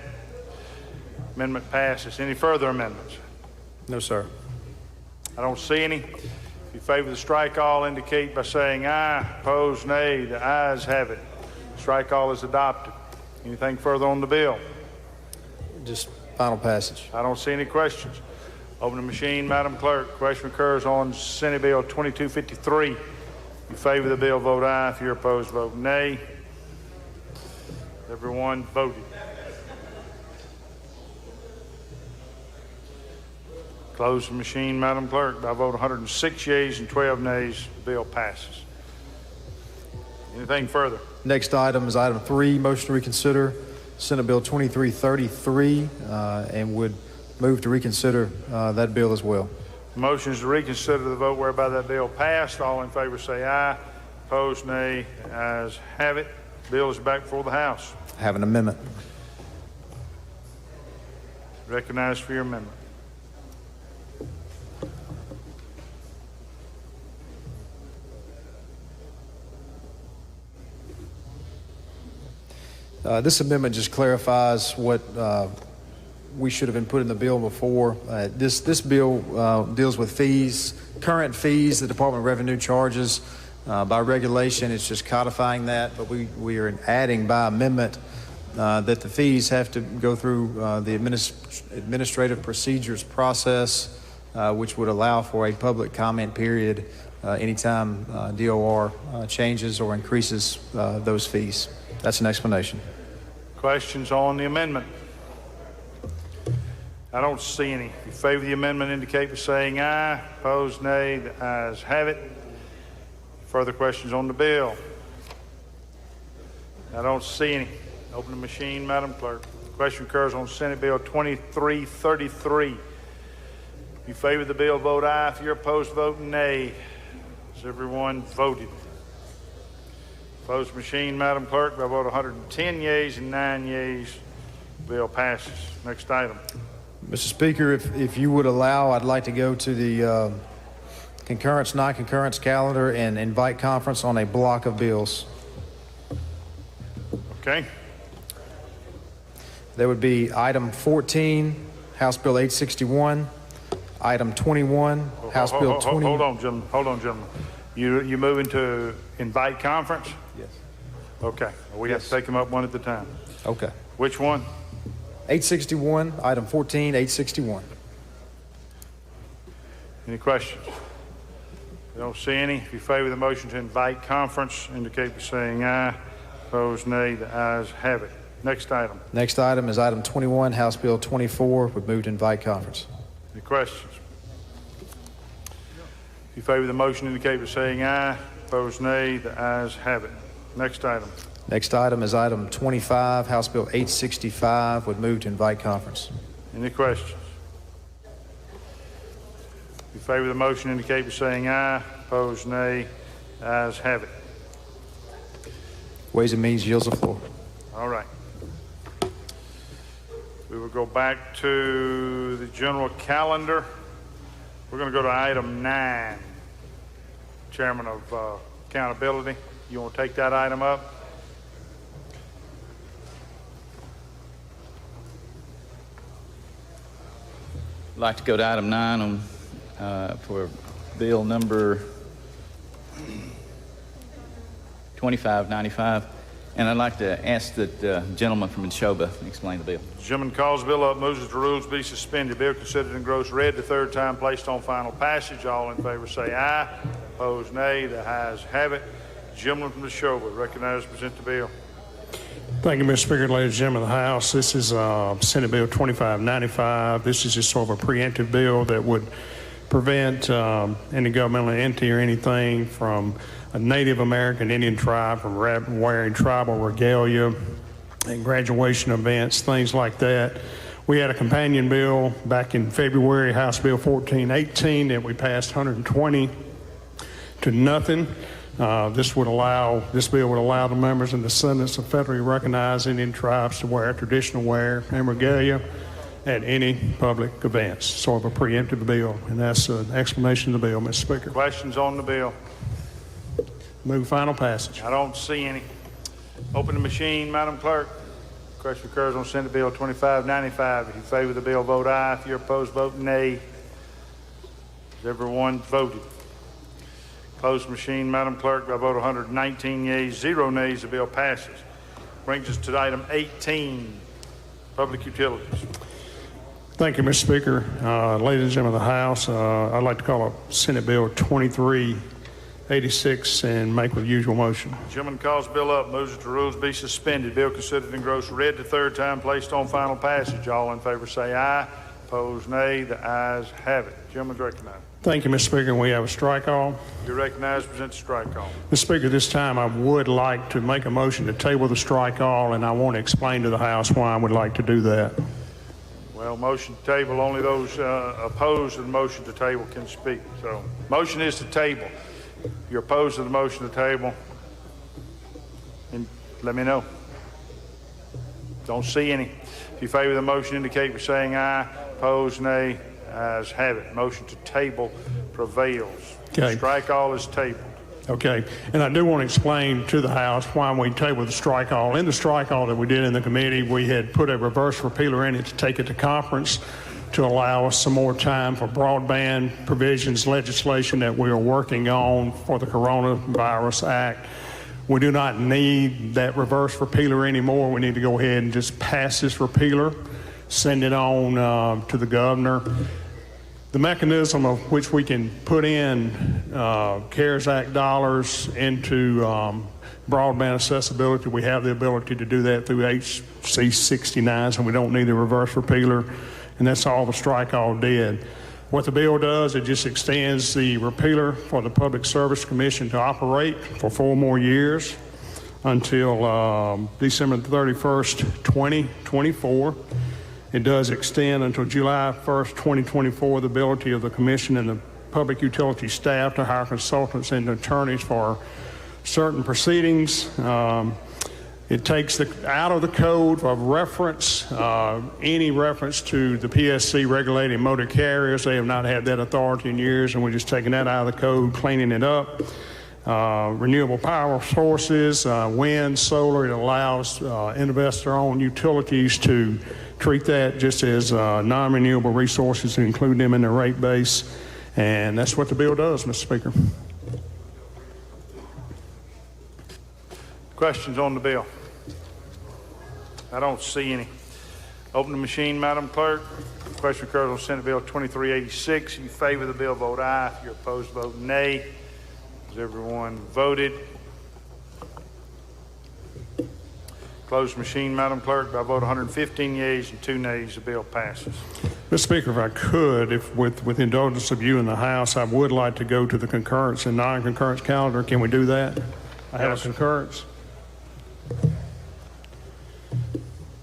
Amendment passes. Any further amendments? No, sir. I don't see any. If you favor the strike all, indicate by saying aye. Opposed, nay. The ayes have it. Strike all is adopted. Anything further on the bill? Just final passage. I don't see any questions. Open the machine, Madam Clerk. Question occurs on Senate Bill 2253. If you favor the bill, vote aye. If you're opposed, vote nay. Everyone voted. Close the machine, Madam Clerk. By vote 106 yeas and 12 nays, the bill passes. Anything further? Next item is item 3, motion to reconsider Senate Bill 2333, and would move to reconsider that bill as well. The motion is to reconsider the vote whereby that bill passed. All in favor say aye. Opposed, nay. Ayes have it. Bill is back before the House. I have an amendment. Recognized for your amendment. This amendment just clarifies what we should have been put in the bill before. This bill deals with fees, current fees the Department of Revenue charges. By regulation, it's just codifying that, but we are adding by amendment that the fees have to go through the administrative procedures process, which would allow for a public comment period anytime DOR changes or increases those fees. That's an explanation. Questions on the amendment? I don't see any. If you favor the amendment, indicate by saying aye. Opposed, nay. The ayes have it. Further questions on the bill? I don't see any. Open the machine, Madam Clerk. Question occurs on Senate Bill 2333. If you favor the bill, vote aye. If you're opposed, vote nay. Has everyone voted? Close machine, Madam Clerk. By vote 110 yeas and 9 yeas, bill passes. Next item. Mr. Speaker, if you would allow, I'd like to go to the concurrence, non-concurrence calendar and invite conference on a block of bills. Okay. There would be item 14, House Bill 861, item 21, House Bill 20. Hold on, gentlemen. Hold on, gentlemen. You moving to invite conference? Yes. Okay. We have to take them up one at a time. Okay. Which one? 861, item 14, 861. Any questions? I don't see any. If you favor the motion to invite conference, indicate by saying aye. Opposed, nay. The ayes have it. Next item. Next item is item 21, House Bill 24, would move to invite conference. Any questions? If you favor the motion, indicate by saying aye. Opposed, nay. The ayes have it. Next item. Next item is item 25, House Bill 865. Would move to invite conference. Any questions? If you favor the motion, indicate by saying aye. Opposed, nay. The ayes have it. Ways and Means yields the floor. All right. We will go back to the general calendar. We're going to go to item 9. Chairman of Accountability, you want to take that item up? I'd like to go to item 9 on, for bill number 2595. And I'd like to ask that the gentleman from Neshoba explain the bill. The gentleman calls the bill up, moves that the rules be suspended. Bill considered and gross read the third time, placed on final passage. All in favor say aye. Opposed, nay. The ayes have it. The gentleman from Neshoba recognized to present the bill. Thank you, Mr. Speaker. Ladies and gentlemen of the House, this is Senate Bill 2595. This is just sort of a preemptive bill that would prevent any governmental entity or anything from a Native American Indian tribe from wearing tribal regalia and graduation events, things like that. We had a companion bill back in February, House Bill 1418, that we passed 120 to nothing. This bill would allow the members and descendants of federally recognized Indian tribes to wear traditional wear and regalia at any public events. Sort of a preemptive bill, and that's an explanation of the bill, Mr. Speaker. Questions on the bill? Move final passage. I don't see any. Open the machine, Madam Clerk. Question occurs on Senate Bill 2595. If you favor the bill, vote aye. If you're opposed, vote nay. Has everyone voted? Close the machine, Madam Clerk. By a vote of 119 yeas, 0 nays, the bill passes. Brings us to item 18, Public Utilities. Thank you, Mr. Speaker. Ladies and gentlemen of the House, I'd like to call up Senate Bill 2386 and make the usual motion. The gentleman calls the bill up, moves that the rules be suspended. Bill considered and gross read the third time, placed on final passage. All in favor say aye. Opposed, nay. The ayes have it. Gentleman's recognized. Thank you, Mr. Speaker. We have a strike call. You're recognized to present the strike call. Mr. Speaker, this time I would like to make a motion to table the strike call, and I want to explain to the House why I would like to do that. Well, motion to table, only those opposed to the motion to table can speak. So, motion is to table. If you're opposed to the motion to table, and let me know. Don't see any. If you favor the motion, indicate by saying aye. Opposed, nay. Ayes have it. Motion to table prevails. Okay. Strike all is tabled. Okay, and I do want to explain to the House why we tabled the strike all. In the strike all that we did in the committee, we had put a reverse repealer in it to take it to conference to allow us some more time for broadband provisions legislation that we are working on for the Coronavirus Act. We do not need that reverse repealer anymore. We need to go ahead and just pass this repealer, send it on to the governor. The mechanism of which we can put in CARES Act dollars into broadband accessibility, we have the ability to do that through HC 69, so we don't need the reverse repealer, and that's all the strike all did. What the bill does, it just extends the repealer for the Public Service Commission to operate for 4 more years until December 31st, 2024. It does extend until July 1st, 2024, the ability of the Commission and the public utility staff to hire consultants and attorneys for certain proceedings. It takes out of the code of reference, any reference to the PSC regulating motor carriers. They have not had that authority in years, and we're just taking that out of the code, cleaning it up. Renewable power sources, wind, solar, it allows investor-owned utilities to treat that just as non-renewable resources and include them in their rate base. And that's what the bill does, Mr. Speaker. Questions on the bill? I don't see any. Open the machine, Madam Clerk. Question occurs on Senate Bill 2386. If you favor the bill, vote aye. If you're opposed, vote nay. Has everyone voted? Close the machine, Madam Clerk. By a vote of 115 yeas and 2 nays, the bill passes. Mr. Speaker, if I could, with indulgence of you in the House, I would like to go to the concurrence and non-concurrence calendar. Can we do that? I have a concurrence.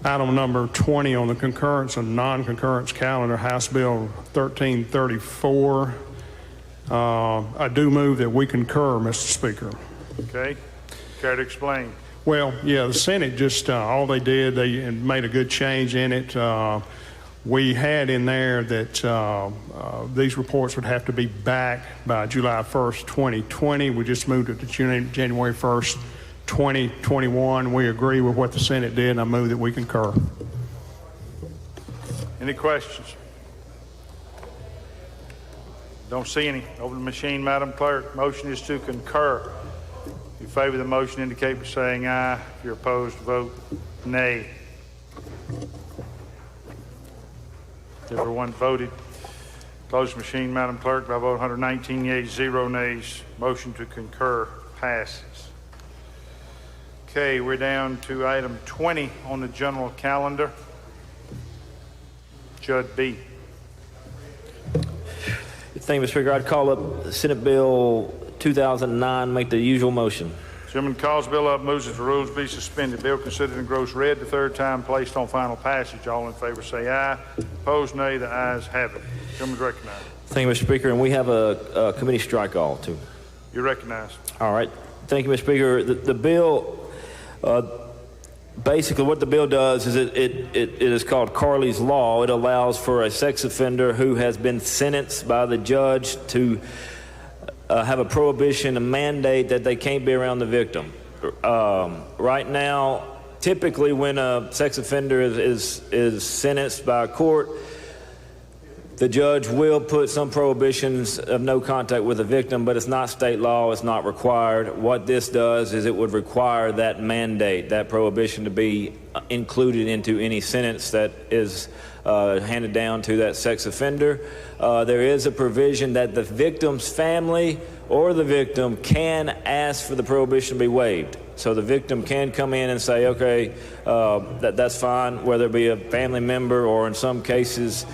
Item number 20 on the concurrence and non-concurrence calendar, House Bill 1334. I do move that we concur, Mr. Speaker. Okay. Care to explain? Well, yeah, the Senate just, all they did, they made a good change in it. We had in there that these reports would have to be back by July 1st, 2020. We just moved it to January 1st, 2021. We agree with what the Senate did, and I move that we concur. Any questions? Don't see any. Open the machine, Madam Clerk. Motion is to concur. If you favor the motion, indicate by saying aye. If you're opposed, vote nay. Everyone voted. Close the machine, Madam Clerk. By vote 119 yeas, 0 nays. Motion to concur passes. Okay, we're down to item 20 on the general calendar. Judd B. Thank you, Mr. Speaker. I'd call up Senate Bill 2009, make the usual motion. Chairman calls bill up, moves that the rules be suspended. Bill considered and gross read the third time, placed on final passage. All in favor say aye. Opposed, nay. The ayes have it. Chairman's recognized. Thank you, Mr. Speaker. And we have a committee strike all, too. You're recognized. All right. Thank you, Mr. Speaker. The bill, basically what the bill does is it is called Carley's Law. It allows for a sex offender who has been sentenced by the judge to have a prohibition, a mandate that they can't be around the victim. Right now, typically when a sex offender is sentenced by a court, the judge will put some prohibitions of no contact with the victim, but it's not state law, it's not required. What this does is it would require that mandate, that prohibition to be included into any sentence that is handed down to that sex offender. There is a provision that the victim's family or the victim can ask for the prohibition to be waived. So the victim can come in and say, okay, that's fine, whether it be a family member or in some cases,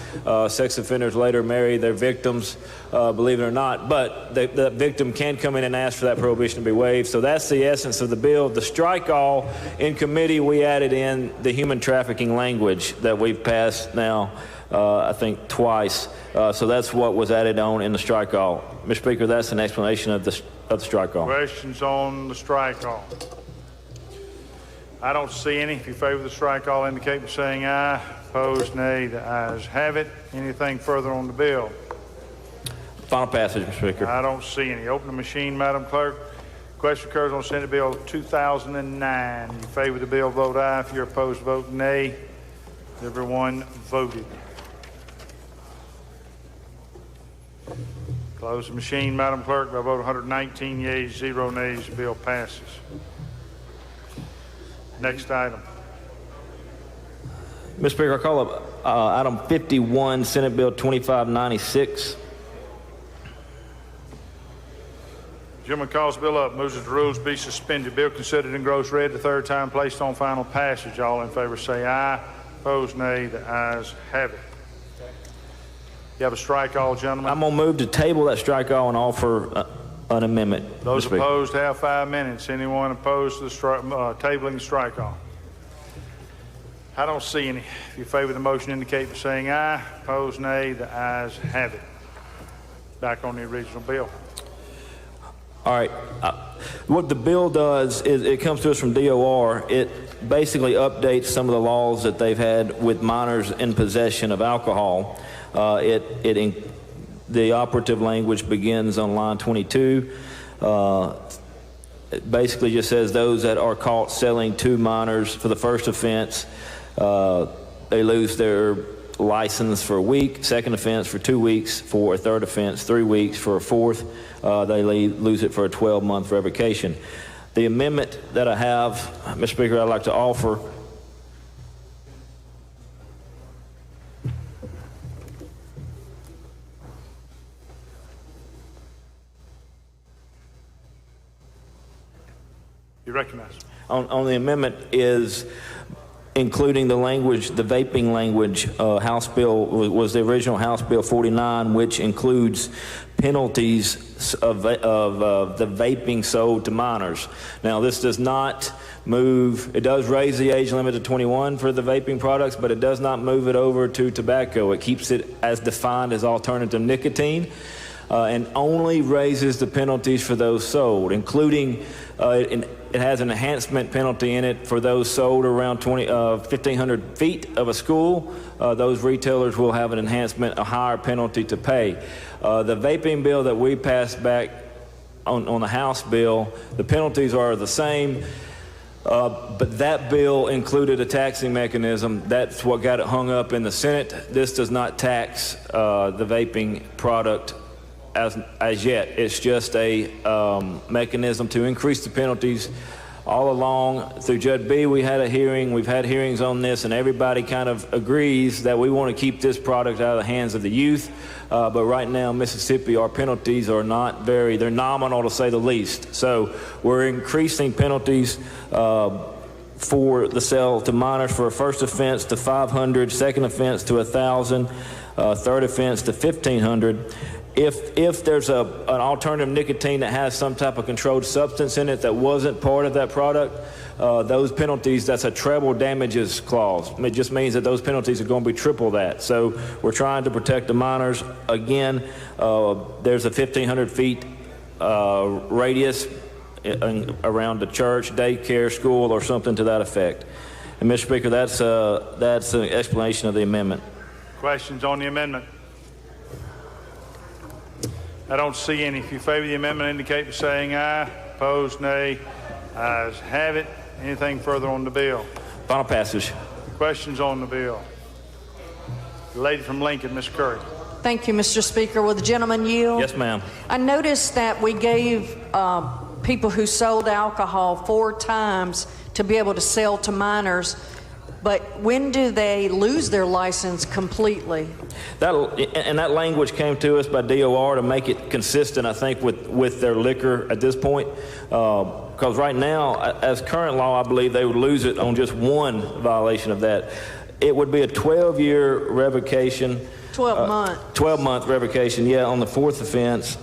sex offenders later marry their victims, believe it or not. But the victim can come in and ask for that prohibition to be waived. So that's the essence of the bill. The strike all, in committee, we added in the human trafficking language that we've passed now, I think twice. So that's what was added on in the strike all. Mr. Speaker, that's an explanation of the strike all. Questions on the strike all? I don't see any. If you favor the strike all, indicate by saying aye. Opposed, nay. The ayes have it. Anything further on the bill? Final passage, Mr. Speaker. I don't see any. Open the machine, Madam Clerk. Question occurs on Senate Bill 2009. You favor the bill, vote aye. If you're opposed, vote nay. Everyone voted. Close the machine, Madam Clerk. By vote 119 yeas, 0 nays, the bill passes. Next item. Mr. Speaker, I call up item 51, Senate Bill 2596. Gentleman calls the bill up, moves that the rules be suspended. Bill considered and gross read the third time, placed on final passage. All in favor say aye. Opposed, nay. The ayes have it. You have a strike all, gentlemen. I'm going to move to table that strike all and offer an amendment. Those opposed have 5 minutes. Anyone opposed to the tabling the strike all? I don't see any. If you favor the motion, indicate by saying aye. Opposed, nay. The ayes have it. Back on the original bill. All right. What the bill does is it comes to us from DOR. It basically updates some of the laws that they've had with minors in possession of alcohol. The operative language begins on line 22. It basically just says those that are caught selling to minors for the first offense, they lose their license for a week, second offense for 2 weeks, for a third offense 3 weeks, for a fourth they lose it for a 12-month revocation. The amendment that I have, Mr. Speaker, I'd like to offer You recognize. on the amendment is including the language, the vaping language. House Bill was the original House Bill 49, which includes penalties of the vaping sold to minors. Now, this does not move, it does raise the age limit to 21 for the vaping products, but it does not move it over to tobacco. It keeps it as defined as alternative nicotine, and only raises the penalties for those sold, including it has an enhancement penalty in it for those sold around 1,500 feet of a school. Those retailers will have an enhancement, a higher penalty to pay. The vaping bill that we passed back on the House bill, the penalties are the same, but that bill included a taxing mechanism. That's what got it hung up in the Senate. This does not tax the vaping product as yet. It's just a mechanism to increase the penalties. All along through Judge B, we had a hearing. We've had hearings on this, and everybody kind of agrees that we want to keep this product out of the hands of the youth. But right now, Mississippi, our penalties are not they're nominal to say the least. So we're increasing penalties for the sale to minors for a first offense to $500, second offense to $1,000, third offense to $1,500. If there's an alternative nicotine that has some type of controlled substance in it that wasn't part of that product, those penalties, that's a treble damages clause. It just means that those penalties are going to be triple that. So we're trying to protect the minors. Again, there's a 1,500 feet radius around the church, daycare, school, or something to that effect. And Mr. Speaker, that's an explanation of the amendment. Questions on the amendment? I don't see any. If you favor the amendment, indicate by saying aye. Opposed, nay. Ayes have it. Anything further on the bill? Final passage. Questions on the bill? The lady from Lincoln, Ms. Curry. Thank you, Mr. Speaker. Will the gentleman yield? Yes, ma'am. I noticed that we gave people who sold alcohol 4 times to be able to sell to minors. But when do they lose their license completely? That language came to us by DOR to make it consistent, I think, with their liquor at this point. Because right now, as current law, I believe they would lose it on just one violation of that. It would be a 12-year revocation. 12-month. 12-month revocation, yeah, on the 4th offense.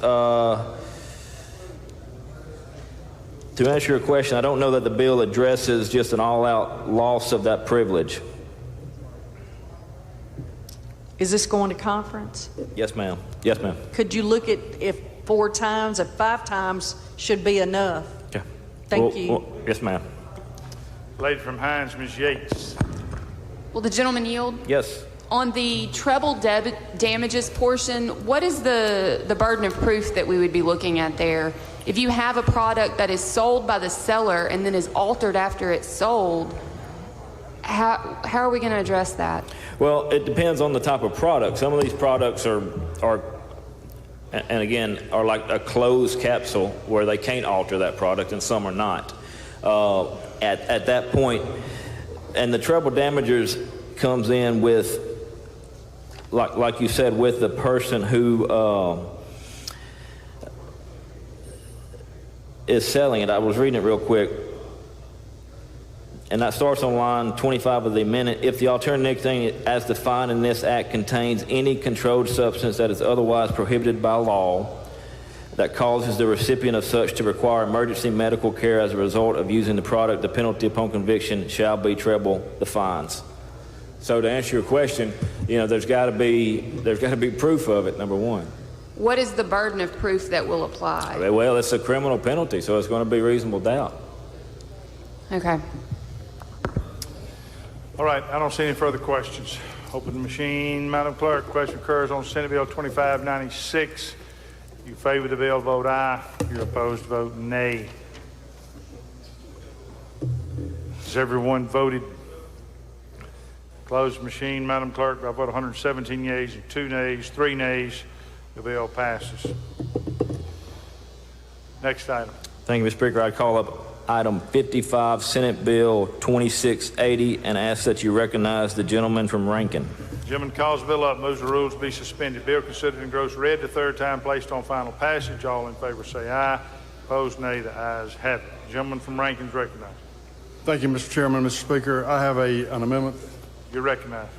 To answer your question, I don't know that the bill addresses just an all-out loss of that privilege. Is this going to conference? Yes, ma'am. Yes, ma'am. Could you look at if 4 times, if 5 times should be enough? Okay. Thank you. Yes, ma'am. Lady from Hines, Ms. Yates. Will the gentleman yield? Yes. On the treble damages portion, what is the burden of proof that we would be looking at there? If you have a product that is sold by the seller and then is altered after it's sold, how are we going to address that? Well, it depends on the type of product. Some of these products are like a closed capsule where they can't alter that product, and some are not. At that point, and the treble damages comes in with, like you said, with the person who is selling it. I was reading it real quick, and that starts on line 25 of the amendment. If the alternative nicotine as defined in this act contains any controlled substance that is otherwise prohibited by law that causes the recipient of such to require emergency medical care as a result of using the product, the penalty upon conviction shall be treble the fines. So to answer your question, there's got to be proof of it, number one. What is the burden of proof that will apply? Well, it's a criminal penalty, so it's going to be reasonable doubt. Okay. All right, I don't see any further questions. Open the machine. Madam Clerk, question occurs on Senate Bill 2596. You favor the bill, vote aye. You're opposed, vote nay. Has everyone voted? Close the machine, Madam Clerk. By vote 117 yeas and 2 nays, 3 nays. The bill passes. Next item. Thank you, Mr. Speaker. I call up item 55, Senate Bill 2680, and ask that you recognize the gentleman from Rankin. Gentleman calls the bill up, moves the rules be suspended. Bill considered and gross read the 3rd time, placed on final passage. All in favor say aye. Opposed, nay. The ayes have it. The gentleman from Rankin is recognized. Thank you, Mr. Chairman. Mr. Speaker, I have an amendment. You're recognized.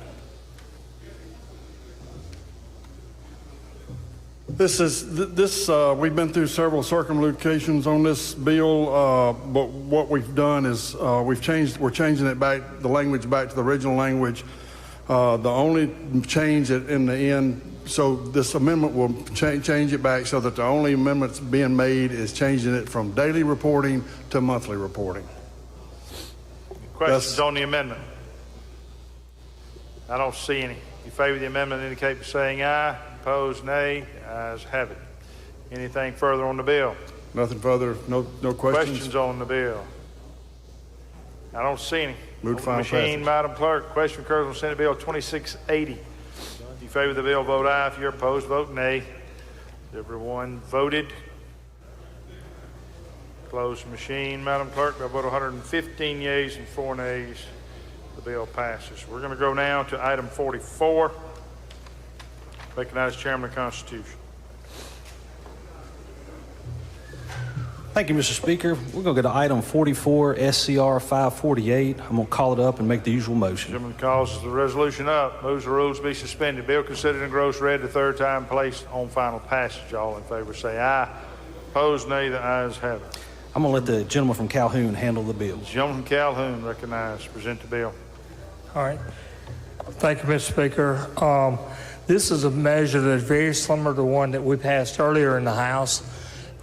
We've been through several circumlocutions on this bill, but what we've done is we're changing it back, the language back to the original language. The only change in the end, so this amendment will change it back so that the only amendments being made is changing it from daily reporting to monthly reporting. Questions on the amendment? I don't see any. In favor of the amendment indicate by saying aye. Opposed, nay. Ayes have it. Anything further on the bill? Nothing further. No questions. Questions on the bill? I don't see any. Move to final Machine, passage. Madam Clerk. Question occurs on Senate Bill 2680. If you favor the bill, vote aye. If you're opposed, vote nay. Everyone voted. Close the machine, Madam Clerk. By vote 115 yeas and 4 nays, the bill passes. We're going to go now to item 44. Recognize Chairman of the Constitution. Thank you, Mr. Speaker. We're going to go to item 44, SCR 548. I'm going to call it up and make the usual motion. Chairman calls the resolution up. Moves the rules be suspended. Bill considered and gross read the third time, placed on final passage. All in favor say aye. Opposed, nay. The ayes have it. I'm going to let the gentleman from Calhoun handle the bill. Gentleman from Calhoun recognized. Present the bill. All right. Thank you, Mr. Speaker. This is a measure that's very similar to the one that we passed earlier in the House,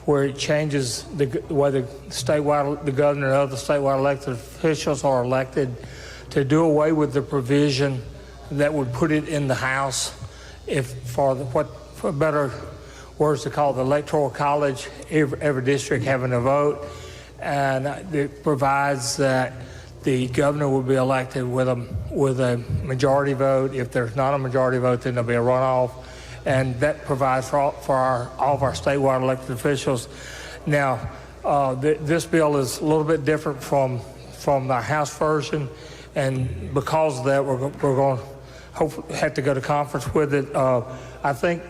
where it changes the way the governor and other statewide elected officials are elected, to do away with the provision that would put it in the House for better words to call the Electoral College, every district having a vote, and it provides that the governor will be elected with a majority vote. If there's not a majority vote, then there'll be a runoff, and that provides for all of our statewide elected officials. Now, this bill is a little bit different from the House version, and because of that, we're going to hopefully have to go to conference with it. I think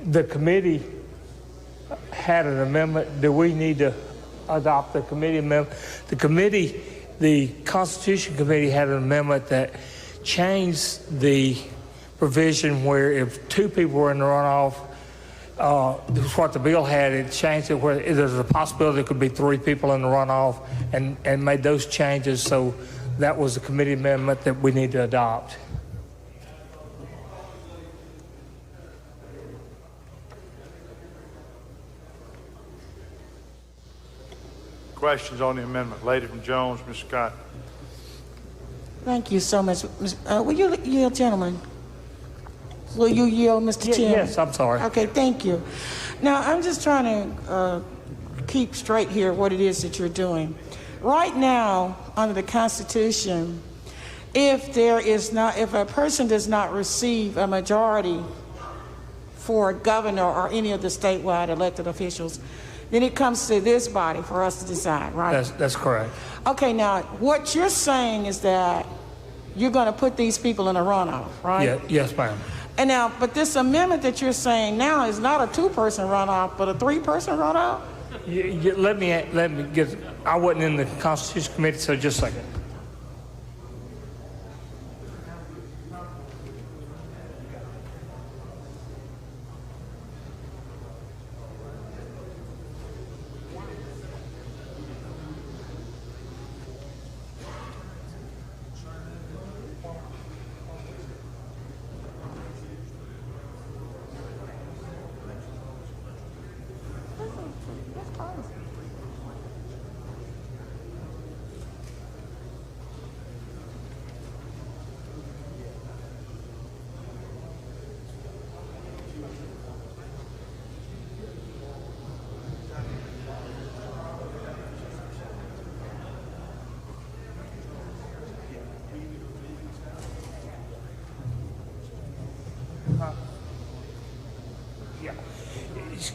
the committee had an amendment. Do we need to adopt the committee amendment? The Constitution Committee had an amendment that changed the provision where if 2 people were in the runoff, this is what the bill had. It changed it where there's a possibility there could be 3 people in the runoff, and made those changes. So that was the committee amendment that we need to adopt. Questions on the amendment? Lady from Jones, Ms. Scott. Thank you so much. Will you yield, gentlemen? Will you yield, Mr. Chairman? Yes, I'm sorry. Okay, thank you. Now, I'm just trying to keep straight here what it is that you're doing. Right now, under the Constitution, if a person does not receive a majority for governor or any of the statewide elected officials, then it comes to this body for us to decide, right? That's correct. Okay, now, what you're saying is that you're going to put these people in a runoff, right? Yeah, yes, ma'am. And now, but this amendment that you're saying now is not a 2-person runoff, but a 3-person runoff? Let me get. I wasn't in the Constitution Committee, so just a second.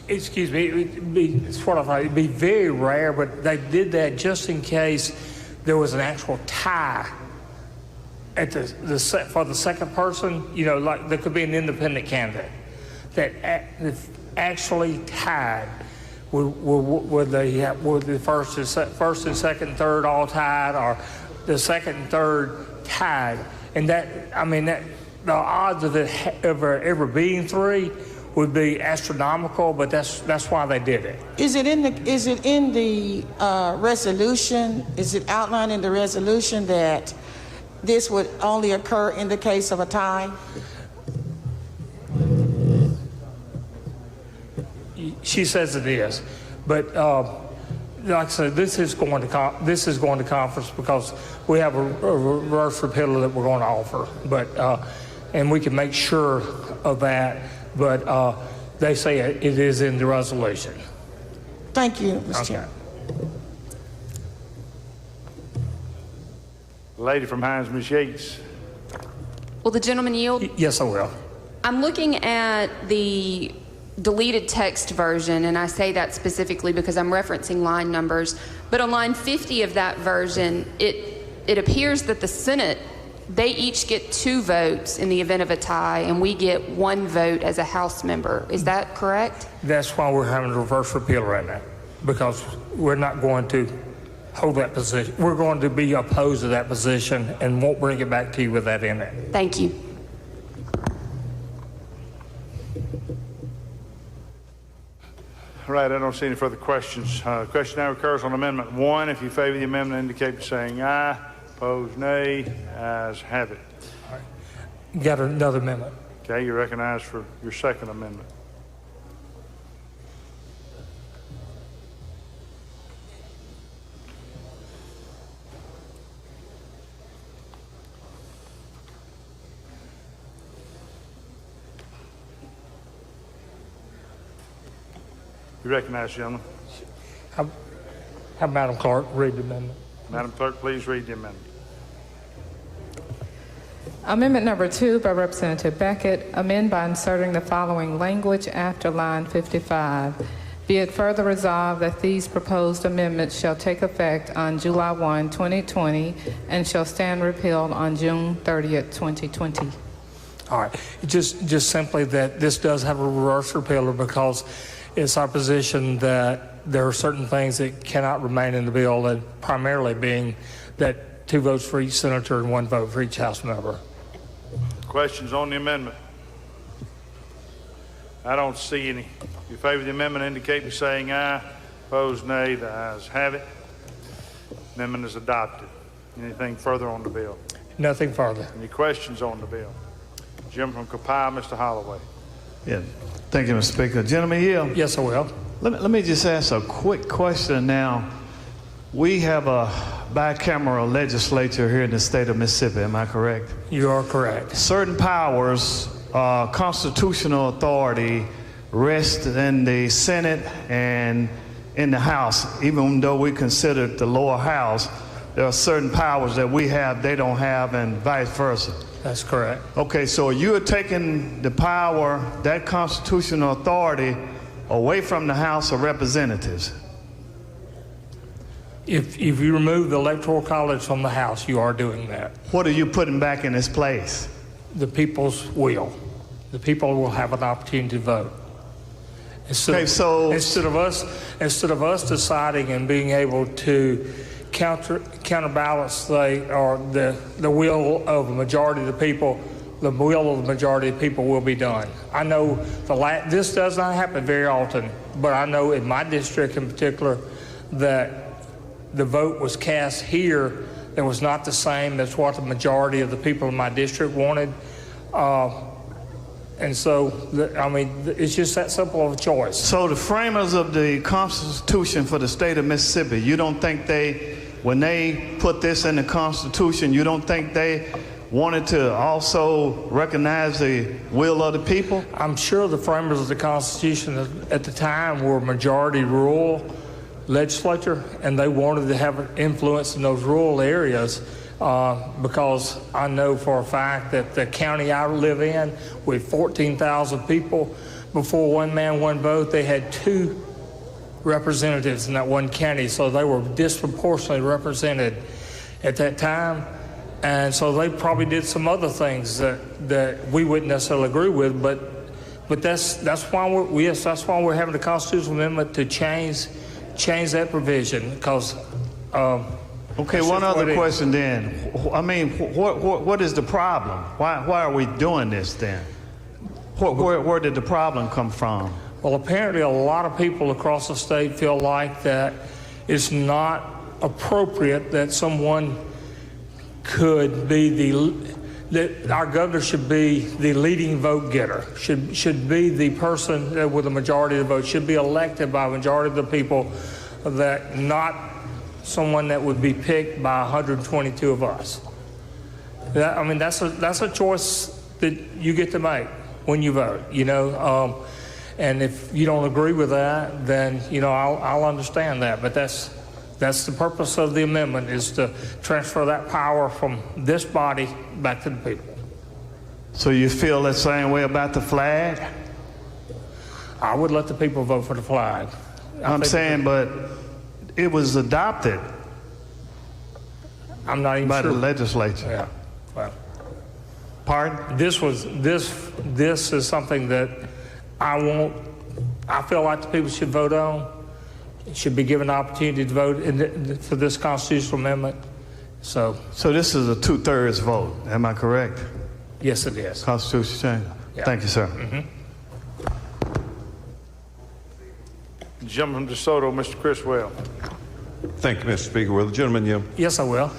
Excuse me, it'd be very rare, but they did that just in case there was an actual tie at for the second person. You know, like there could be an independent candidate that actually tied would they have, would the first and second and third all tied, or the second and third tied? And that, I mean, that the odds of it ever being 3 would be astronomical, but that's why they did it. Is it in the resolution? Is it outlined in the resolution that this would only occur in the case of a tie? She says it is, but like I said, this is going to conference because we have a reverse repealer that we're going to offer, but and we can make sure of that. But they say it is in the resolution. Thank you, Mr. Chair. Lady from Hines, Ms. Yates. Will the gentleman yield? Yes, I will. I'm looking at the deleted text version, and I say that specifically because I'm referencing line numbers. But on line 50 of that version, it appears that the Senate, they each get 2 votes in the event of a tie, and we get 1 vote as a House member. Is that correct? That's why we're having a reverse repeal right now, because we're not going to hold that position. We're going to be opposed to that position and won't bring it back to you with that in it. Thank you. All right, I don't see any further questions. Question now occurs on Amendment 1. If you favor the amendment, indicate by saying aye. Opposed, nay. Ayes have it. All right. You got another amendment. Okay, you're recognized for your second amendment. You recognize, gentlemen. Have Madam Clerk read the amendment. Madam Clerk, please read the amendment. Amendment number 2 by Representative Beckett, amend by inserting the following language after line 55. Be it further resolved that these proposed amendments shall take effect on July 1, 2020, and shall stand repealed on June 30th, 2020. All right. Just simply that this does have a reverse repealer because it's our position that there are certain things that cannot remain in the bill, and primarily being that 2 votes for each senator and 1 vote for each House member. Questions on the amendment? I don't see any. If you favor the amendment, indicate by saying aye. Opposed, nay. The ayes have it. Amendment is adopted. Anything further on the bill? Nothing further. Any questions on the bill? Jim from Copiah, Mr. Holloway. Yeah. Thank you, Mr. Speaker. Gentleman Hill. Yes, I will. Let me just ask a quick question now. We have a bicameral legislature here in the state of Mississippi, am I correct? You are correct. Certain powers, constitutional authority, rest in the Senate and in the House. Even though we consider the lower house, there are certain powers that we have they don't have, and vice versa. That's correct. Okay, so you are taking the power, that constitutional authority, away from the House of Representatives. If you remove the Electoral College from the House, you are doing that. What are you putting back in its place? The people's will. The people will have an opportunity to vote. Instead of us deciding and being able to counterbalance the will of the majority of the people, the will of the majority of people will be done. I know this does not happen very often, but I know in my district in particular that the vote was cast here that was not the same as what the majority of the people in my district wanted. And so, it's just that simple of a choice. So the framers of the Constitution for the state of Mississippi, you don't think when they put this in the Constitution, you don't think they wanted to also recognize the will of the people? I'm sure the framers of the Constitution at the time were majority rural legislature, and they wanted to have an influence in those rural areas because I know for a fact that the county I live in, with 14,000 people, before one man, one vote, they had 2 representatives in that one county, so they were disproportionately represented at that time. And so they probably did some other things that we wouldn't necessarily agree with, but But that's why we're having the constitutional amendment to change that provision, because. Okay, one other question then. I mean, what is the problem? Why are we doing this then? Where did the problem come from? Well, apparently a lot of people across the state feel like that it's not appropriate that someone could be that our governor should be the leading vote getter, should be the person with a majority of the vote, should be elected by a majority of the people, that not someone that would be picked by 122 of us. That's a choice that you get to make when you vote, and if you don't agree with that, then I'll understand that. But that's the purpose of the amendment, is to transfer that power from this body back to the people. So you feel the same way about the flag? I would let the people vote for the flag. I'm saying, but it was adopted. I'm not even by sure. the legislature. Yeah. Well, pardon? This is something that I feel like the people should vote on. Should be given the opportunity to vote for this constitutional amendment. So this is a 2/3 vote. Am I correct? Yes, it is. Constitution change. Yeah. Thank you, sir. Mm-hmm. Gentleman from DeSoto, Mr. Criswell. Thank you, Mr. Speaker. Will the gentleman yield? Yes, I will.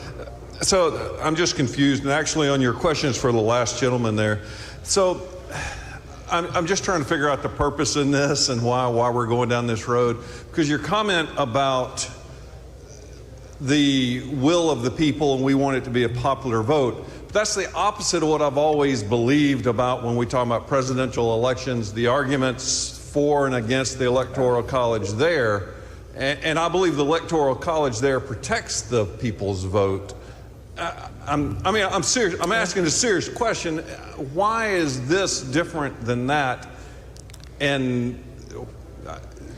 So I'm just confused, and actually on your questions for the last gentleman there. So I'm just trying to figure out the purpose in this and why we're going down this road. Because your comment about the will of the people and we want it to be a popular vote, but that's the opposite of what I've always believed about when we talk about presidential elections, the arguments for and against the Electoral College there. And I believe the Electoral College there protects the people's vote. I'm serious. I'm asking a serious question. Why is this different than that? And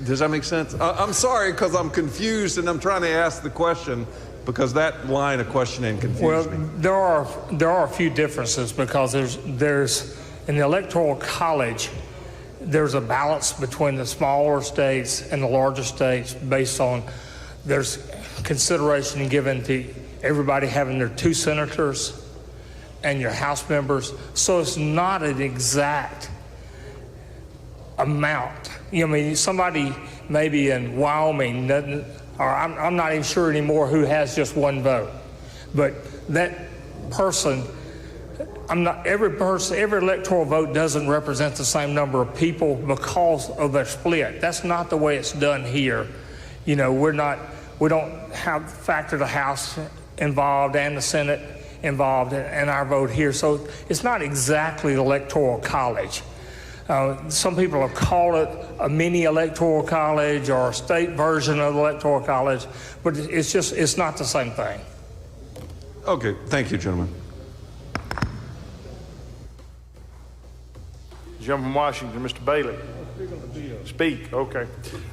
does that make sense? I'm sorry, because I'm confused and I'm trying to ask the question because that line of questioning confused me. There are a few differences, because there's in the Electoral College, there's a balance between the smaller states and the larger states based on there's consideration given to everybody having their 2 senators and your House members. So it's not an exact amount. Somebody maybe in Wyoming doesn't, or I'm not even sure anymore who has just 1 vote. But that person, every electoral vote doesn't represent the same number of people because of their split. That's not the way it's done here. We don't have factor the House involved and the Senate involved in our vote here. So it's not exactly the Electoral College. Some people have called it a mini Electoral College or a state version of the Electoral College, but it's not the same thing. Okay, thank you, gentlemen. Gentleman from Washington, Mr. Bailey. Speak, okay.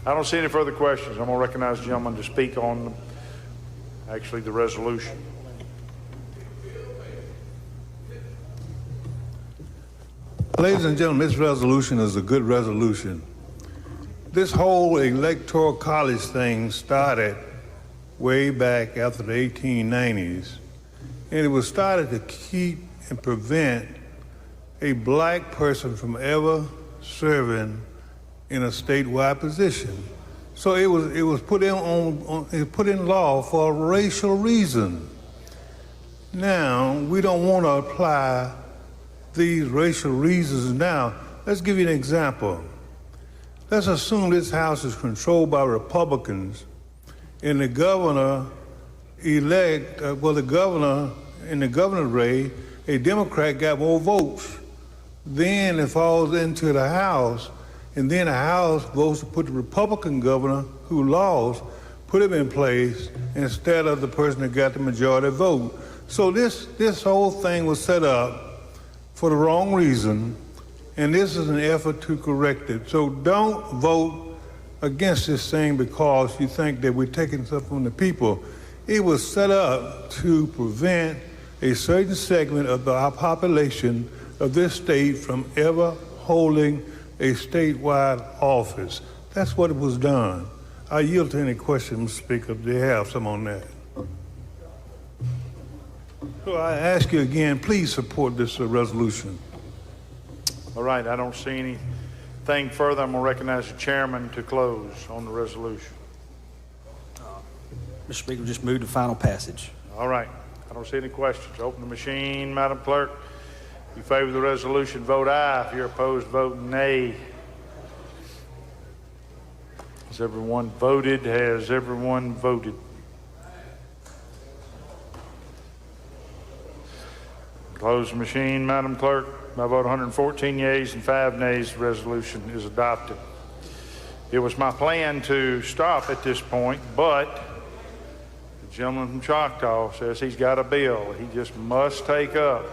I don't see any further questions. I'm going to recognize the gentleman to speak on the resolution. Ladies and gentlemen, this resolution is a good resolution. This whole electoral college thing started way back after the 1890s, and it was started to keep and prevent a black person from ever serving in a statewide position. So it was put in law for a racial reason. Now we don't want to apply these racial reasons now. Let's give you an example. Let's assume this House is controlled by Republicans, and the governor in the governor's race, a Democrat got more votes. Then it falls into the House, and then the House votes to put the Republican governor who lost, put him in place instead of the person that got the majority vote. So this whole thing was set up for the wrong reason, and this is an effort to correct it. So don't vote against this thing because you think that we're taking stuff from the people. It was set up to prevent a certain segment of our population of this state from ever holding a statewide office. That's what was done. I yield to any questions, Speaker. Do you have some on that? So I ask you again, please support this resolution. All right, I don't see anything further. I'm going to recognize the chairman to close on the resolution. Mr. Speaker, just move to final passage. All right, I don't see any questions. Open the machine, Madam Clerk. If you favor the resolution, vote aye. If you're opposed, vote nay. Has everyone voted? Has everyone voted? Close the machine, Madam Clerk. By vote 114 yeas and 5 nays, the resolution is adopted. It was my plan to stop at this point, but the gentleman from Choctaw says he's got a bill he just must take up.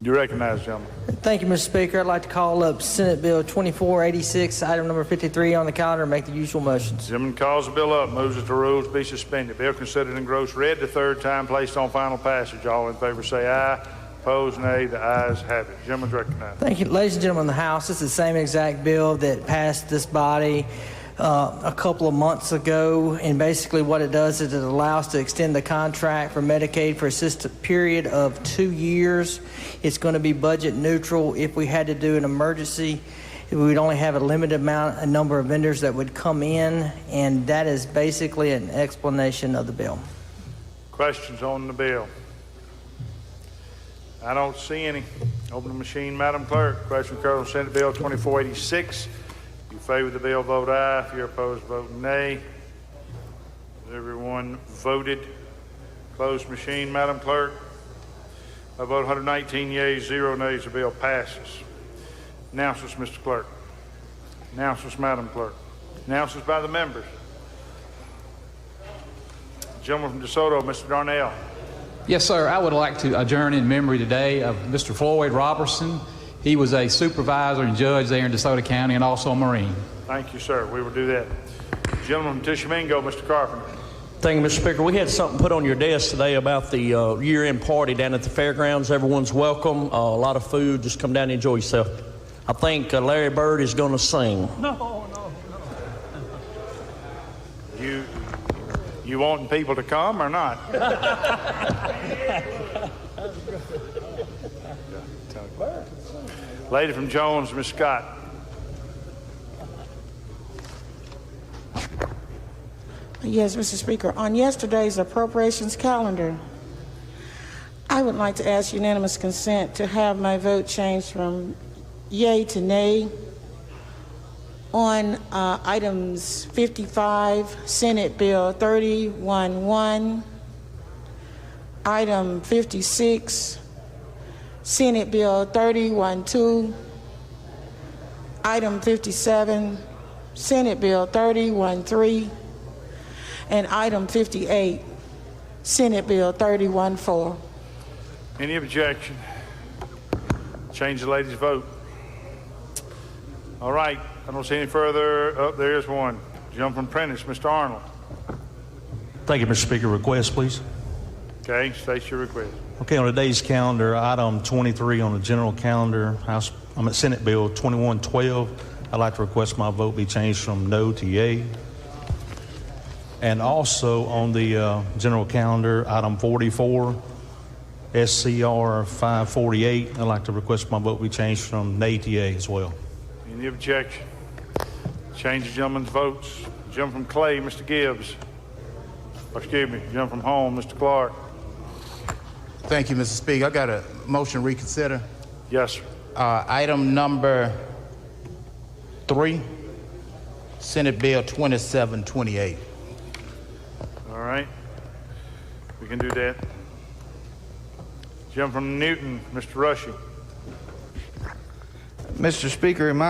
You recognize, gentlemen. Thank you, Mr. Speaker. I'd like to call up Senate Bill 2486, item number 53 on the calendar, and make the usual motions. Gentleman calls the bill up, moves that the rules be suspended. Bill considered and gross read the third time, placed on final passage. All in favor say aye. Opposed, nay. The ayes have it. Gentleman's recognized. Thank you. Ladies and gentlemen of the House, this is the same exact bill that passed this body a couple of months ago, and basically what it does is it allows to extend the contract for Medicaid for a period of 2 years. It's going to be budget neutral. If we had to do an emergency, we would only have a limited number of vendors that would come in, and that is basically an explanation of the bill. Questions on the bill? I don't see any. Open the machine, Madam Clerk. Question occurs on Senate Bill 2486. If you favor the bill, vote aye. If you're opposed, vote nay. Has everyone voted? Closed machine, Madam Clerk. By vote 119 yeas, 0 nays, the bill passes. Announcements, Mr. Clerk. Announcements, Madam Clerk. Announcements by the members. Gentleman from DeSoto, Mr. Darnell. Yes, sir. I would like to adjourn in memory today of Mr. Floyd Robertson. He was a supervisor and judge there in DeSoto County and also a Marine. Thank you, sir. We will do that. Gentleman from Tishomingo, Mr. Carpenter. Thank you, Mr. Speaker. We had something put on your desk today about the year-end party down at the fairgrounds. Everyone's welcome. A lot of food. Just come down and enjoy yourself. I think Larry Bird is going to sing. No. You wanting people to come or not? Lady from Jones, Ms. Scott. Yes, Mr. Speaker. On yesterday's appropriations calendar, I would like to ask unanimous consent to have my vote changed from yay to nay on items 55, Senate Bill 3011, item 56, Senate Bill 3012, item 57, Senate Bill 3013, and item 58, Senate Bill 3014. Any objection? Change the lady's vote. All right. I don't see any further. Oh, there is one. Jump from Prentice, Mr. Arnold. Thank you, Mr. Speaker. Request, please. Okay, state your request. Okay, on today's calendar, item 23 on the general calendar, I'm at Senate Bill 2112. I'd like to request my vote be changed from no to yay. And also on the general calendar, item 44, SCR 548, I'd like to request my vote be changed from nay to yay as well. Any objection? Change the gentleman's votes. Jump from Clay, Mr. Gibbs. Excuse me, jump from Home, Mr. Clark. Thank you, Mr. Speaker. I got a motion to reconsider. Yes, sir. Item number 3, Senate Bill 2728. All right. We can do that. Jump from Newton, Mr. Rushing. Mr. Speaker, if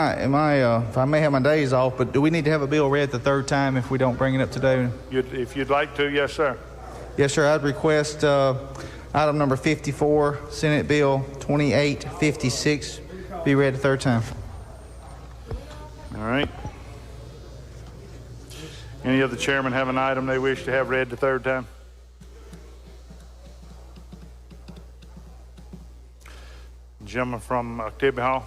I may have my days off, but do we need to have a bill read the third time if we don't bring it up today? If you'd like to, yes, sir. Yes, sir. I'd request item number 54, Senate Bill 2856, be read the third time. All right. Any other chairman have an item they wish to have read the third time? Gentleman from Activity Hall.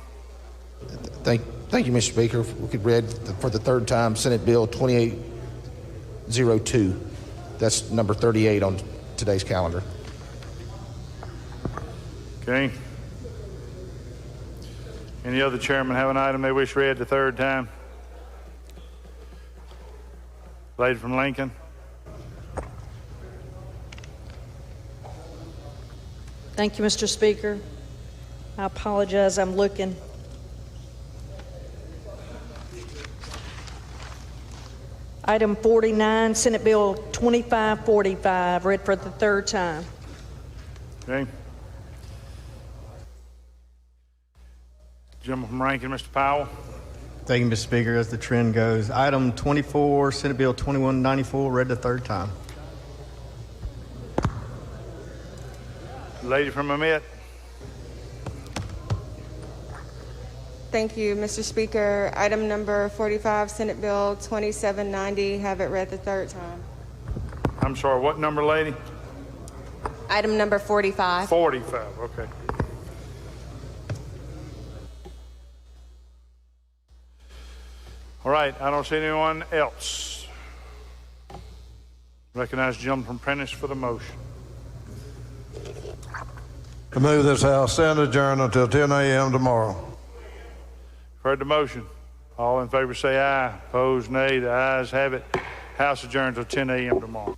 Thank you, Mr. Speaker. If we could read for the third time Senate Bill 2802. That's number 38 on today's calendar. Okay. Any other chairman have an item they wish read the third time? Lady from Lincoln. Thank you, Mr. Speaker. I apologize, I'm looking. Item 49, Senate Bill 2545, read for the third time. Okay. Gentleman from Rankin, Mr. Powell. Thank you, Mr. Speaker. As the trend goes, item 24, Senate Bill 2194, read the third time. Lady from Amite. Thank you, Mr. Speaker. Item number 45, Senate Bill 2790, have it read the third time. I'm sorry, what number, lady? Item number 45. 45, okay. All right, I don't see anyone else. Recognize the gentleman from Prentice for the motion. I move this House stand adjourned until 10 a.m. tomorrow. Heard the motion. All in favor say aye. Opposed, nay. The ayes have it. House adjourned until 10 a.m. tomorrow.